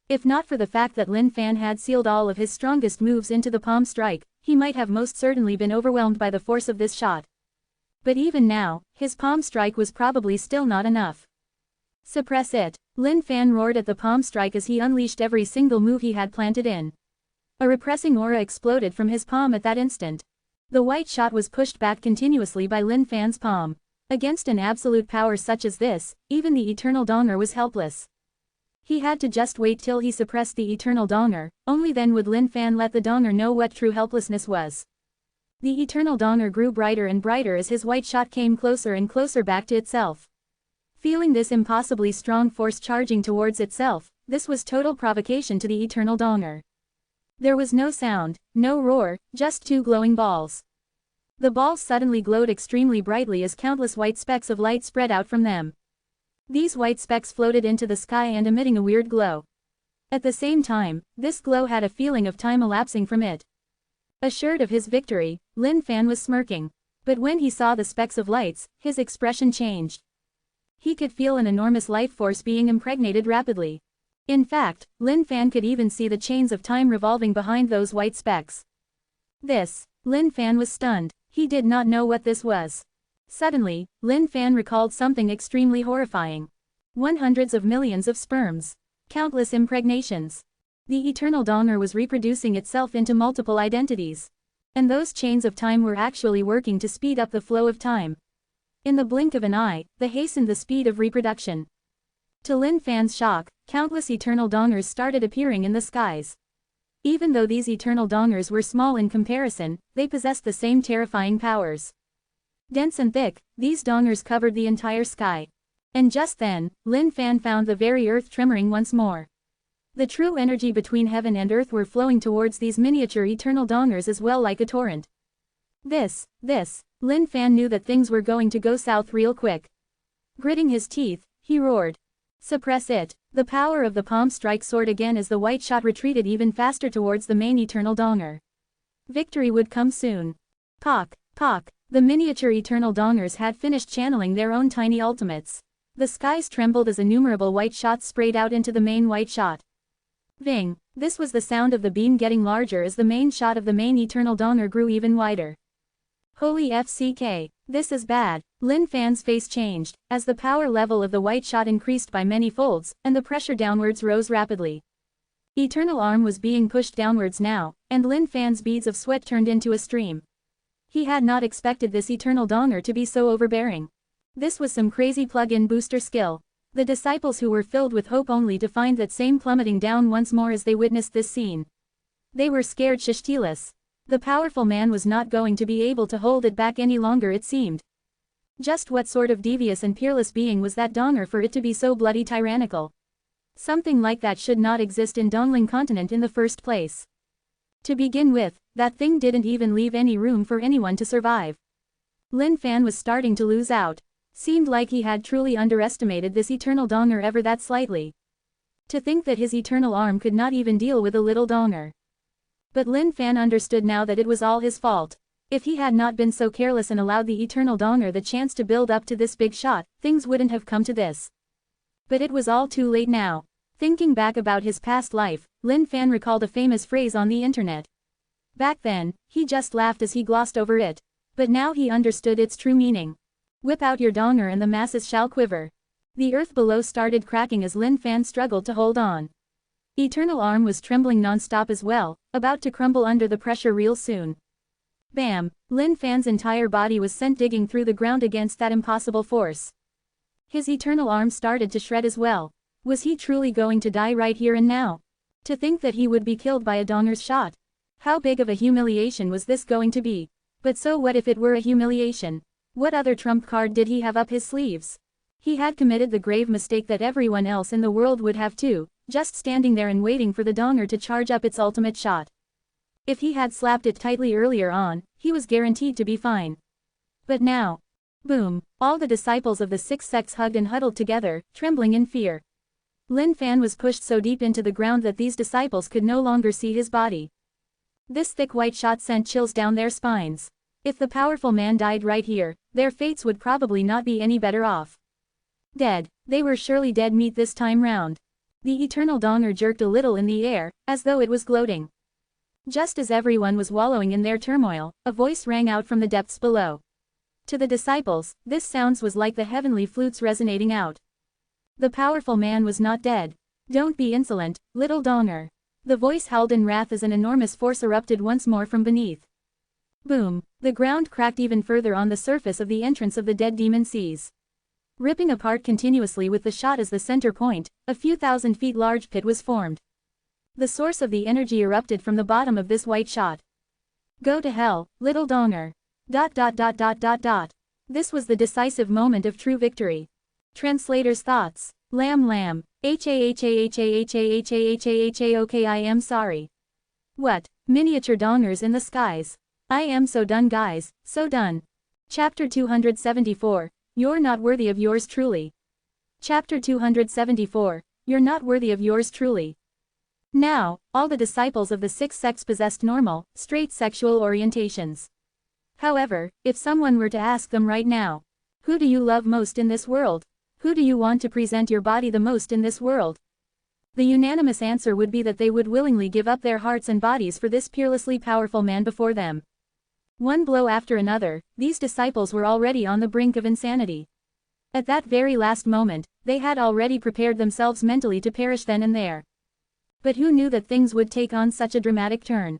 If not for the fact that Lin Fan had sealed all of his strongest moves into the palm strike, he might have most certainly been overwhelmed by the force of this shot. But even now, his palm strike was probably still not enough. Suppress it, Lin Fan roared at the palm strike as he unleashed every single move he had planted in. A repressing aura exploded from his palm at that instant. The white shot was pushed back continuously by Lin Fan's palm. Against an absolute power such as this, even the eternal Donger was helpless. He had to just wait till he suppressed the eternal Donger, only then would Lin Fan let the Donger know what true helplessness was. The eternal Donger grew brighter and brighter as his white shot came closer and closer back to itself. Feeling this impossibly strong force charging towards itself, this was total provocation to the eternal Donger. There was no sound, no roar, just two glowing balls. The balls suddenly glowed extremely brightly as countless white specks of light spread out from them. These white specks floated into the sky and emitting a weird glow. At the same time, this glow had a feeling of time elapsing from it. Assured of his victory, Lin Fan was smirking. But when he saw the specks of lights, his expression changed. He could feel an enormous life force being impregnated rapidly. In fact, Lin Fan could even see the chains of time revolving behind those white specks. Lin Fan was stunned. He did not know what this was. Suddenly, Lin Fan recalled something extremely horrifying. Hundreds of millions of sperms. Countless impregnations. The eternal Donger was reproducing itself into multiple identities. And those chains of time were actually working to speed up the flow of time. In the blink of an eye, they hastened the speed of reproduction. To Lin Fan's shock, countless eternal Dongers started appearing in the skies. Even though these eternal Dongers were small in comparison, they possessed the same terrifying powers. Dense and thick, these Dongers covered the entire sky. And just then, Lin Fan found the very earth tremoring once more. The true energy between heaven and earth were flowing towards these miniature eternal Dongers as well like a torrent. Lin Fan knew that things were going to go south real quick. Gritting his teeth, he roared. Suppress it. The power of the palm strike soared again as the white shot retreated even faster towards the main eternal Donger. Victory would come soon. Pock. The miniature eternal Dongers had finished channeling their own tiny ultimates. The skies trembled as innumerable white shots sprayed out into the main white shot. Ving. This was the sound of the beam getting larger as the main shot of the main eternal Donger grew even wider. Holy FCK. This is bad. Lin Fan's face changed, as the power level of the white shot increased by many folds, and the pressure downwards rose rapidly. Eternal arm was being pushed downwards now, and Lin Fan's beads of sweat turned into a stream. He had not expected this eternal donger to be so overbearing. This was some crazy plug-in booster skill. The disciples who were filled with hope only to find that same plummeting down once more as they witnessed this scene. They were scared shitless. The powerful man was not going to be able to hold it back any longer, it seemed. Just what sort of devious and peerless being was that donger for it to be so bloody tyrannical? Something like that should not exist in Dongling continent in the first place. To begin with, that thing didn't even leave any room for anyone to survive. Lin Fan was starting to lose out. Seemed like he had truly underestimated this eternal donger ever that slightly. To think that his eternal arm could not even deal with a little donger. But Lin Fan understood now that it was all his fault. If he had not been so careless and allowed the eternal donger the chance to build up to this big shot, things wouldn't have come to this. But it was all too late now. Thinking back about his past life, Lin Fan recalled a famous phrase on the internet. Back then, he just laughed as he glossed over it. But now he understood its true meaning. Whip out your donger and the masses shall quiver. The earth below started cracking as Lin Fan struggled to hold on. Eternal arm was trembling non-stop as well, about to crumble under the pressure real soon. Bam! Lin Fan's entire body was sent digging through the ground against that impossible force. His eternal arm started to shred as well. Was he truly going to die right here and now? To think that he would be killed by a donger's shot. How big of a humiliation was this going to be? But so what if it were a humiliation? What other trump card did he have up his sleeves? He had committed the grave mistake that everyone else in the world would have too, just standing there and waiting for the donger to charge up its ultimate shot. If he had slapped it tightly earlier on, he was guaranteed to be fine. But now, boom, all the disciples of the six sects hugged and huddled together, trembling in fear. Lin Fan was pushed so deep into the ground that these disciples could no longer see his body. This thick white shot sent chills down their spines. If the powerful man died right here, their fates would probably not be any better off. Dead, they were surely dead meat this time round. The eternal donger jerked a little in the air, as though it was gloating. Just as everyone was wallowing in their turmoil, a voice rang out from the depths below. To the disciples, this sounds was like the heavenly flutes resonating out. The powerful man was not dead. Don't be insolent, little donger. The voice howled in wrath as an enormous force erupted once more from beneath. Boom, the ground cracked even further on the surface of the entrance of the dead demon seas. Ripping apart continuously with the shot as the center point, a few thousand feet large pit was formed. The source of the energy erupted from the bottom of this white shot. Go to hell, little donger. ... This was the decisive moment of true victory. Translator's thoughts. Lamb. Okay, I am sorry. What? Miniature dongers in the skies. I am so done, guys, so done. Chapter 274. You're not worthy of yours truly. Chapter 274. You're not worthy of yours truly. Now, all the disciples of the six sects possessed normal, straight sexual orientations. However, if someone were to ask them right now, who do you love most in this world? Who do you want to present your body the most in this world? The unanimous answer would be that they would willingly give up their hearts and bodies for this peerlessly powerful man before them. One blow after another, these disciples were already on the brink of insanity. At that very last moment, they had already prepared themselves mentally to perish then and there. But who knew that things would take on such a dramatic turn?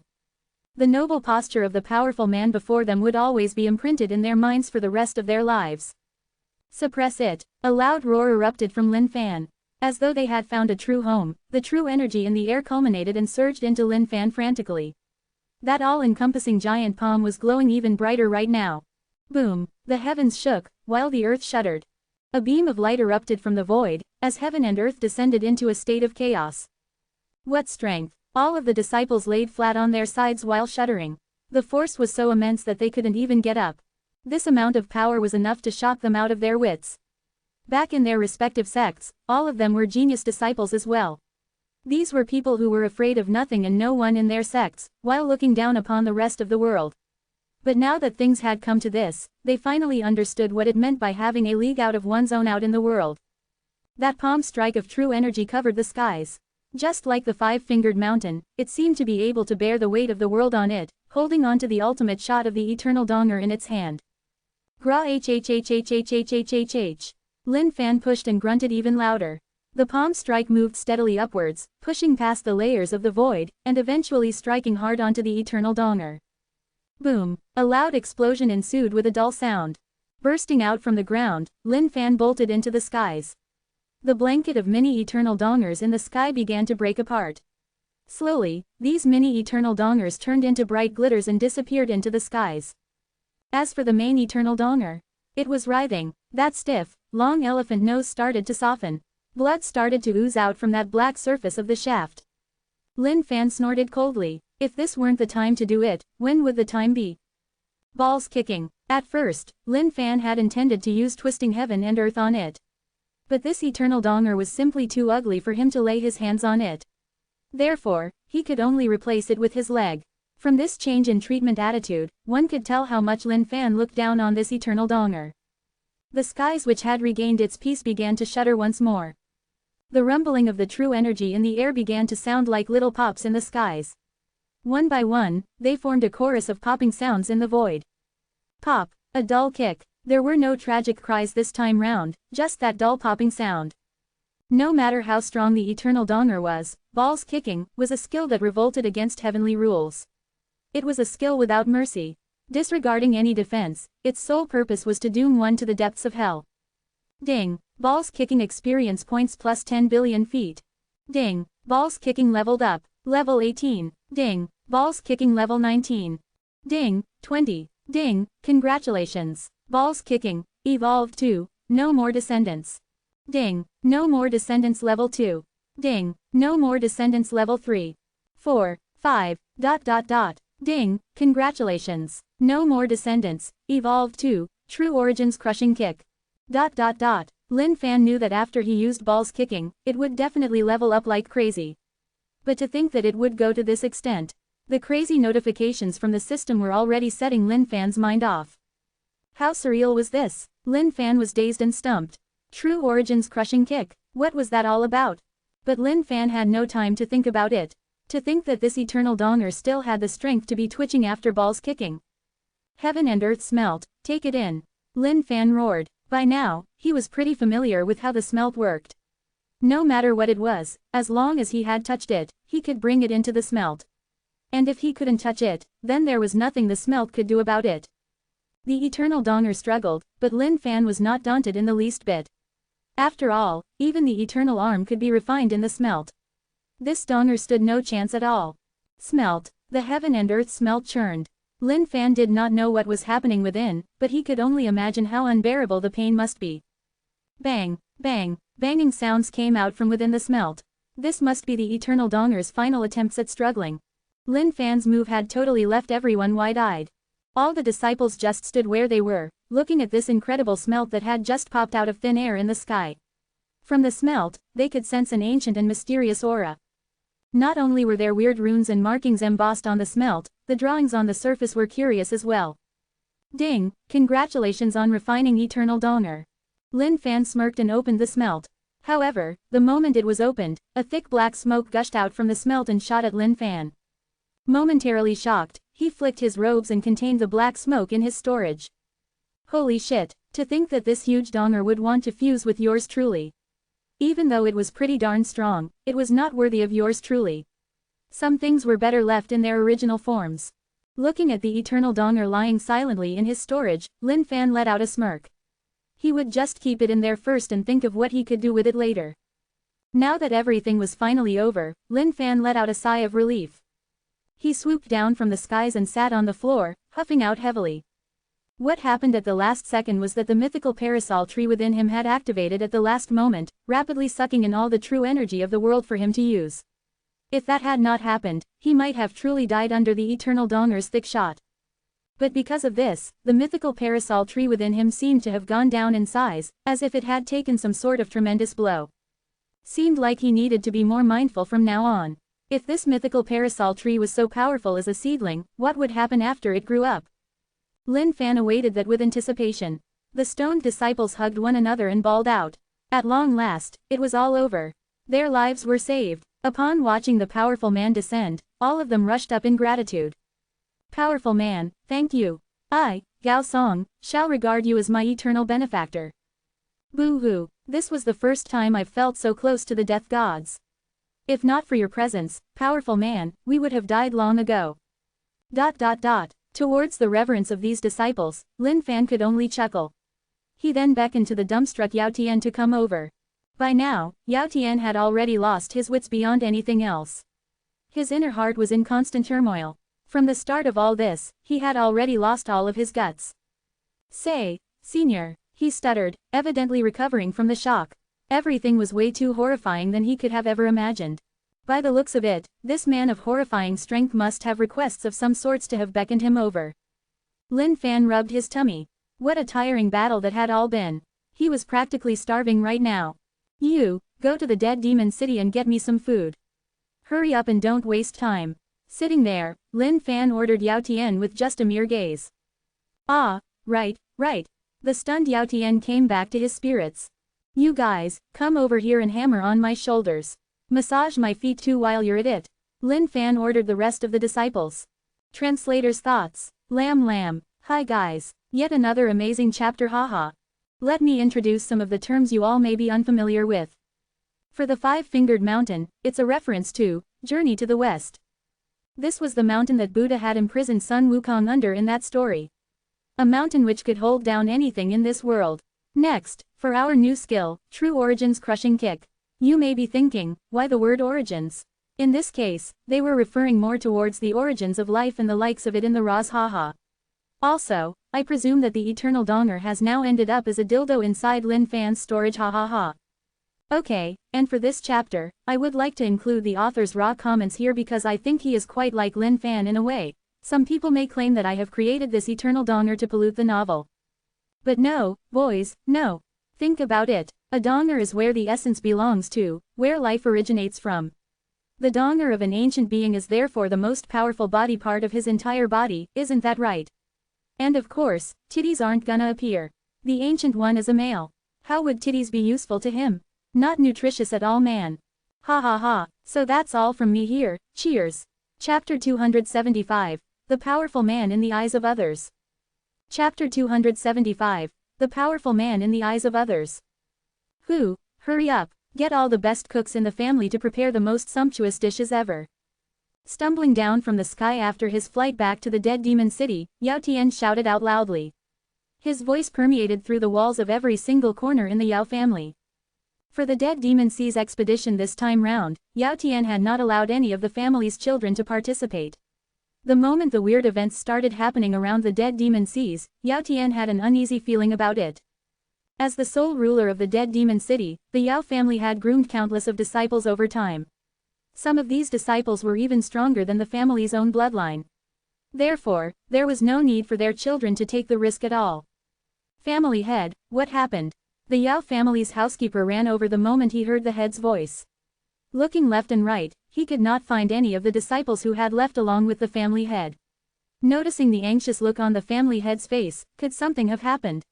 The noble posture of the powerful man before them would always be imprinted in their minds for the rest of their lives. Suppress it. A loud roar erupted from Lin Fan. As though they had found a true home, the true energy in the air culminated and surged into Lin Fan frantically. That all-encompassing giant palm was glowing even brighter right now. Boom, the heavens shook, while the earth shuddered. A beam of light erupted from the void, as heaven and earth descended into a state of chaos. What strength! All of the disciples laid flat on their sides while shuddering. The force was so immense that they couldn't even get up. This amount of power was enough to shock them out of their wits. Back in their respective sects, all of them were genius disciples as well. These were people who were afraid of nothing and no one in their sects, while looking down upon the rest of the world. But now that things had come to this, they finally understood what it meant by having a league out of one's own out in the world. That palm strike of true energy covered the skies. Just like the five-fingered mountain, it seemed to be able to bear the weight of the world on it, holding on to the ultimate shot of the eternal donger in its hand. Gra hhhhhhhhhhh. Lin Fan pushed and grunted even louder. The palm strike moved steadily upwards, pushing past the layers of the void, and eventually striking hard onto the eternal donger. Boom! A loud explosion ensued with a dull sound. Bursting out from the ground, Lin Fan bolted into the skies. The blanket of mini eternal dongers in the sky began to break apart. Slowly, these mini eternal dongers turned into bright glitters and disappeared into the skies. As for the main eternal donger, it was writhing. That stiff, long elephant nose started to soften. Blood started to ooze out from that black surface of the shaft. Lin Fan snorted coldly. If this weren't the time to do it, when would the time be? Balls kicking. At first, Lin Fan had intended to use twisting heaven and earth on it. But this eternal donger was simply too ugly for him to lay his hands on it. Therefore, he could only replace it with his leg. From this change in treatment attitude, one could tell how much Lin Fan looked down on this eternal donger. The skies which had regained its peace began to shudder once more. The rumbling of the true energy in the air began to sound like little pops in the skies. One by one, they formed a chorus of popping sounds in the void. Pop, a dull kick. There were no tragic cries this time round, just that dull popping sound. No matter how strong the eternal donger was, balls kicking was a skill that revolted against heavenly rules. It was a skill without mercy. Disregarding any defense, its sole purpose was to doom one to the depths of hell. Ding, balls kicking experience points plus 10 billion feet. Ding, balls kicking leveled up, level 18. Ding, balls kicking level 19. Ding, 20. Ding, congratulations. Balls kicking, evolved to, no more descendants. Ding, no more descendants level 2. Ding, no more descendants level 3. 4, 5, ... Ding, congratulations. No more descendants, evolved to, true origins crushing kick. ... Lin Fan knew that after he used balls kicking, it would definitely level up like crazy. But to think that it would go to this extent. The crazy notifications from the system were already setting Lin Fan's mind off. How surreal was this? Lin Fan was dazed and stumped. True origins crushing kick, what was that all about? But Lin Fan had no time to think about it. To think that this eternal donger still had the strength to be twitching after balls kicking. Heaven and earth smelt, take it in. Lin Fan roared. By now, he was pretty familiar with how the smelt worked. No matter what it was, as long as he had touched it, he could bring it into the smelt. And if he couldn't touch it, then there was nothing the smelt could do about it. The eternal donger struggled, but Lin Fan was not daunted in the least bit. After all, even the eternal arm could be refined in the smelt. This donger stood no chance at all. Smelt, the heaven and earth smelt churned. Lin Fan did not know what was happening within, but he could only imagine how unbearable the pain must be. Bang, bang, banging sounds came out from within the smelt. This must be the eternal donger's final attempts at struggling. Lin Fan's move had totally left everyone wide-eyed. All the disciples just stood where they were, looking at this incredible smelt that had just popped out of thin air in the sky. From the smelt, they could sense an ancient and mysterious aura. Not only were there weird runes and markings embossed on the smelt, the drawings on the surface were curious as well. Ding, congratulations on refining eternal donger. Lin Fan smirked and opened the smelt. However, the moment it was opened, a thick black smoke gushed out from the smelt and shot at Lin Fan. Momentarily shocked, he flicked his robes and contained the black smoke in his storage. Holy shit, to think that this huge donger would want to fuse with yours truly. Even though it was pretty darn strong, it was not worthy of yours truly. Some things were better left in their original forms. Looking at the eternal donger lying silently in his storage, Lin Fan let out a smirk. He would just keep it in there first and think of what he could do with it later. Now that everything was finally over, Lin Fan let out a sigh of relief. He swooped down from the skies and sat on the floor, huffing out heavily. What happened at the last second was that the mythical parasol tree within him had activated at the last moment, rapidly sucking in all the true energy of the world for him to use. If that had not happened, he might have truly died under the eternal donger's thick shot. But because of this, the mythical parasol tree within him seemed to have gone down in size, as if it had taken some sort of tremendous blow. Seemed like he needed to be more mindful from now on. If this mythical parasol tree was so powerful as a seedling, what would happen after it grew up? Lin Fan awaited that with anticipation. The stoned disciples hugged one another and bawled out. At long last, it was all over. Their lives were saved. Upon watching the powerful man descend, all of them rushed up in gratitude. Powerful man, thank you. I, Gao Song, shall regard you as my eternal benefactor. Boo-hoo, this was the first time I've felt so close to the death gods. If not for your presence, powerful man, we would have died long ago. Towards the reverence of these disciples, Lin Fan could only chuckle. He then beckoned to the dumbstruck Yao Tian to come over. By now, Yao Tian had already lost his wits beyond anything else. His inner heart was in constant turmoil. From the start of all this, he had already lost all of his guts. "Say, senior," he stuttered, evidently recovering from the shock. Everything was way too horrifying than he could have ever imagined. By the looks of it, this man of horrifying strength must have requests of some sorts to have beckoned him over. Lin Fan rubbed his tummy. What a tiring battle that had all been. He was practically starving right now. "You, go to the dead demon city and get me some food. Hurry up and don't waste time." Sitting there, Lin Fan ordered Yao Tian with just a mere gaze. "Ah, right. The stunned Yao Tian came back to his spirits. "You guys, come over here and hammer on my shoulders. Massage my feet too while you're at it," Lin Fan ordered the rest of the disciples. Translator's thoughts. Lam. Hi guys. Yet another amazing chapter, haha. Let me introduce some of the terms you all may be unfamiliar with. For the five-fingered mountain, it's a reference to Journey to the West. This was the mountain that Buddha had imprisoned Sun Wukong under in that story. A mountain which could hold down anything in this world. Next, for our new skill, True Origins Crushing Kick. You may be thinking, why the word origins? In this case, they were referring more towards the origins of life and the likes of it in the Raz, haha. Also, I presume that the eternal donger has now ended up as a dildo inside Lin Fan's storage, ha. Okay, and for this chapter, I would like to include the author's raw comments here because I think he is quite like Lin Fan in a way. Some people may claim that I have created this eternal donger to pollute the novel. But no, boys, no. Think about it. A donger is where the essence belongs to, where life originates from. The donger of an ancient being is therefore the most powerful body part of his entire body, isn't that right? And of course, titties aren't gonna appear. The ancient one is a male. How would titties be useful to him? Not nutritious at all, man. Ha. So that's all from me here, cheers. Chapter 275. The Powerful Man in the Eyes of Others. Chapter 275. The Powerful Man in the Eyes of Others. Hurry up, get all the best cooks in the family to prepare the most sumptuous dishes ever. Stumbling down from the sky after his flight back to the dead demon city, Yao Tian shouted out loudly. His voice permeated through the walls of every single corner in the Yao family. For the Dead Demon Seas expedition this time round, Yao Tian had not allowed any of the family's children to participate. The moment the weird events started happening around the Dead Demon Seas, Yao Tian had an uneasy feeling about it. As the sole ruler of the Dead Demon City, the Yao family had groomed countless of disciples over time. Some of these disciples were even stronger than the family's own bloodline. Therefore, there was no need for their children to take the risk at all. Family head, what happened? The Yao family's housekeeper ran over the moment he heard the head's voice. Looking left and right, he could not find any of the disciples who had left along with the family head. Noticing the anxious look on the family head's face, could something have happened?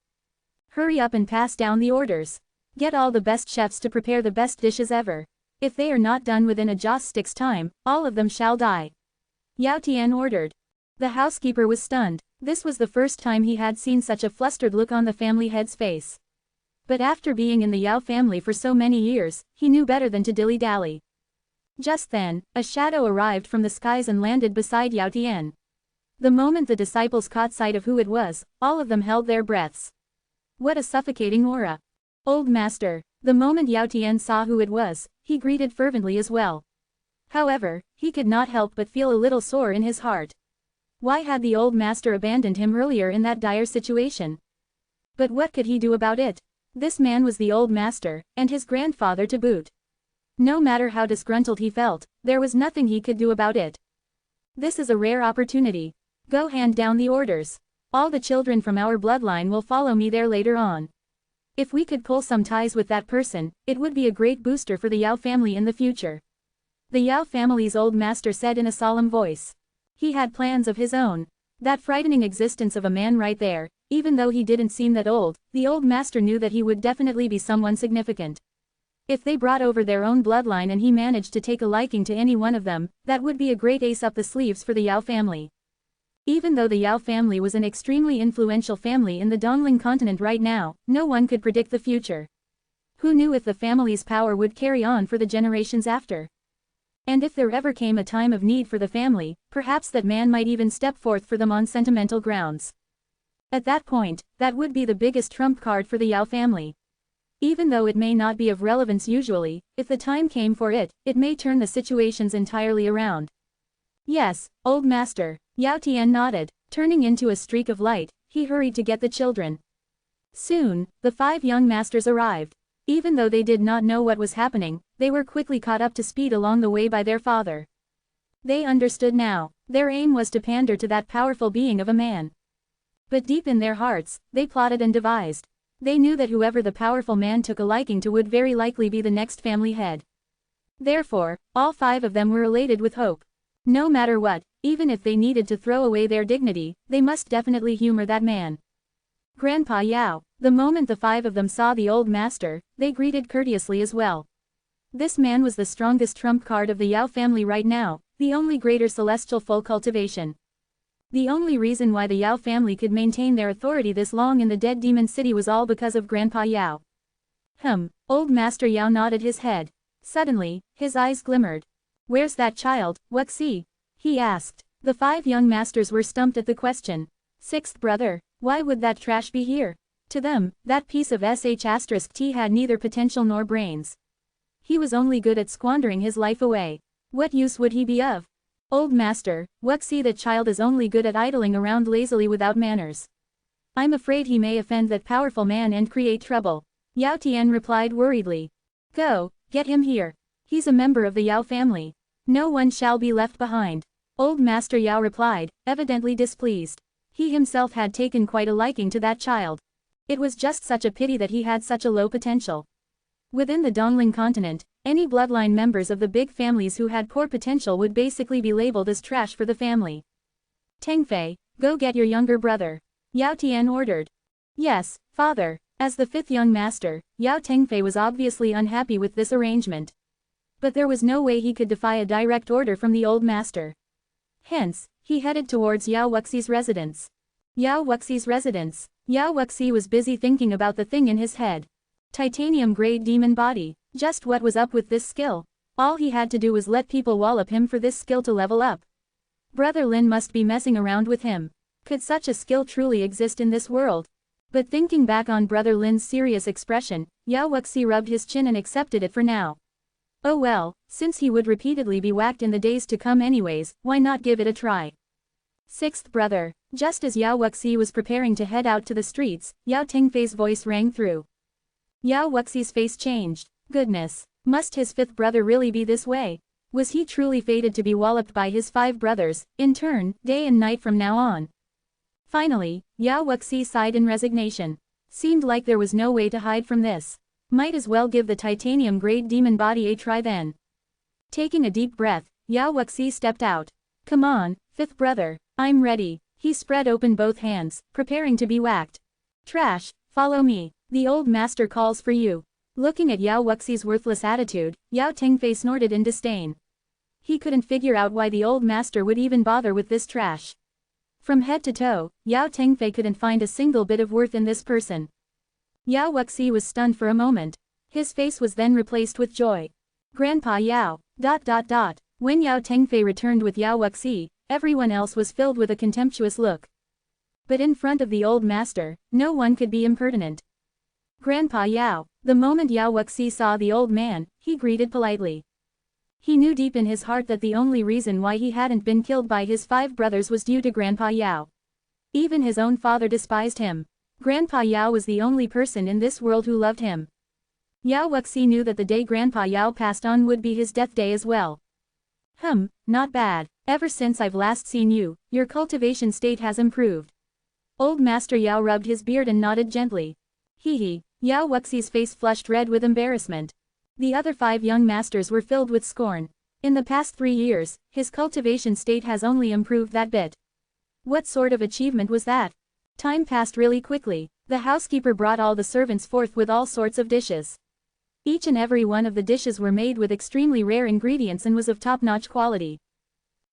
Hurry up and pass down the orders. Get all the best chefs to prepare the best dishes ever. If they are not done within a joss stick's time, all of them shall die. Yao Tian ordered. The housekeeper was stunned. This was the first time he had seen such a flustered look on the family head's face. But after being in the Yao family for so many years, he knew better than to dilly-dally. Just then, a shadow arrived from the skies and landed beside Yao Tian. The moment the disciples caught sight of who it was, all of them held their breaths. What a suffocating aura. Old Master. The moment Yao Tian saw who it was, he greeted fervently as well. However, he could not help but feel a little sore in his heart. Why had the Old Master abandoned him earlier in that dire situation? But what could he do about it? This man was the Old Master, and his grandfather to boot. No matter how disgruntled he felt, there was nothing he could do about it. This is a rare opportunity. Go hand down the orders. All the children from our bloodline will follow me there later on. If we could pull some ties with that person, it would be a great booster for the Yao family in the future. The Yao family's Old Master said in a solemn voice. He had plans of his own. That frightening existence of a man right there, even though he didn't seem that old, the Old Master knew that he would definitely be someone significant. If they brought over their own bloodline and he managed to take a liking to any one of them, that would be a great ace up the sleeves for the Yao family. Even though the Yao family was an extremely influential family in the Dongling continent right now, no one could predict the future. Who knew if the family's power would carry on for the generations after? And if there ever came a time of need for the family, perhaps that man might even step forth for them on sentimental grounds. At that point, that would be the biggest trump card for the Yao family. Even though it may not be of relevance usually, if the time came for it, it may turn the situations entirely around. Yes, old master, Yao Tian nodded. Turning into a streak of light, he hurried to get the children. Soon, the 5 young masters arrived. Even though they did not know what was happening, they were quickly caught up to speed along the way by their father. They understood now. Their aim was to pander to that powerful being of a man. But deep in their hearts, they plotted and devised. They knew that whoever the powerful man took a liking to would very likely be the next family head. Therefore, all 5 of them were elated with hope. No matter what, even if they needed to throw away their dignity, they must definitely humor that man. Grandpa Yao. The moment the 5 of them saw the old master, they greeted courteously as well. This man was the strongest trump card of the Yao family right now, the only greater celestial full cultivation. The only reason why the Yao family could maintain their authority this long in the dead demon city was all because of Grandpa Yao. Old Master Yao nodded his head. Suddenly, his eyes glimmered. Where's that child, Wuxi? He asked. The 5 young masters were stumped at the question. 6th brother, why would that trash be here? To them, that piece of sh*t had neither potential nor brains. He was only good at squandering his life away. What use would he be of? Old master, Wuxi, that child is only good at idling around lazily without manners. I'm afraid he may offend that powerful man and create trouble. Yao Tian replied worriedly. Go, get him here. He's a member of the Yao family. No one shall be left behind. Old Master Yao replied, evidently displeased. He himself had taken quite a liking to that child. It was just such a pity that he had such a low potential. Within the Dongling continent, any bloodline members of the big families who had poor potential would basically be labeled as trash for the family. Tengfei, go get your younger brother. Yao Tian ordered. Yes, father. As the 5th young master, Yao Tengfei was obviously unhappy with this arrangement. But there was no way he could defy a direct order from the old master. Hence, he headed towards Yao Wuxi's residence. Yao Wuxi's residence. Yao Wuxi was busy thinking about the thing in his head. Titanium-grade demon body. Just what was up with this skill? All he had to do was let people wallop him for this skill to level up. Brother Lin must be messing around with him. Could such a skill truly exist in this world? But thinking back on Brother Lin's serious expression, Yao Wuxi rubbed his chin and accepted it for now. Oh well, since he would repeatedly be whacked in the days to come anyways, why not give it a try? 6th brother. Just as Yao Wuxi was preparing to head out to the streets, Yao Tengfei's voice rang through. Yao Wuxi's face changed. Goodness, must his 5th brother really be this way? Was he truly fated to be walloped by his 5 brothers, in turn, day and night from now on? Finally, Yao Wuxi sighed in resignation. Seemed like there was no way to hide from this. Might as well give the titanium-grade demon body a try then. Taking a deep breath, Yao Wuxi stepped out. Come on, 5th brother, I'm ready. He spread open both hands, preparing to be whacked. Trash, follow me. The old master calls for you. Looking at Yao Wuxi's worthless attitude, Yao Tengfei snorted in disdain. He couldn't figure out why the old master would even bother with this trash. From head to toe, Yao Tengfei couldn't find a single bit of worth in this person. Yao Wuxi was stunned for a moment. His face was then replaced with joy. Grandpa Yao. When Yao Tengfei returned with Yao Wuxi, everyone else was filled with a contemptuous look. But in front of the old master, no one could be impertinent. Grandpa Yao. The moment Yao Wuxi saw the old man, he greeted politely. He knew deep in his heart that the only reason why he hadn't been killed by his 5 brothers was due to Grandpa Yao. Even his own father despised him. Grandpa Yao was the only person in this world who loved him. Yao Wuxi knew that the day Grandpa Yao passed on would be his death day as well. Not bad. Ever since I've last seen you, your cultivation state has improved. Old Master Yao rubbed his beard and nodded gently. Hee. Yao Wuxi's face flushed red with embarrassment. The other 5 young masters were filled with scorn. In the past 3 years, his cultivation state has only improved that bit. What sort of achievement was that? Time passed really quickly. The housekeeper brought all the servants forth with all sorts of dishes. Each and every one of the dishes were made with extremely rare ingredients and was of top-notch quality.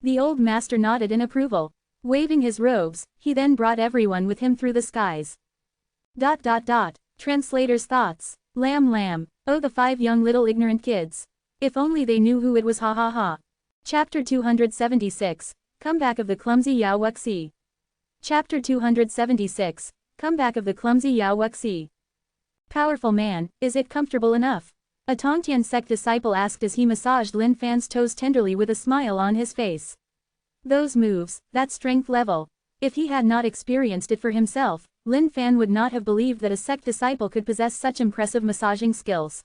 The old master nodded in approval. Waving his robes, he then brought everyone with him through the skies. Translator's thoughts. Lamb. Oh, the 5 young little ignorant kids. If only they knew who it was, ha ha ha. Chapter 276, Comeback of the Clumsy Yao Wuxi. Chapter 276, Comeback of the Clumsy Yao Wuxi. Powerful man, is it comfortable enough? A Tongtian sect disciple asked as he massaged Lin Fan's toes tenderly with a smile on his face. Those moves, that strength level. If he had not experienced it for himself, Lin Fan would not have believed that a sect disciple could possess such impressive massaging skills.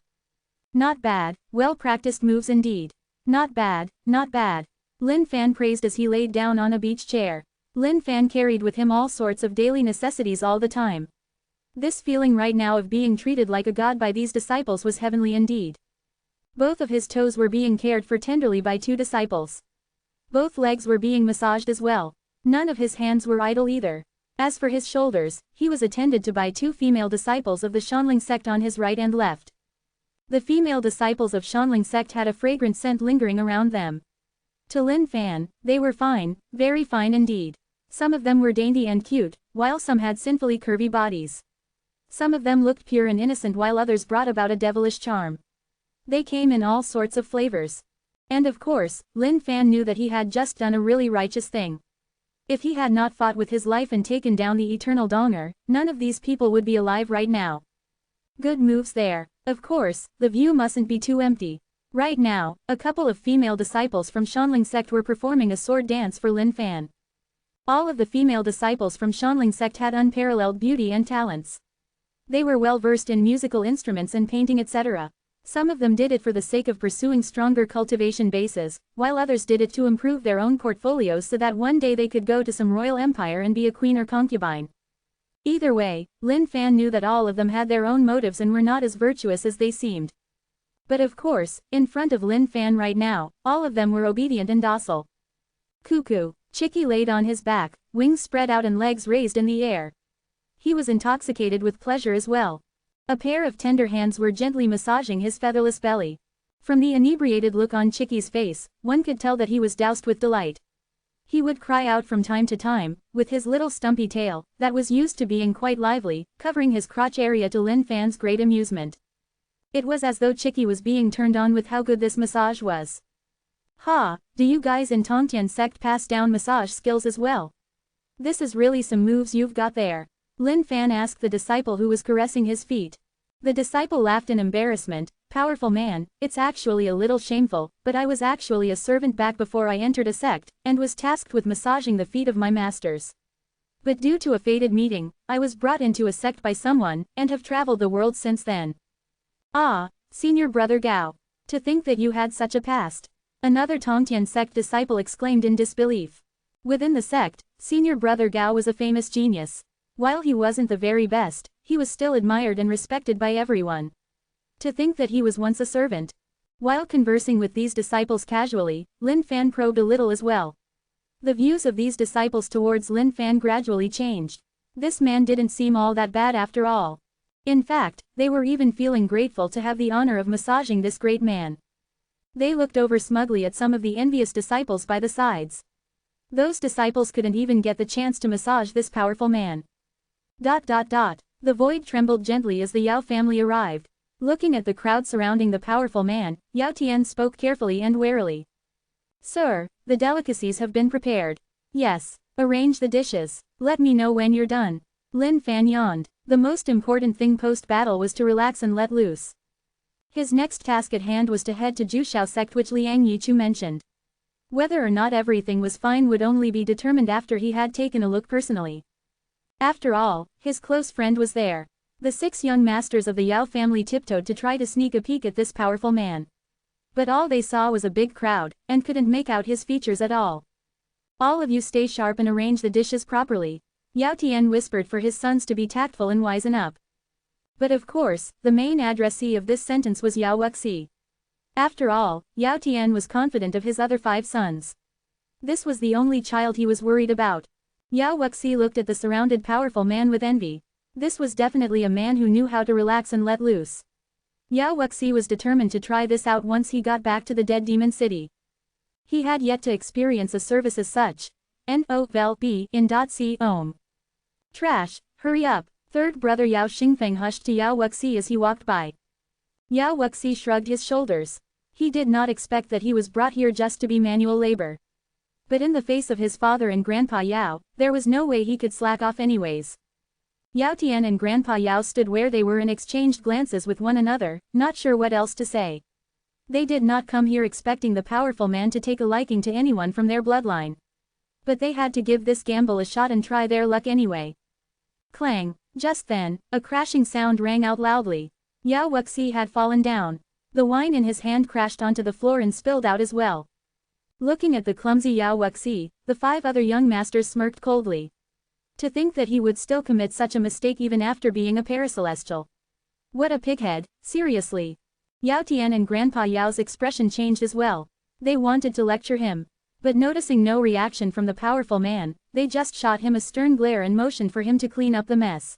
Not bad, well-practiced moves indeed. Not bad, not bad. Lin Fan praised as he laid down on a beach chair. Lin Fan carried with him all sorts of daily necessities all the time. This feeling right now of being treated like a god by these disciples was heavenly indeed. Both of his toes were being cared for tenderly by 2 disciples. Both legs were being massaged as well. None of his hands were idle either. As for his shoulders, he was attended to by 2 female disciples of the Shanling sect on his right and left. The female disciples of Shanling sect had a fragrant scent lingering around them. To Lin Fan, they were fine, very fine indeed. Some of them were dainty and cute, while some had sinfully curvy bodies. Some of them looked pure and innocent while others brought about a devilish charm. They came in all sorts of flavors. And of course, Lin Fan knew that he had just done a really righteous thing. If he had not fought with his life and taken down the eternal Donger, none of these people would be alive right now. Good moves there. Of course, the view mustn't be too empty. Right now, a couple of female disciples from Shanling sect were performing a sword dance for Lin Fan. All of the female disciples from Shanling sect had unparalleled beauty and talents. They were well versed in musical instruments and painting etc. Some of them did it for the sake of pursuing stronger cultivation bases, while others did it to improve their own portfolios so that one day they could go to some royal empire and be a queen or concubine. Either way, Lin Fan knew that all of them had their own motives and were not as virtuous as they seemed. But of course, in front of Lin Fan right now, all of them were obedient and docile. Cuckoo. Chicky laid on his back, wings spread out and legs raised in the air. He was intoxicated with pleasure as well. A pair of tender hands were gently massaging his featherless belly. From the inebriated look on Chicky's face, one could tell that he was doused with delight. He would cry out from time to time, with his little stumpy tail, that was used to being quite lively, covering his crotch area to Lin Fan's great amusement. It was as though Chicky was being turned on with how good this massage was. Ha, do you guys in Tongtian sect pass down massage skills as well? This is really some moves you've got there. Lin Fan asked the disciple who was caressing his feet. The disciple laughed in embarrassment. Powerful man, it's actually a little shameful, but I was actually a servant back before I entered a sect, and was tasked with massaging the feet of my masters. But due to a fated meeting, I was brought into a sect by someone, and have traveled the world since then. Ah, senior brother Gao. To think that you had such a past. Another Tongtian sect disciple exclaimed in disbelief. Within the sect, senior brother Gao was a famous genius. While he wasn't the very best, he was still admired and respected by everyone. To think that he was once a servant. While conversing with these disciples casually, Lin Fan probed a little as well. The views of these disciples towards Lin Fan gradually changed. This man didn't seem all that bad after all. In fact, they were even feeling grateful to have the honor of massaging this great man. They looked over smugly at some of the envious disciples by the sides. Those disciples couldn't even get the chance to massage this powerful man. The void trembled gently as the Yao family arrived. Looking at the crowd surrounding the powerful man, Yao Tian spoke carefully and warily. Sir, the delicacies have been prepared. Yes, arrange the dishes. Let me know when you're done. Lin Fan yawned. The most important thing post-battle was to relax and let loose. His next task at hand was to head to Jushao sect which Liang Yichu mentioned. Whether or not everything was fine would only be determined after he had taken a look personally. After all, his close friend was there. The 6 young masters of the Yao family tiptoed to try to sneak a peek at this powerful man. But all they saw was a big crowd, and couldn't make out his features at all. All of you stay sharp and arrange the dishes properly. Yao Tian whispered for his sons to be tactful and wisen up. But of course, the main addressee of this sentence was Yao Wuxi. After all, Yao Tian was confident of his other 5 sons. This was the only child he was worried about. Yao Wuxi looked at the surrounded powerful man with envy. This was definitely a man who knew how to relax and let loose. Yao Wuxi was determined to try this out once he got back to the Dead Demon City. He had yet to experience a service as such. N-O-V-E in .c Om. Trash, hurry up. Third brother Yao Xingfeng hushed to Yao Wuxi as he walked by. Yao Wuxi shrugged his shoulders. He did not expect that he was brought here just to be manual labor. But in the face of his father and Grandpa Yao, there was no way he could slack off anyways. Yao Tian and Grandpa Yao stood where they were and exchanged glances with one another, not sure what else to say. They did not come here expecting the powerful man to take a liking to anyone from their bloodline. But they had to give this gamble a shot and try their luck anyway. Clang! Just then, a crashing sound rang out loudly. Yao Wuxi had fallen down. The wine in his hand crashed onto the floor and spilled out as well. Looking at the clumsy Yao Wuxi, the 5 other young masters smirked coldly. To think that he would still commit such a mistake even after being a paracelestial. What a pighead, seriously. Yao Tian and Grandpa Yao's expression changed as well. They wanted to lecture him. But noticing no reaction from the powerful man, they just shot him a stern glare and motioned for him to clean up the mess.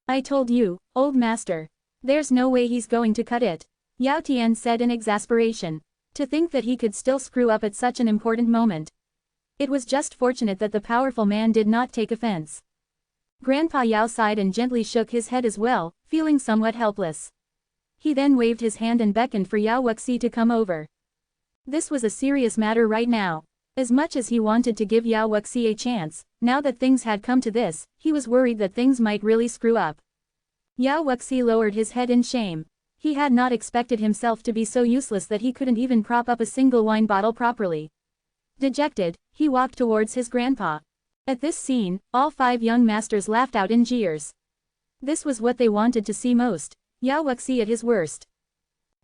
I told you, old master. There's no way he's going to cut it. Yao Tian said in exasperation. To think that he could still screw up at such an important moment. It was just fortunate that the powerful man did not take offense. Grandpa Yao sighed and gently shook his head as well, feeling somewhat helpless. He then waved his hand and beckoned for Yao Wuxi to come over. This was a serious matter right now. As much as he wanted to give Yao Wuxi a chance, now that things had come to this, he was worried that things might really screw up. Yao Wuxi lowered his head in shame. He had not expected himself to be so useless that he couldn't even prop up a single wine bottle properly. Dejected, he walked towards his grandpa. At this scene, all 5 young masters laughed out in jeers. This was what they wanted to see most, Yao Wuxi at his worst.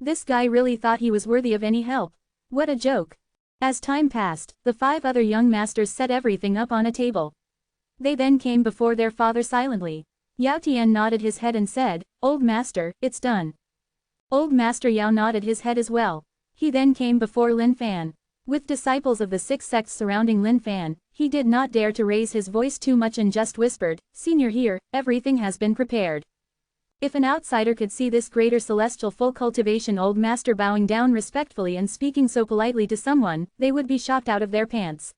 This guy really thought he was worthy of any help. What a joke. As time passed, the 5 other young masters set everything up on a table. They then came before their father silently. Yao Tian nodded his head and said, "Old master, it's done." Old master Yao nodded his head as well. He then came before Lin Fan. With disciples of the 6 sects surrounding Lin Fan, he did not dare to raise his voice too much and just whispered, "Senior here, everything has been prepared." If an outsider could see this greater celestial full cultivation old master bowing down respectfully and speaking so politely to someone, they would be shocked out of their pants.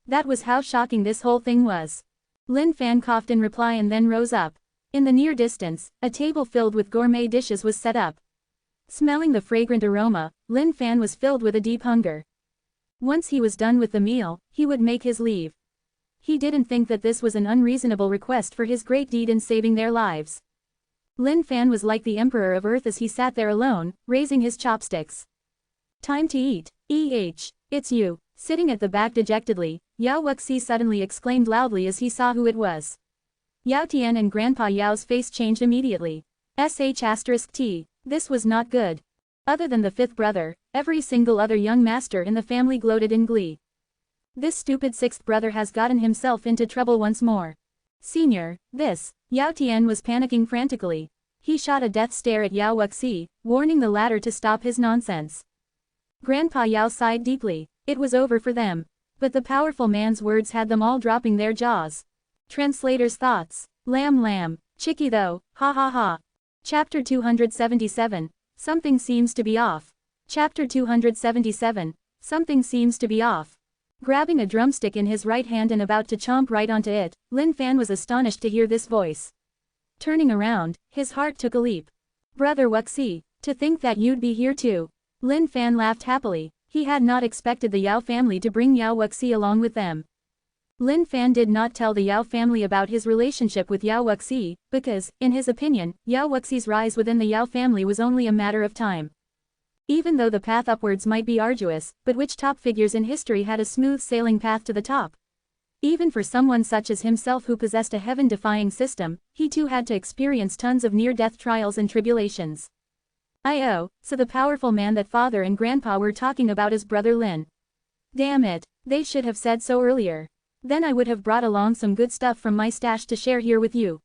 That was how shocking this whole thing was. Lin Fan coughed in reply and then rose up. In the near distance, a table filled with gourmet dishes was set up. Smelling the fragrant aroma, Lin Fan was filled with a deep hunger. Once he was done with the meal, he would make his leave. He didn't think that this was an unreasonable request for his great deed in saving their lives. Lin Fan was like the emperor of earth as he sat there alone, raising his chopsticks. Time to eat. It's you. Sitting at the back dejectedly, Yao Wuxi suddenly exclaimed loudly as he saw who it was. Yao Tian and Grandpa Yao's face changed immediately. **T. This was not good. Other than the 5th brother, every single other young master in the family gloated in glee. This stupid 6th brother has gotten himself into trouble once more. Senior, this. Yao Tian was panicking frantically. He shot a death stare at Yao Wuxi, warning the latter to stop his nonsense. Grandpa Yao sighed deeply. It was over for them. But the powerful man's words had them all dropping their jaws. Translator's thoughts. Lamb. Chicky though, ha ha ha. Chapter 277. Something seems to be off. Chapter 277. Something seems to be off. Grabbing a drumstick in his right hand and about to chomp right onto it, Lin Fan was astonished to hear this voice. Turning around, his heart took a leap. Brother Wuxi, to think that you'd be here too. Lin Fan laughed happily. He had not expected the Yao family to bring Yao Wuxi along with them. Lin Fan did not tell the Yao family about his relationship with Yao Wuxi, because, in his opinion, Yao Wuxi's rise within the Yao family was only a matter of time. Even though the path upwards might be arduous, but which top figures in history had a smooth sailing path to the top? Even for someone such as himself who possessed a heaven-defying system, he too had to experience tons of near-death trials and tribulations. So the powerful man that father and grandpa were talking about is brother Lin. Damn it, they should have said so earlier. Then I would have brought along some good stuff from my stash to share here with you.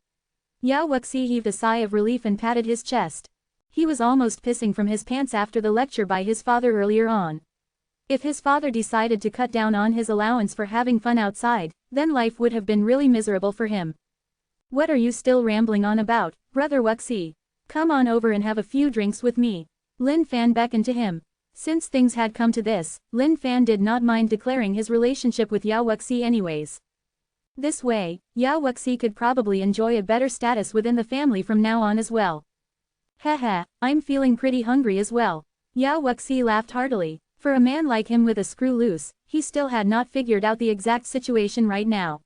Yao Wuxi heaved a sigh of relief and patted his chest. He was almost pissing from his pants after the lecture by his father earlier on. If his father decided to cut down on his allowance for having fun outside, then life would have been really miserable for him. What are you still rambling on about, brother Wuxi? Come on over and have a few drinks with me. Lin Fan beckoned to him. Since things had come to this, Lin Fan did not mind declaring his relationship with Yao Wuxi anyways. This way, Yao Wuxi could probably enjoy a better status within the family from now on as well. Haha, I'm feeling pretty hungry as well. Yao Wuxi laughed heartily. For a man like him with a screw loose, he still had not figured out the exact situation right now.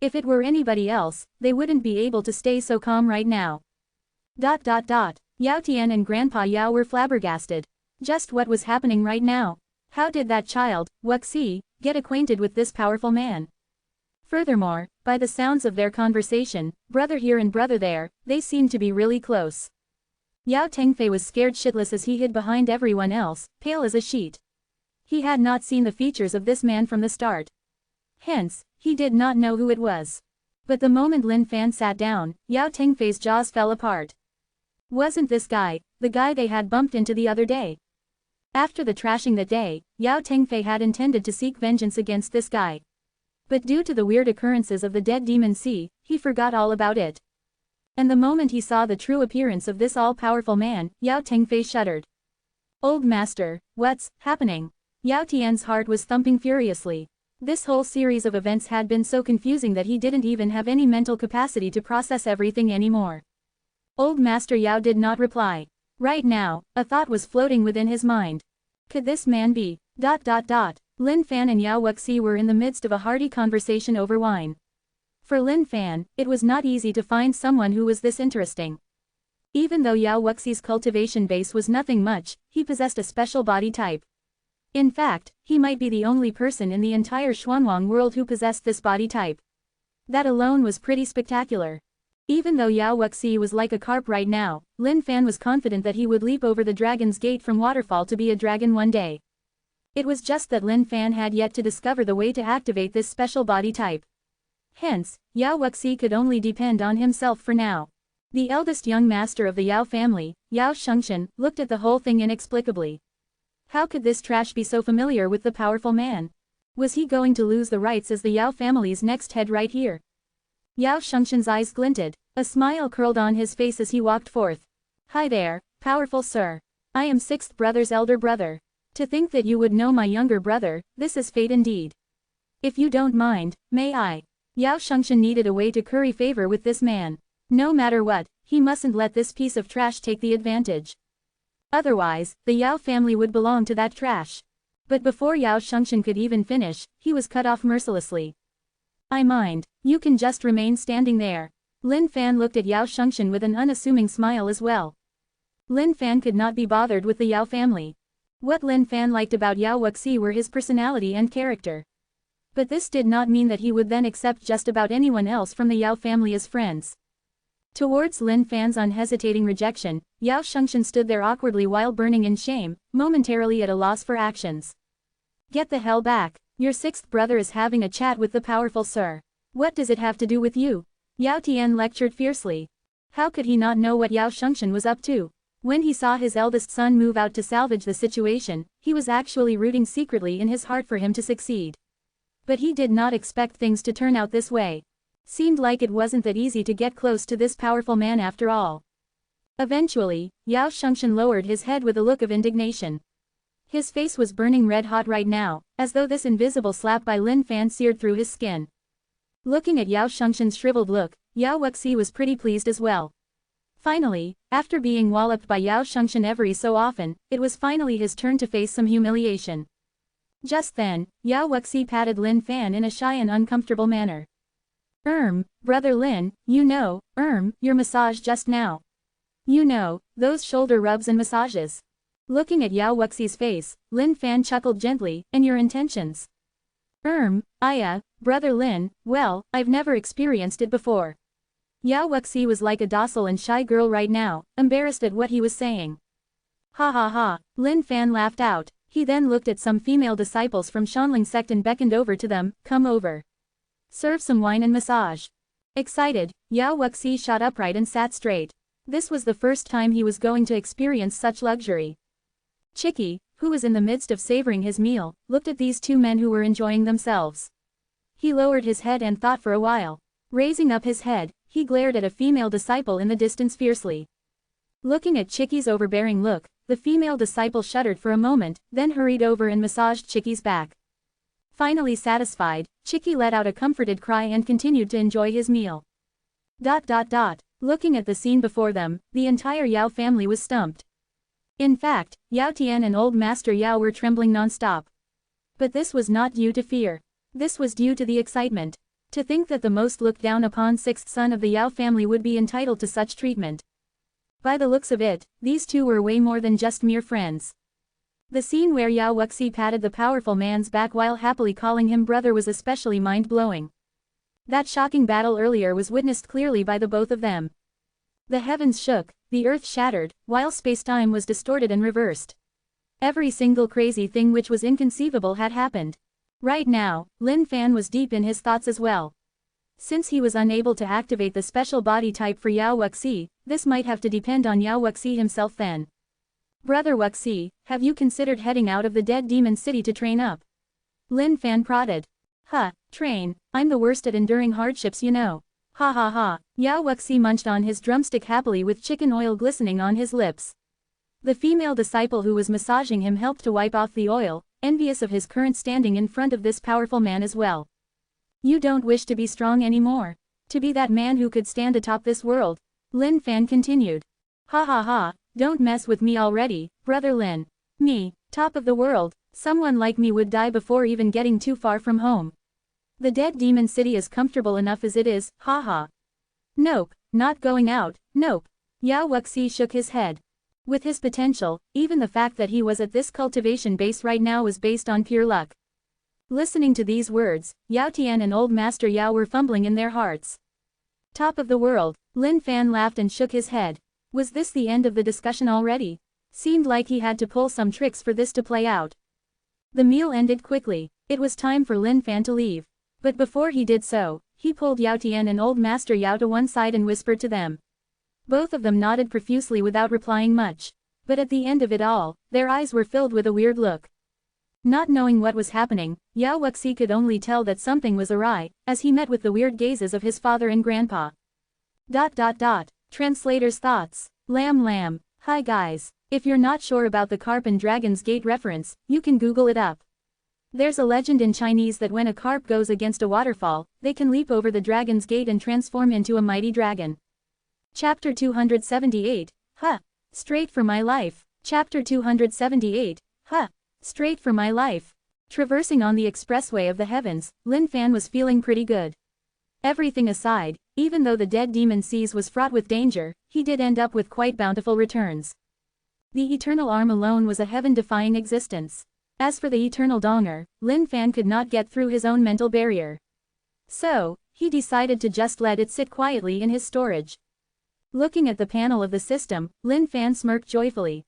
If it were anybody else, they wouldn't be able to stay so calm right now. Yao Tian and Grandpa Yao were flabbergasted. Just what was happening right now? How did that child, Wuxi, get acquainted with this powerful man? Furthermore, by the sounds of their conversation, brother here and brother there, they seemed to be really close. Yao Tengfei was scared shitless as he hid behind everyone else, pale as a sheet. He had not seen the features of this man from the start. Hence, he did not know who it was. But the moment Lin Fan sat down, Yao Tengfei's jaws fell apart. Wasn't this guy, the guy they had bumped into the other day? After the trashing that day, Yao Tengfei had intended to seek vengeance against this guy. But due to the weird occurrences of the dead demon sea, he forgot all about it. And the moment he saw the true appearance of this all-powerful man, Yao Tengfei shuddered. Old master, what's happening? Yao Tian's heart was thumping furiously. This whole series of events had been so confusing that he didn't even have any mental capacity to process everything anymore. Old master Yao did not reply. Right now, a thought was floating within his mind. Could this man be? Lin Fan and Yao Wuxi were in the midst of a hearty conversation over wine. For Lin Fan, it was not easy to find someone who was this interesting. Even though Yao Wuxi's cultivation base was nothing much, he possessed a special body type. In fact, he might be the only person in the entire Xuanwang world who possessed this body type. That alone was pretty spectacular. Even though Yao Wuxi was like a carp right now, Lin Fan was confident that he would leap over the dragon's gate from waterfall to be a dragon one day. It was just that Lin Fan had yet to discover the way to activate this special body type. Hence, Yao Wuxi could only depend on himself for now. The eldest young master of the Yao family, Yao Shengshan, looked at the whole thing inexplicably. How could this trash be so familiar with the powerful man? Was he going to lose the rights as the Yao family's next head right here? Yao Shengshan's eyes glinted. A smile curled on his face as he walked forth. Hi there, powerful sir. I am sixth brother's elder brother. To think that you would know my younger brother, this is fate indeed. If you don't mind, may I? Yao Shengshan needed a way to curry favor with this man. No matter what, he mustn't let this piece of trash take the advantage. Otherwise, the Yao family would belong to that trash. But before Yao Shengshan could even finish, he was cut off mercilessly. I mind, you can just remain standing there. Lin Fan looked at Yao Shengshan with an unassuming smile as well. Lin Fan could not be bothered with the Yao family. What Lin Fan liked about Yao Wuxi were his personality and character. But this did not mean that he would then accept just about anyone else from the Yao family as friends. Towards Lin Fan's unhesitating rejection, Yao Shengshan stood there awkwardly while burning in shame, momentarily at a loss for actions. Get the hell back. Your sixth brother is having a chat with the powerful sir. What does it have to do with you? Yao Tian lectured fiercely. How could he not know what Yao Shengshan was up to? When he saw his eldest son move out to salvage the situation, he was actually rooting secretly in his heart for him to succeed. But he did not expect things to turn out this way. Seemed like it wasn't that easy to get close to this powerful man after all. Eventually, Yao Shengshan lowered his head with a look of indignation. His face was burning red hot right now, as though this invisible slap by Lin Fan seared through his skin. Looking at Yao Shengshan's shriveled look, Yao Wuxi was pretty pleased as well. Finally, after being walloped by Yao Shengshan every so often, it was finally his turn to face some humiliation. Just then, Yao Wuxi patted Lin Fan in a shy and uncomfortable manner. Brother Lin, your massage just now. Those shoulder rubs and massages. Looking at Yao Wuxi's face, Lin Fan chuckled gently, and your intentions? Brother Lin, well, I've never experienced it before. Yao Wuxi was like a docile and shy girl right now, embarrassed at what he was saying. Ha ha ha, Lin Fan laughed out. He then looked at some female disciples from Shanling sect and beckoned over to them, come over. Serve some wine and massage. Excited, Yao Wuxi shot upright and sat straight. This was the first time he was going to experience such luxury. Chicky, who was in the midst of savoring his meal, looked at these two men who were enjoying themselves. He lowered his head and thought for a while. Raising up his head, he glared at a female disciple in the distance fiercely. Looking at Chicky's overbearing look, the female disciple shuddered for a moment, then hurried over and massaged Chicky's back. Finally satisfied, Chicky let out a comforted cry and continued to enjoy his meal. Looking at the scene before them, the entire Yao family was stumped. In fact, Yao Tian and Old Master Yao were trembling non-stop. But this was not due to fear. This was due to the excitement. To think that the most looked down upon sixth son of the Yao family would be entitled to such treatment. By the looks of it, these two were way more than just mere friends. The scene where Yao Wuxi patted the powerful man's back while happily calling him brother was especially mind-blowing. That shocking battle earlier was witnessed clearly by the both of them. The heavens shook, the earth shattered, while space-time was distorted and reversed. Every single crazy thing which was inconceivable had happened. Right now, Lin Fan was deep in his thoughts as well. Since he was unable to activate the special body type for Yao Wuxi, this might have to depend on Yao Wuxi himself then. Brother Wuxi, have you considered heading out of the dead demon city to train up? Lin Fan prodded. Train, I'm the worst at enduring hardships, you know. Ha ha ha. Yao Wuxi munched on his drumstick happily with chicken oil glistening on his lips. The female disciple who was massaging him helped to wipe off the oil, envious of his current standing in front of this powerful man as well. You don't wish to be strong anymore. To be that man who could stand atop this world. Lin Fan continued. Ha ha ha, don't mess with me already, brother Lin. Me, top of the world, someone like me would die before even getting too far from home. The dead demon city is comfortable enough as it is, haha. Nope, not going out, nope. Yao Wuxi shook his head. With his potential, even the fact that he was at this cultivation base right now was based on pure luck. Listening to these words, Yao Tian and Old Master Yao were fumbling in their hearts. Top of the world, Lin Fan laughed and shook his head. Was this the end of the discussion already? Seemed like he had to pull some tricks for this to play out. The meal ended quickly. It was time for Lin Fan to leave. But before he did so, he pulled Yao Tian and Old Master Yao to one side and whispered to them. Both of them nodded profusely without replying much. But at the end of it all, their eyes were filled with a weird look. Not knowing what was happening, Yao Wuxi could only tell that something was awry, as he met with the weird gazes of his father and grandpa. Translator's thoughts. Lamb. Hi guys. If you're not sure about the carp and dragon's gate reference, you can Google it up. There's a legend in Chinese that when a carp goes against a waterfall, they can leap over the dragon's gate and transform into a mighty dragon. Chapter 278, Straight for my life. Chapter 278, Straight for my life. Traversing on the expressway of the heavens, Lin Fan was feeling pretty good. Everything aside, even though the dead demon seas was fraught with danger, he did end up with quite bountiful returns. The eternal arm alone was a heaven-defying existence. As for the eternal donger, Lin Fan could not get through his own mental barrier. So, he decided to just let it sit quietly in his storage. Looking at the panel of the system, Lin Fan smirked joyfully.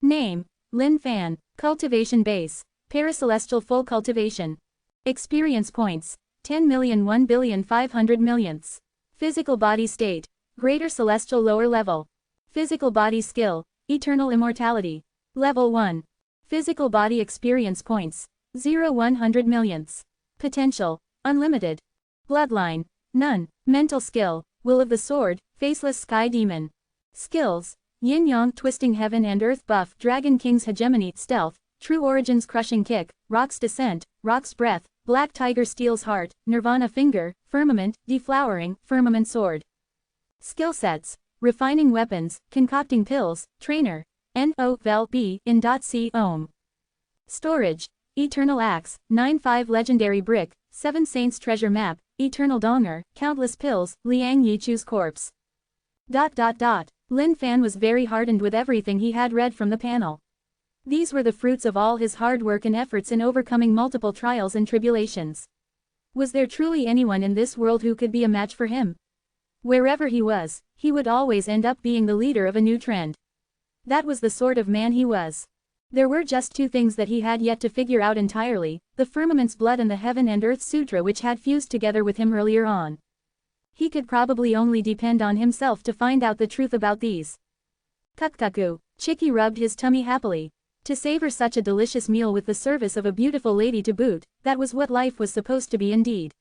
Name: Lin Fan. Cultivation base: Paracelestial full cultivation. Experience points: 10,001,500,000,000. Physical body state: Greater celestial lower level. Physical body skill: Eternal immortality. Level 1. Physical body experience points: 0-100 millionths. Potential: unlimited. Bloodline: none. Mental skill: Will of the Sword, Faceless Sky Demon. Skills: Yin-Yang Twisting Heaven and Earth Buff Dragon King's Hegemony Stealth, True Origins Crushing Kick, Rock's Descent, Rock's Breath, Black Tiger Steel's Heart, Nirvana Finger, Firmament, Deflowering, Firmament Sword. Skill sets: Refining Weapons, Concocting Pills, Trainer, N-O-V-E in .C Ohm. Storage: Eternal Axe, 9-5 Legendary Brick, 7 Saints Treasure Map, Eternal Donger, Countless Pills, Liang Yichu's Corpse. Lin Fan was very heartened with everything he had read from the panel. These were the fruits of all his hard work and efforts in overcoming multiple trials and tribulations. Was there truly anyone in this world who could be a match for him? Wherever he was, he would always end up being the leader of a new trend. That was the sort of man he was. There were just two things that he had yet to figure out entirely, the firmament's blood and the Heaven and Earth Sutra which had fused together with him earlier on. He could probably only depend on himself to find out the truth about these. Kukkaku. Chicky rubbed his tummy happily. To savor such a delicious meal with the service of a beautiful lady to boot, that was what life was supposed to be indeed.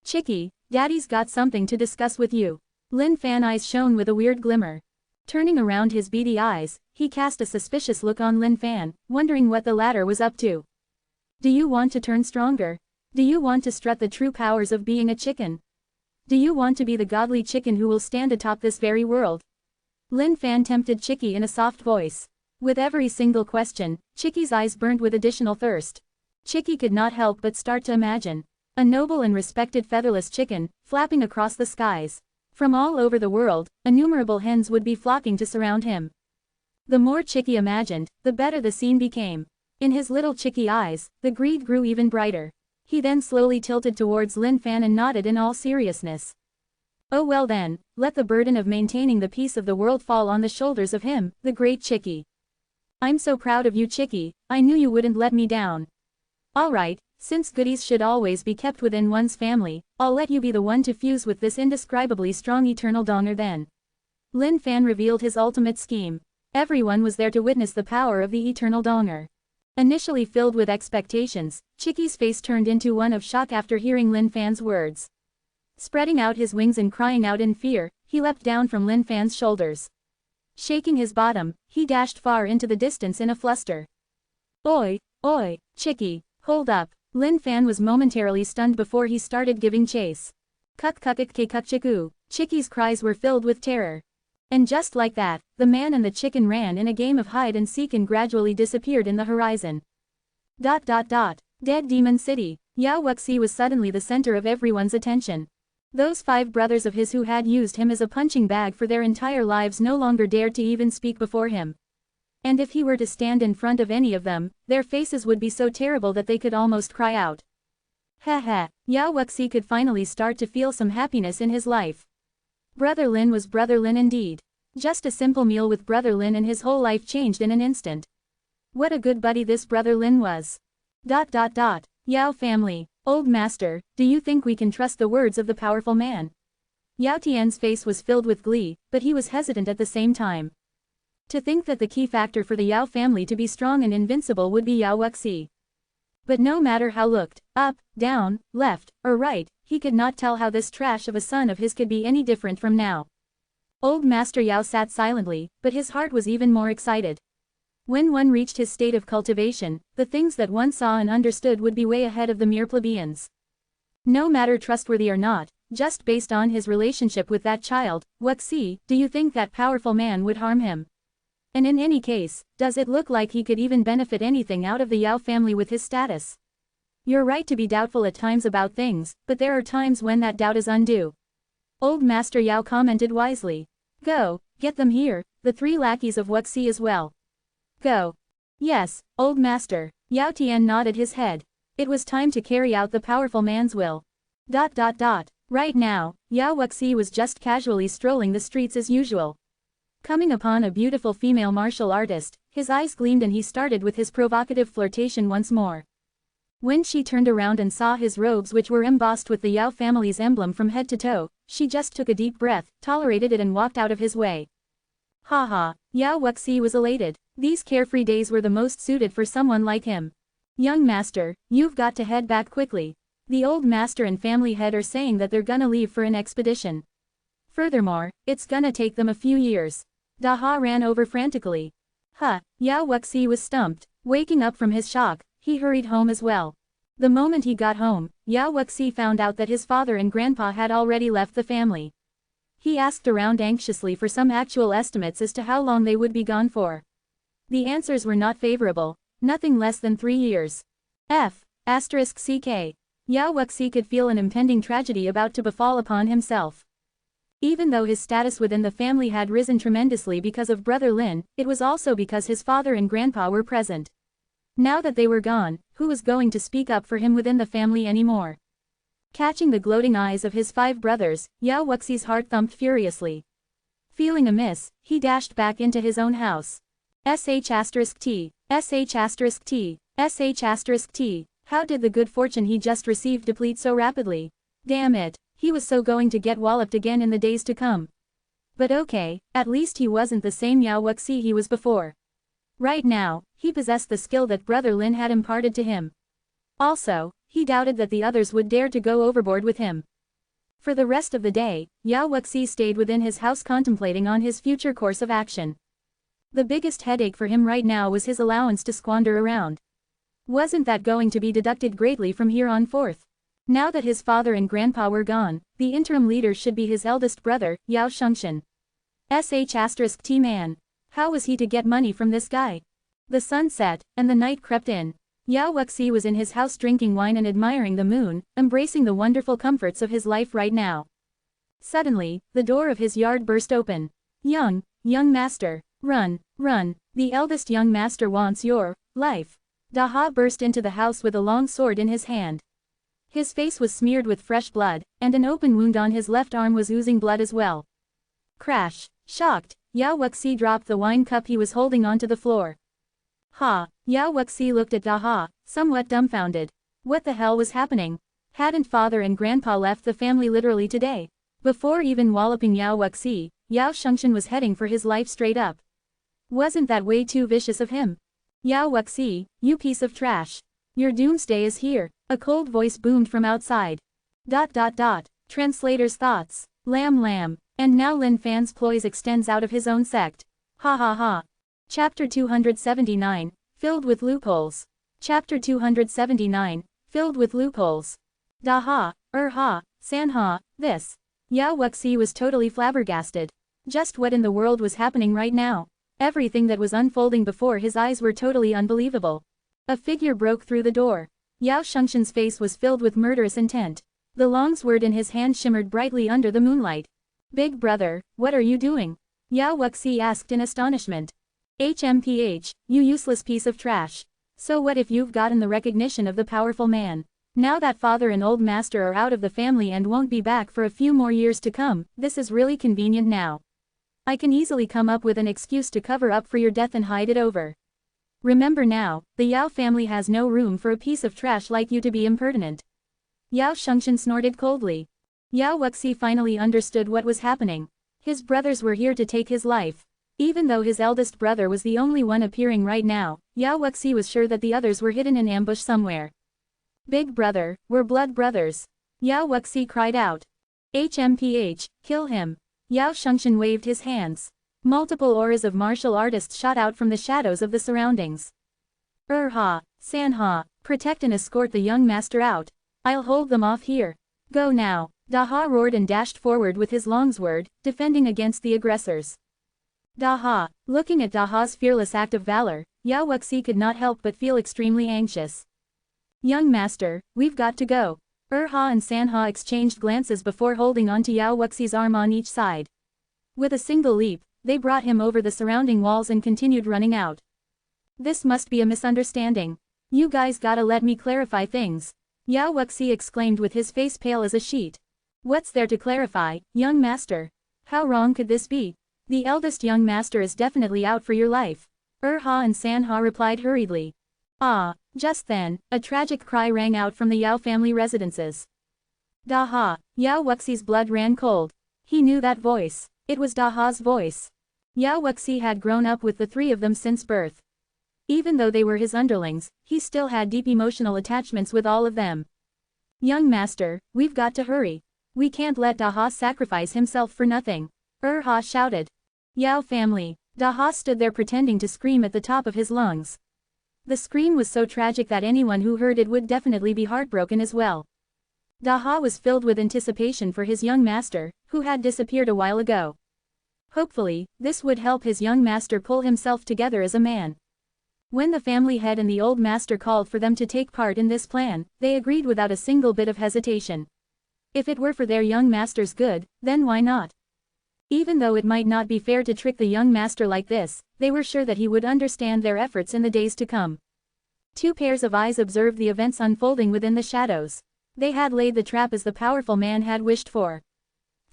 Chicky, Daddy's got something to discuss with you. Lin Fan eyes shone with a weird glimmer. Turning around his beady eyes, he cast a suspicious look on Lin Fan, wondering what the latter was up to. Do you want to turn stronger? Do you want to strut the true powers of being a chicken? Do you want to be the godly chicken who will stand atop this very world? Lin Fan tempted Chicky in a soft voice. With every single question, Chicky's eyes burned with additional thirst. Chicky could not help but start to imagine a noble and respected featherless chicken, flapping across the skies. From all over the world, innumerable hens would be flocking to surround him. The more Chicky imagined, the better the scene became. In his little Chicky eyes, the greed grew even brighter. He then slowly tilted towards Lin Fan and nodded in all seriousness. Oh well then, let the burden of maintaining the peace of the world fall on the shoulders of him, the great Chicky. I'm so proud of you, Chicky, I knew you wouldn't let me down. Alright, since goodies should always be kept within one's family, I'll let you be the one to fuse with this indescribably strong eternal donger then. Lin Fan revealed his ultimate scheme. Everyone was there to witness the power of the eternal donger. Initially filled with expectations, Chicky's face turned into one of shock after hearing Lin Fan's words. Spreading out his wings and crying out in fear, he leapt down from Lin Fan's shoulders. Shaking his bottom, he dashed far into the distance in a fluster. Oi, oi, Chicky, hold up. Lin Fan was momentarily stunned before he started giving chase. Kuk-kuk-ik-kuk-chiku. Chicky's cries were filled with terror. And just like that, the man and the chicken ran in a game of hide and seek and gradually disappeared in the horizon. Dead Demon City. Yao Wuxi was suddenly the center of everyone's attention. Those 5 brothers of his who had used him as a punching bag for their entire lives no longer dared to even speak before him. And if he were to stand in front of any of them, their faces would be so terrible that they could almost cry out. Yao Wuxi could finally start to feel some happiness in his life. Brother Lin was Brother Lin indeed. Just a simple meal with Brother Lin and his whole life changed in an instant. What a good buddy this Brother Lin was. Yao family. Old master, do you think we can trust the words of the powerful man? Yao Tian's face was filled with glee, but he was hesitant at the same time. To think that the key factor for the Yao family to be strong and invincible would be Yao Wuxi. But no matter how looked, up, down, left, or right, he could not tell how this trash of a son of his could be any different from now. Old Master Yao sat silently, but his heart was even more excited. When one reached his state of cultivation, the things that one saw and understood would be way ahead of the mere plebeians. No matter trustworthy or not, just based on his relationship with that child, Wuxi, do you think that powerful man would harm him? And in any case, does it look like he could even benefit anything out of the Yao family with his status? You're right to be doubtful at times about things, but there are times when that doubt is undue. Old Master Yao commented wisely. Go, get them here, the 3 lackeys of Wuxi as well. Go. Yes, old master. Yao Tian nodded his head. It was time to carry out the powerful man's will. Right now, Yao Wuxi was just casually strolling the streets as usual. Coming upon a beautiful female martial artist, his eyes gleamed and he started with his provocative flirtation once more. When she turned around and saw his robes which were embossed with the Yao family's emblem from head to toe, she just took a deep breath, tolerated it and walked out of his way. Haha, Yao Wuxi was elated. These carefree days were the most suited for someone like him. Young master, you've got to head back quickly. The old master and family head are saying that they're gonna leave for an expedition. Furthermore, it's gonna take them a few years. Daha ran over frantically. Yao Wuxi was stumped. Waking up from his shock, he hurried home as well. The moment he got home, Yao Wuxi found out that his father and grandpa had already left the family. He asked around anxiously for some actual estimates as to how long they would be gone for. The answers were not favorable, nothing less than 3 years. *CK. Yao Wuxi could feel an impending tragedy about to befall upon himself. Even though his status within the family had risen tremendously because of Brother Lin, it was also because his father and grandpa were present. Now that they were gone, who was going to speak up for him within the family anymore? Catching the gloating eyes of his 5 brothers, Yao Wuxi's heart thumped furiously. Feeling amiss, he dashed back into his own house. *T. How did the good fortune he just received deplete so rapidly? Damn it, he was so going to get walloped again in the days to come. But okay, at least he wasn't the same Yao Wuxi he was before. Right now, he possessed the skill that Brother Lin had imparted to him. Also, he doubted that the others would dare to go overboard with him. For the rest of the day, Yao Wuxi stayed within his house contemplating on his future course of action. The biggest headache for him right now was his allowance to squander around. Wasn't that going to be deducted greatly from here on forth? Now that his father and grandpa were gone, the interim leader should be his eldest brother, Yao Shengxian. *T man. How was he to get money from this guy? The sun set, and the night crept in. Yao Wuxi was in his house drinking wine and admiring the moon, embracing the wonderful comforts of his life right now. Suddenly, the door of his yard burst open. Young master, run, the eldest young master wants your life. Daha burst into the house with a long sword in his hand. His face was smeared with fresh blood, and an open wound on his left arm was oozing blood as well. Crash! Shocked, Yao Wuxi dropped the wine cup he was holding onto the floor. Ha! Yao Wuxi looked at Daha, somewhat dumbfounded. What the hell was happening? Hadn't father and grandpa left the family literally today? Before even walloping Yao Wuxi, Yao Xingshan was heading for his life straight up. Wasn't that way too vicious of him? Yao Wuxi, you piece of trash. Your doomsday is here, a cold voice boomed from outside. ... Translator's thoughts. Lam. And now Lin Fan's ploys extends out of his own sect. Ha ha ha. Chapter 279, filled with loopholes. Chapter 279, filled with loopholes. Daha, Sanha, this. Yao Wuxi was totally flabbergasted. Just what in the world was happening right now? Everything that was unfolding before his eyes were totally unbelievable. A figure broke through the door. Yao Xingshan's face was filled with murderous intent. The long sword in his hand shimmered brightly under the moonlight. Big brother, what are you doing? Yao Wuxi asked in astonishment. HMPH, you useless piece of trash. So what if you've gotten the recognition of the powerful man? Now that father and old master are out of the family and won't be back for a few more years to come, this is really convenient now. I can easily come up with an excuse to cover up for your death and hide it over. Remember now, the Yao family has no room for a piece of trash like you to be impertinent. Yao Xingshan snorted coldly. Yao Wuxi finally understood what was happening. His brothers were here to take his life. Even though his eldest brother was the only one appearing right now, Yao Wuxi was sure that the others were hidden in ambush somewhere. Big brother, we're blood brothers. Yao Wuxi cried out. HMPH, kill him. Yao Xingshan waved his hands. Multiple auras of martial artists shot out from the shadows of the surroundings. Sanha, protect and escort the young master out. I'll hold them off here. Go now. Daha roared and dashed forward with his long sword, defending against the aggressors. Daha, looking at Daha's fearless act of valor, Yao Wuxi could not help but feel extremely anxious. Young master, we've got to go. And Sanha exchanged glances before holding onto Yao Wuxi's arm on each side. With a single leap, they brought him over the surrounding walls and continued running out. This must be a misunderstanding. You guys gotta let me clarify things. Yao Wuxi exclaimed with his face pale as a sheet. What's there to clarify, young master? How wrong could this be? The eldest young master is definitely out for your life. And Sanha replied hurriedly. Just then, a tragic cry rang out from the Yao family residences. Daha, Yao Wuxi's blood ran cold. He knew that voice. It was Daha's voice. Yao Wuxi had grown up with the three of them since birth. Even though they were his underlings, he still had deep emotional attachments with all of them. Young master, we've got to hurry. We can't let Daha sacrifice himself for nothing. Shouted. Yao family. Daha stood there pretending to scream at the top of his lungs. The scream was so tragic that anyone who heard it would definitely be heartbroken as well. Daha was filled with anticipation for his young master, who had disappeared a while ago. Hopefully, this would help his young master pull himself together as a man. When the family head and the old master called for them to take part in this plan, they agreed without a single bit of hesitation. If it were for their young master's good, then why not? Even though it might not be fair to trick the young master like this, they were sure that he would understand their efforts in the days to come. Two pairs of eyes observed the events unfolding within the shadows. They had laid the trap as the powerful man had wished for.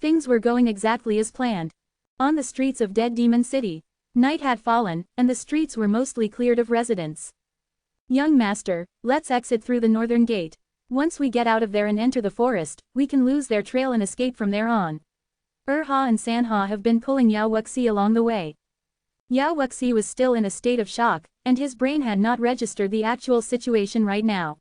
Things were going exactly as planned. On the streets of Dead Demon City, night had fallen, and the streets were mostly cleared of residents. Young master, let's exit through the northern gate. Once we get out of there and enter the forest, we can lose their trail and escape from there on. And Sanha have been pulling Yao Wuxi along the way. Yao Wuxi was still in a state of shock, and his brain had not registered the actual situation right now.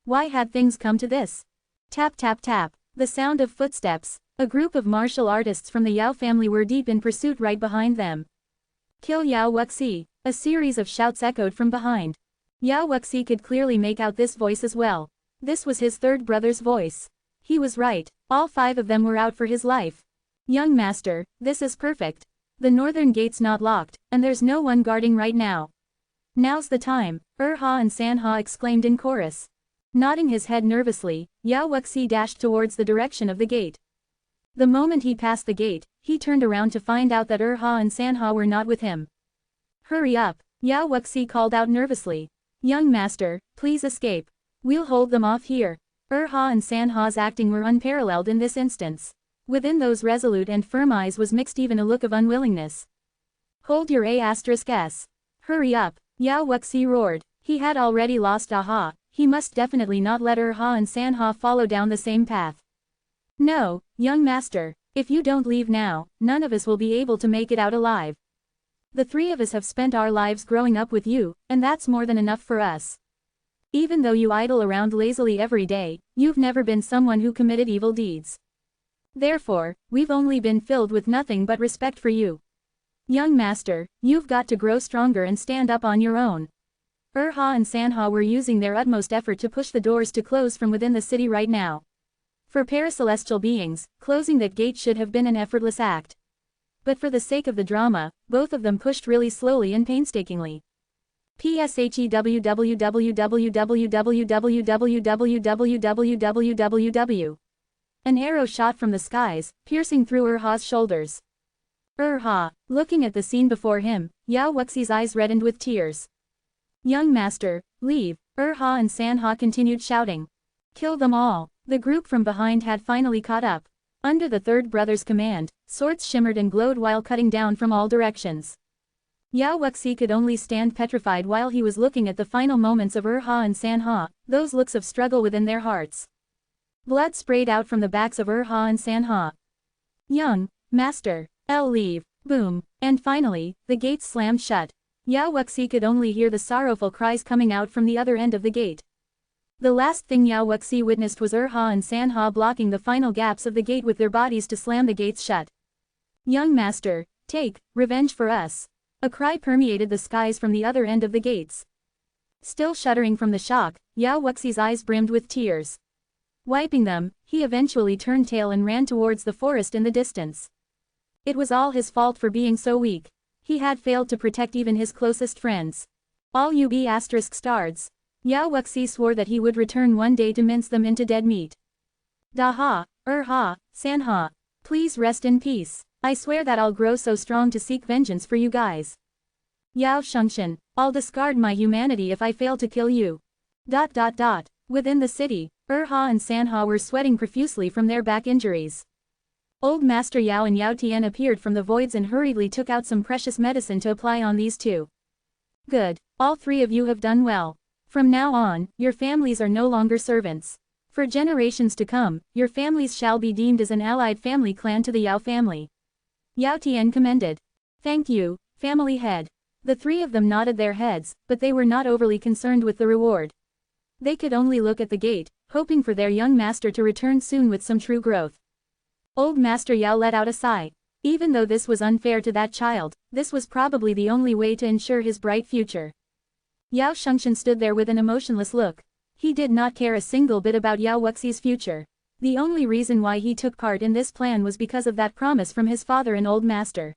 Why had things come to this? Tap tap tap, the sound of footsteps. A group of martial artists from the Yao family were deep in pursuit right behind them. Kill Yao Wuxi, a series of shouts echoed from behind. Yao Wuxi could clearly make out this voice as well. This was his third brother's voice. He was right, all five of them were out for his life. Young master, this is perfect. The northern gate's not locked, and there's no one guarding right now. Now's the time, Ha and Sanha exclaimed in chorus. Nodding his head nervously, Yao Wuxi dashed towards the direction of the gate. The moment he passed the gate, he turned around to find out that Ha and Sanha were not with him. Hurry up, Yao Wuxi called out nervously. Young master, please escape. We'll hold them off here. Ha and Sanha's acting were unparalleled in this instance. Within those resolute and firm eyes was mixed even a look of unwillingness. Hold your A*s. Hurry up, Yao Wuxi roared. He had already lost Aha, he must definitely not let Ha and Sanha follow down the same path. No, young master, if you don't leave now, none of us will be able to make it out alive. The three of us have spent our lives growing up with you, and that's more than enough for us. Even though you idle around lazily every day, you've never been someone who committed evil deeds. Therefore, we've only been filled with nothing but respect for you. Young master, you've got to grow stronger and stand up on your own. Ha and Sanha were using their utmost effort to push the doors to close from within the city right now. For paracelestial beings, closing that gate should have been an effortless act. But for the sake of the drama, both of them pushed really slowly and painstakingly. www. An arrow shot from the skies, piercing through Ha's shoulders. Ha, looking at the scene before him, Yao Wuxi's eyes reddened with tears. Young master, leave, Ha and Sanha continued shouting. Kill them all. The group from behind had finally caught up. Under the third brother's command, swords shimmered and glowed while cutting down from all directions. Yao Wuxi could only stand petrified while he was looking at the final moments of Ha and Sanha, those looks of struggle within their hearts. Blood sprayed out from the backs of Ha and Sanha. Young master, leave, boom, and finally, the gates slammed shut. Yao Wuxi could only hear the sorrowful cries coming out from the other end of the gate. The last thing Yao Wuxi witnessed was Ha and Sanha blocking the final gaps of the gate with their bodies to slam the gates shut. Young master, take revenge for us. A cry permeated the skies from the other end of the gates. Still shuddering from the shock, Yao Wuxi's eyes brimmed with tears. Wiping them, he eventually turned tail and ran towards the forest in the distance. It was all his fault for being so weak. He had failed to protect even his closest friends. All you ****. Yao Wuxi swore that he would return one day to mince them into dead meat. Ha, Sanha. Please rest in peace. I swear that I'll grow so strong to seek vengeance for you guys. Yao Shengxian, I'll discard my humanity if I fail to kill you. Within the city, Ha and Sanha were sweating profusely from their back injuries. Old Master Yao and Yao Tian appeared from the voids and hurriedly took out some precious medicine to apply on these two. Good, all three of you have done well. From now on, your families are no longer servants. For generations to come, your families shall be deemed as an allied family clan to the Yao family. Yao Tian commended. Thank you, family head. The three of them nodded their heads, but they were not overly concerned with the reward. They could only look at the gate, hoping for their young master to return soon with some true growth. Old Master Yao let out a sigh. Even though this was unfair to that child, this was probably the only way to ensure his bright future. Yao Shengxian stood there with an emotionless look. He did not care a single bit about Yao Wuxi's future. The only reason why he took part in this plan was because of that promise from his father and old master.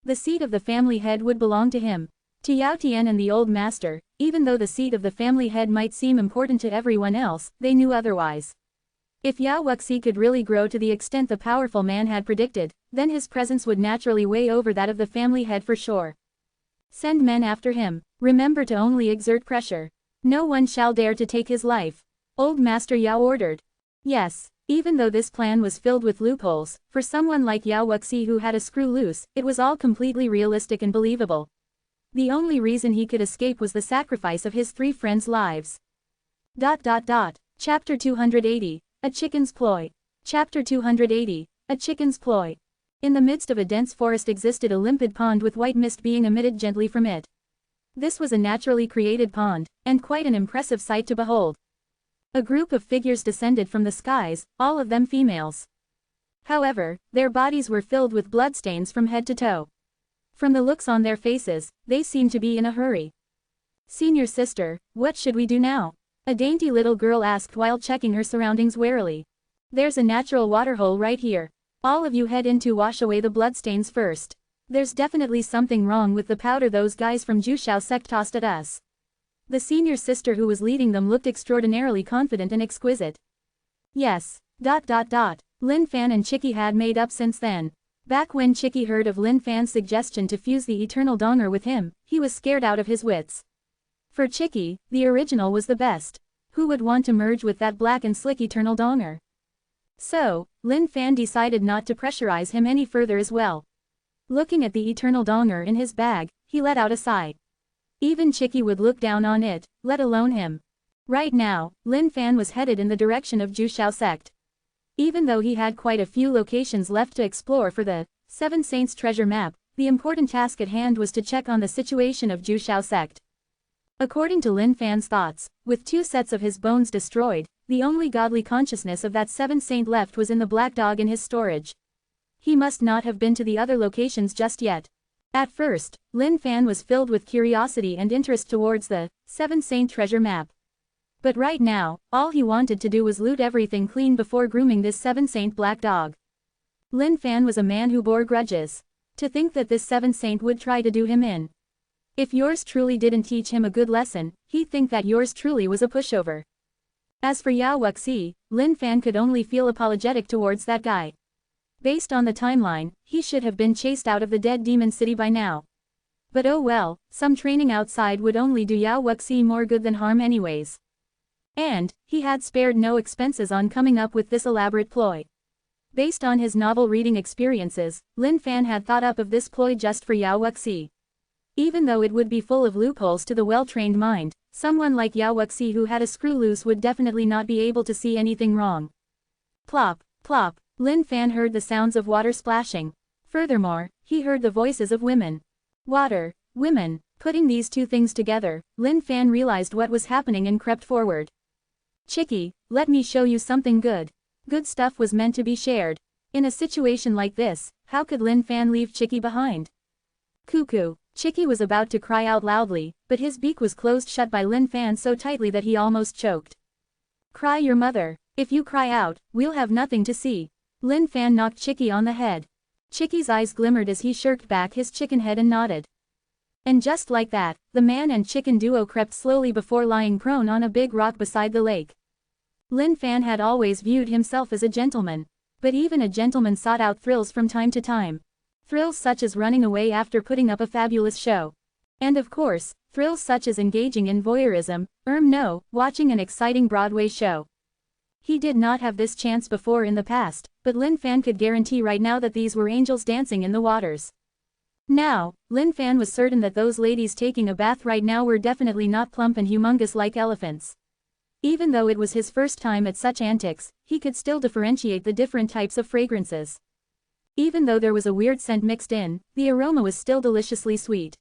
The seat of the family head would belong to him. To Yao Tian and the old master, even though the seat of the family head might seem important to everyone else, they knew otherwise. If Yao Wuxi could really grow to the extent the powerful man had predicted, then his presence would naturally weigh over that of the family head for sure. Send men after him. Remember to only exert pressure. No one shall dare to take his life. Old Master Yao ordered. Yes, even though this plan was filled with loopholes, for someone like Yao Wuxi who had a screw loose, it was all completely realistic and believable. The only reason he could escape was the sacrifice of his three friends' lives. Chapter 280. A Chicken's Ploy. Chapter 280. A Chicken's Ploy. In the midst of a dense forest existed a limpid pond with white mist being emitted gently from it. This was a naturally created pond, and quite an impressive sight to behold. A group of figures descended from the skies, all of them females. However, their bodies were filled with bloodstains from head to toe. From the looks on their faces, they seemed to be in a hurry. Senior sister, what should we do now? A dainty little girl asked while checking her surroundings warily. There's a natural waterhole right here. All of you head in to wash away the bloodstains first. There's definitely something wrong with the powder those guys from Jushao sect tossed at us. The senior sister who was leading them looked extraordinarily confident and exquisite. Yes. Lin Fan and Chicky had made up since then. Back when Chicky heard of Lin Fan's suggestion to fuse the eternal donger with him, he was scared out of his wits. For Chicky, the original was the best. Who would want to merge with that black and slick eternal donger? So, Lin Fan decided not to pressurize him any further as well. Looking at the eternal donger in his bag, he let out a sigh. Even Chicky would look down on it, let alone him. Right now, Lin Fan was headed in the direction of Jushao sect. Even though he had quite a few locations left to explore for the Seven Saints treasure map, the important task at hand was to check on the situation of Jushao sect. According to Lin Fan's thoughts, with 2 sets of his bones destroyed, the only godly consciousness of that 7th saint left was in the black dog in his storage. He must not have been to the other locations just yet. At first, Lin Fan was filled with curiosity and interest towards the 7th saint treasure map. But right now, all he wanted to do was loot everything clean before grooming this 7th saint black dog. Lin Fan was a man who bore grudges. To think that this 7th saint would try to do him in. If yours truly didn't teach him a good lesson, he'd think that yours truly was a pushover. As for Yao Wuxi, Lin Fan could only feel apologetic towards that guy. Based on the timeline, he should have been chased out of the dead demon city by now. But oh well, some training outside would only do Yao Wuxi more good than harm anyways. And, he had spared no expenses on coming up with this elaborate ploy. Based on his novel reading experiences, Lin Fan had thought up of this ploy just for Yao Wuxi. Even though it would be full of loopholes to the well-trained mind, someone like Yao Wuxi who had a screw loose would definitely not be able to see anything wrong. Plop, plop, Lin Fan heard the sounds of water splashing. Furthermore, he heard the voices of women. Water, women, putting these 2 things together, Lin Fan realized what was happening and crept forward. Chicky, let me show you something good. Good stuff was meant to be shared. In a situation like this, how could Lin Fan leave Chicky behind? Cuckoo. Chicky was about to cry out loudly, but his beak was closed shut by Lin Fan so tightly that he almost choked. Cry your mother. If you cry out, we'll have nothing to see. Lin Fan knocked Chicky on the head. Chicky's eyes glimmered as he shirked back his chicken head and nodded. And just like that, the man and chicken duo crept slowly before lying prone on a big rock beside the lake. Lin Fan had always viewed himself as a gentleman. But even a gentleman sought out thrills from time to time. Thrills such as running away after putting up a fabulous show. And of course, thrills such as engaging in voyeurism, watching an exciting Broadway show. He did not have this chance before in the past, but Lin Fan could guarantee right now that these were angels dancing in the waters. Now, Lin Fan was certain that those ladies taking a bath right now were definitely not plump and humongous like elephants. Even though it was his first time at such antics, he could still differentiate the different types of fragrances. Even though there was a weird scent mixed in, the aroma was still deliciously sweet.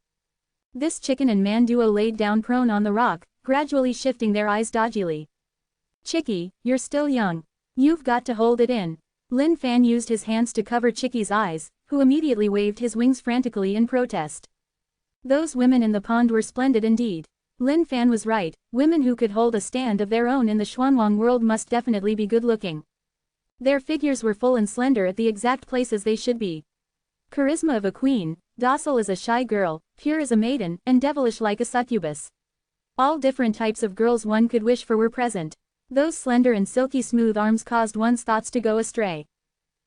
This chicken and man duo laid down prone on the rock, gradually shifting their eyes doggily. Chicky, you're still young. You've got to hold it in. Lin Fan used his hands to cover Chicky's eyes, who immediately waved his wings frantically in protest. Those women in the pond were splendid indeed. Lin Fan was right, women who could hold a stand of their own in the Xuanwang world must definitely be good-looking. Their figures were full and slender at the exact places they should be. Charisma of a queen, docile as a shy girl, pure as a maiden, and devilish like a succubus. All different types of girls one could wish for were present. Those slender and silky smooth arms caused one's thoughts to go astray.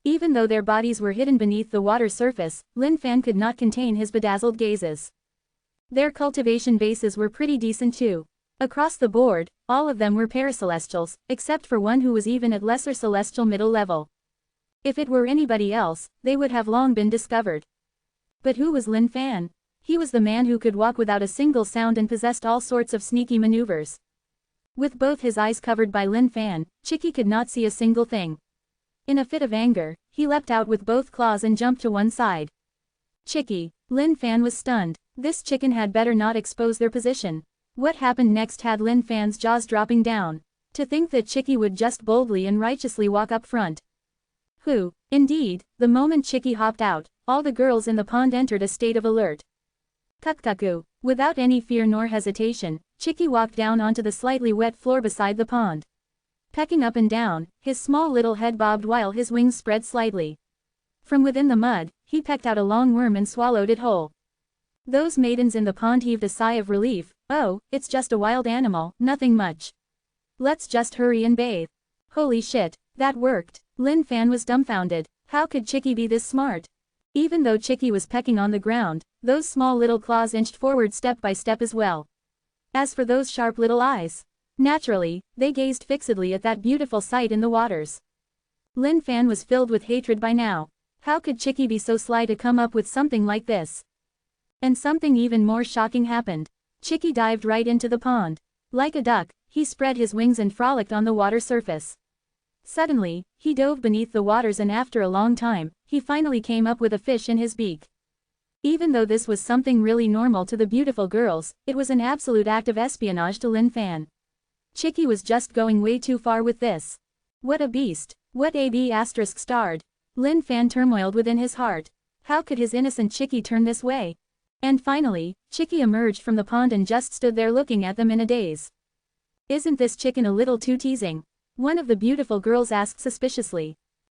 Even though their bodies were hidden beneath the water surface, Lin Fan could not contain his bedazzled gazes. Their cultivation bases were pretty decent too. Across the board, all of them were paracelestials, except for one who was even at lesser celestial middle level. If it were anybody else, they would have long been discovered. But who was Lin Fan? He was the man who could walk without a single sound and possessed all sorts of sneaky maneuvers. With both his eyes covered by Lin Fan, Chicky could not see a single thing. In a fit of anger, he leapt out with both claws and jumped to one side. Chicky. Lin Fan was stunned. This chicken had better not expose their position. What happened next had Lin Fan's jaws dropping down. To think that Chicky would just boldly and righteously walk up front. Who? Indeed, the moment Chicky hopped out, all the girls in the pond entered a state of alert. Kukkaku. Without any fear nor hesitation, Chicky walked down onto the slightly wet floor beside the pond. Pecking up and down, his small little head bobbed while his wings spread slightly. From within the mud, he pecked out a long worm and swallowed it whole. Those maidens in the pond heaved a sigh of relief. Oh, it's just a wild animal, nothing much. Let's just hurry and bathe. Holy shit, that worked. Lin Fan was dumbfounded. How could Chicky be this smart? Even though Chicky was pecking on the ground, those small little claws inched forward step by step as well. As for those sharp little eyes, naturally, they gazed fixedly at that beautiful sight in the waters. Lin Fan was filled with hatred by now. How could Chicky be so sly to come up with something like this? And something even more shocking happened. Chicky dived right into the pond. Like a duck, he spread his wings and frolicked on the water surface. Suddenly, he dove beneath the waters and after a long time, he finally came up with a fish in his beak. Even though this was something really normal to the beautiful girls, it was an absolute act of espionage to Lin Fan. Chicky was just going way too far with this. What a beast. What a b*****. Lin Fan turmoiled within his heart. How could his innocent Chicky turn this way? And finally, Chicky emerged from the pond and just stood there looking at them in a daze. Isn't this chicken a little too teasing? One of the beautiful girls asked suspiciously.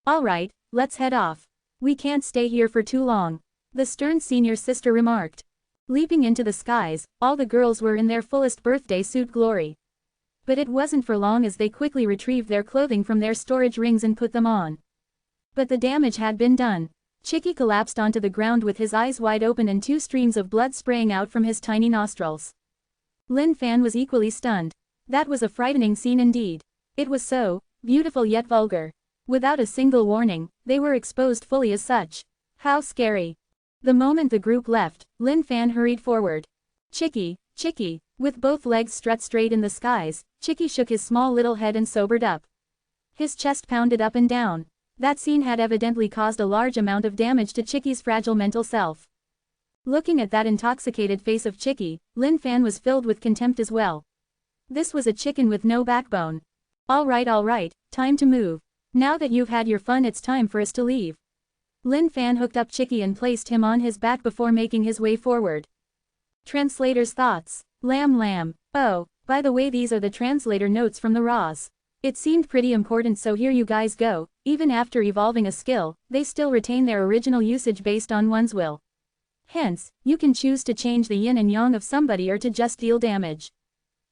Alright, let's head off. We can't stay here for too long, the stern senior sister remarked. Leaping into the skies, all the girls were in their fullest birthday suit glory. But it wasn't for long as they quickly retrieved their clothing from their storage rings and put them on. But the damage had been done. Chicky collapsed onto the ground with his eyes wide open and 2 streams of blood spraying out from his tiny nostrils. Lin Fan was equally stunned. That was a frightening scene indeed. It was so beautiful yet vulgar. Without a single warning, they were exposed fully as such. How scary. The moment the group left, Lin Fan hurried forward. Chicky, Chicky. With both legs stretched straight in the skies, Chicky shook his small little head and sobered up. His chest pounded up and down. That scene had evidently caused a large amount of damage to Chicky's fragile mental self. Looking at that intoxicated face of Chicky, Lin Fan was filled with contempt as well. This was a chicken with no backbone. Alright, time to move. Now that you've had your fun, it's time for us to leave. Lin Fan hooked up Chicky and placed him on his back before making his way forward. Translator's thoughts. Lamb. Oh, by the way, these are the translator notes from the RAWs. It seemed pretty important, so here you guys go. Even after evolving a skill, they still retain their original usage based on one's will. Hence, you can choose to change the yin and yang of somebody or to just deal damage.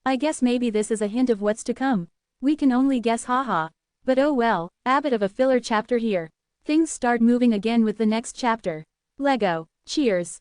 I guess maybe this is a hint of what's to come. We can only guess, haha. But oh well, a bit of a filler chapter here. Things start moving again with the next chapter. Lego. Cheers.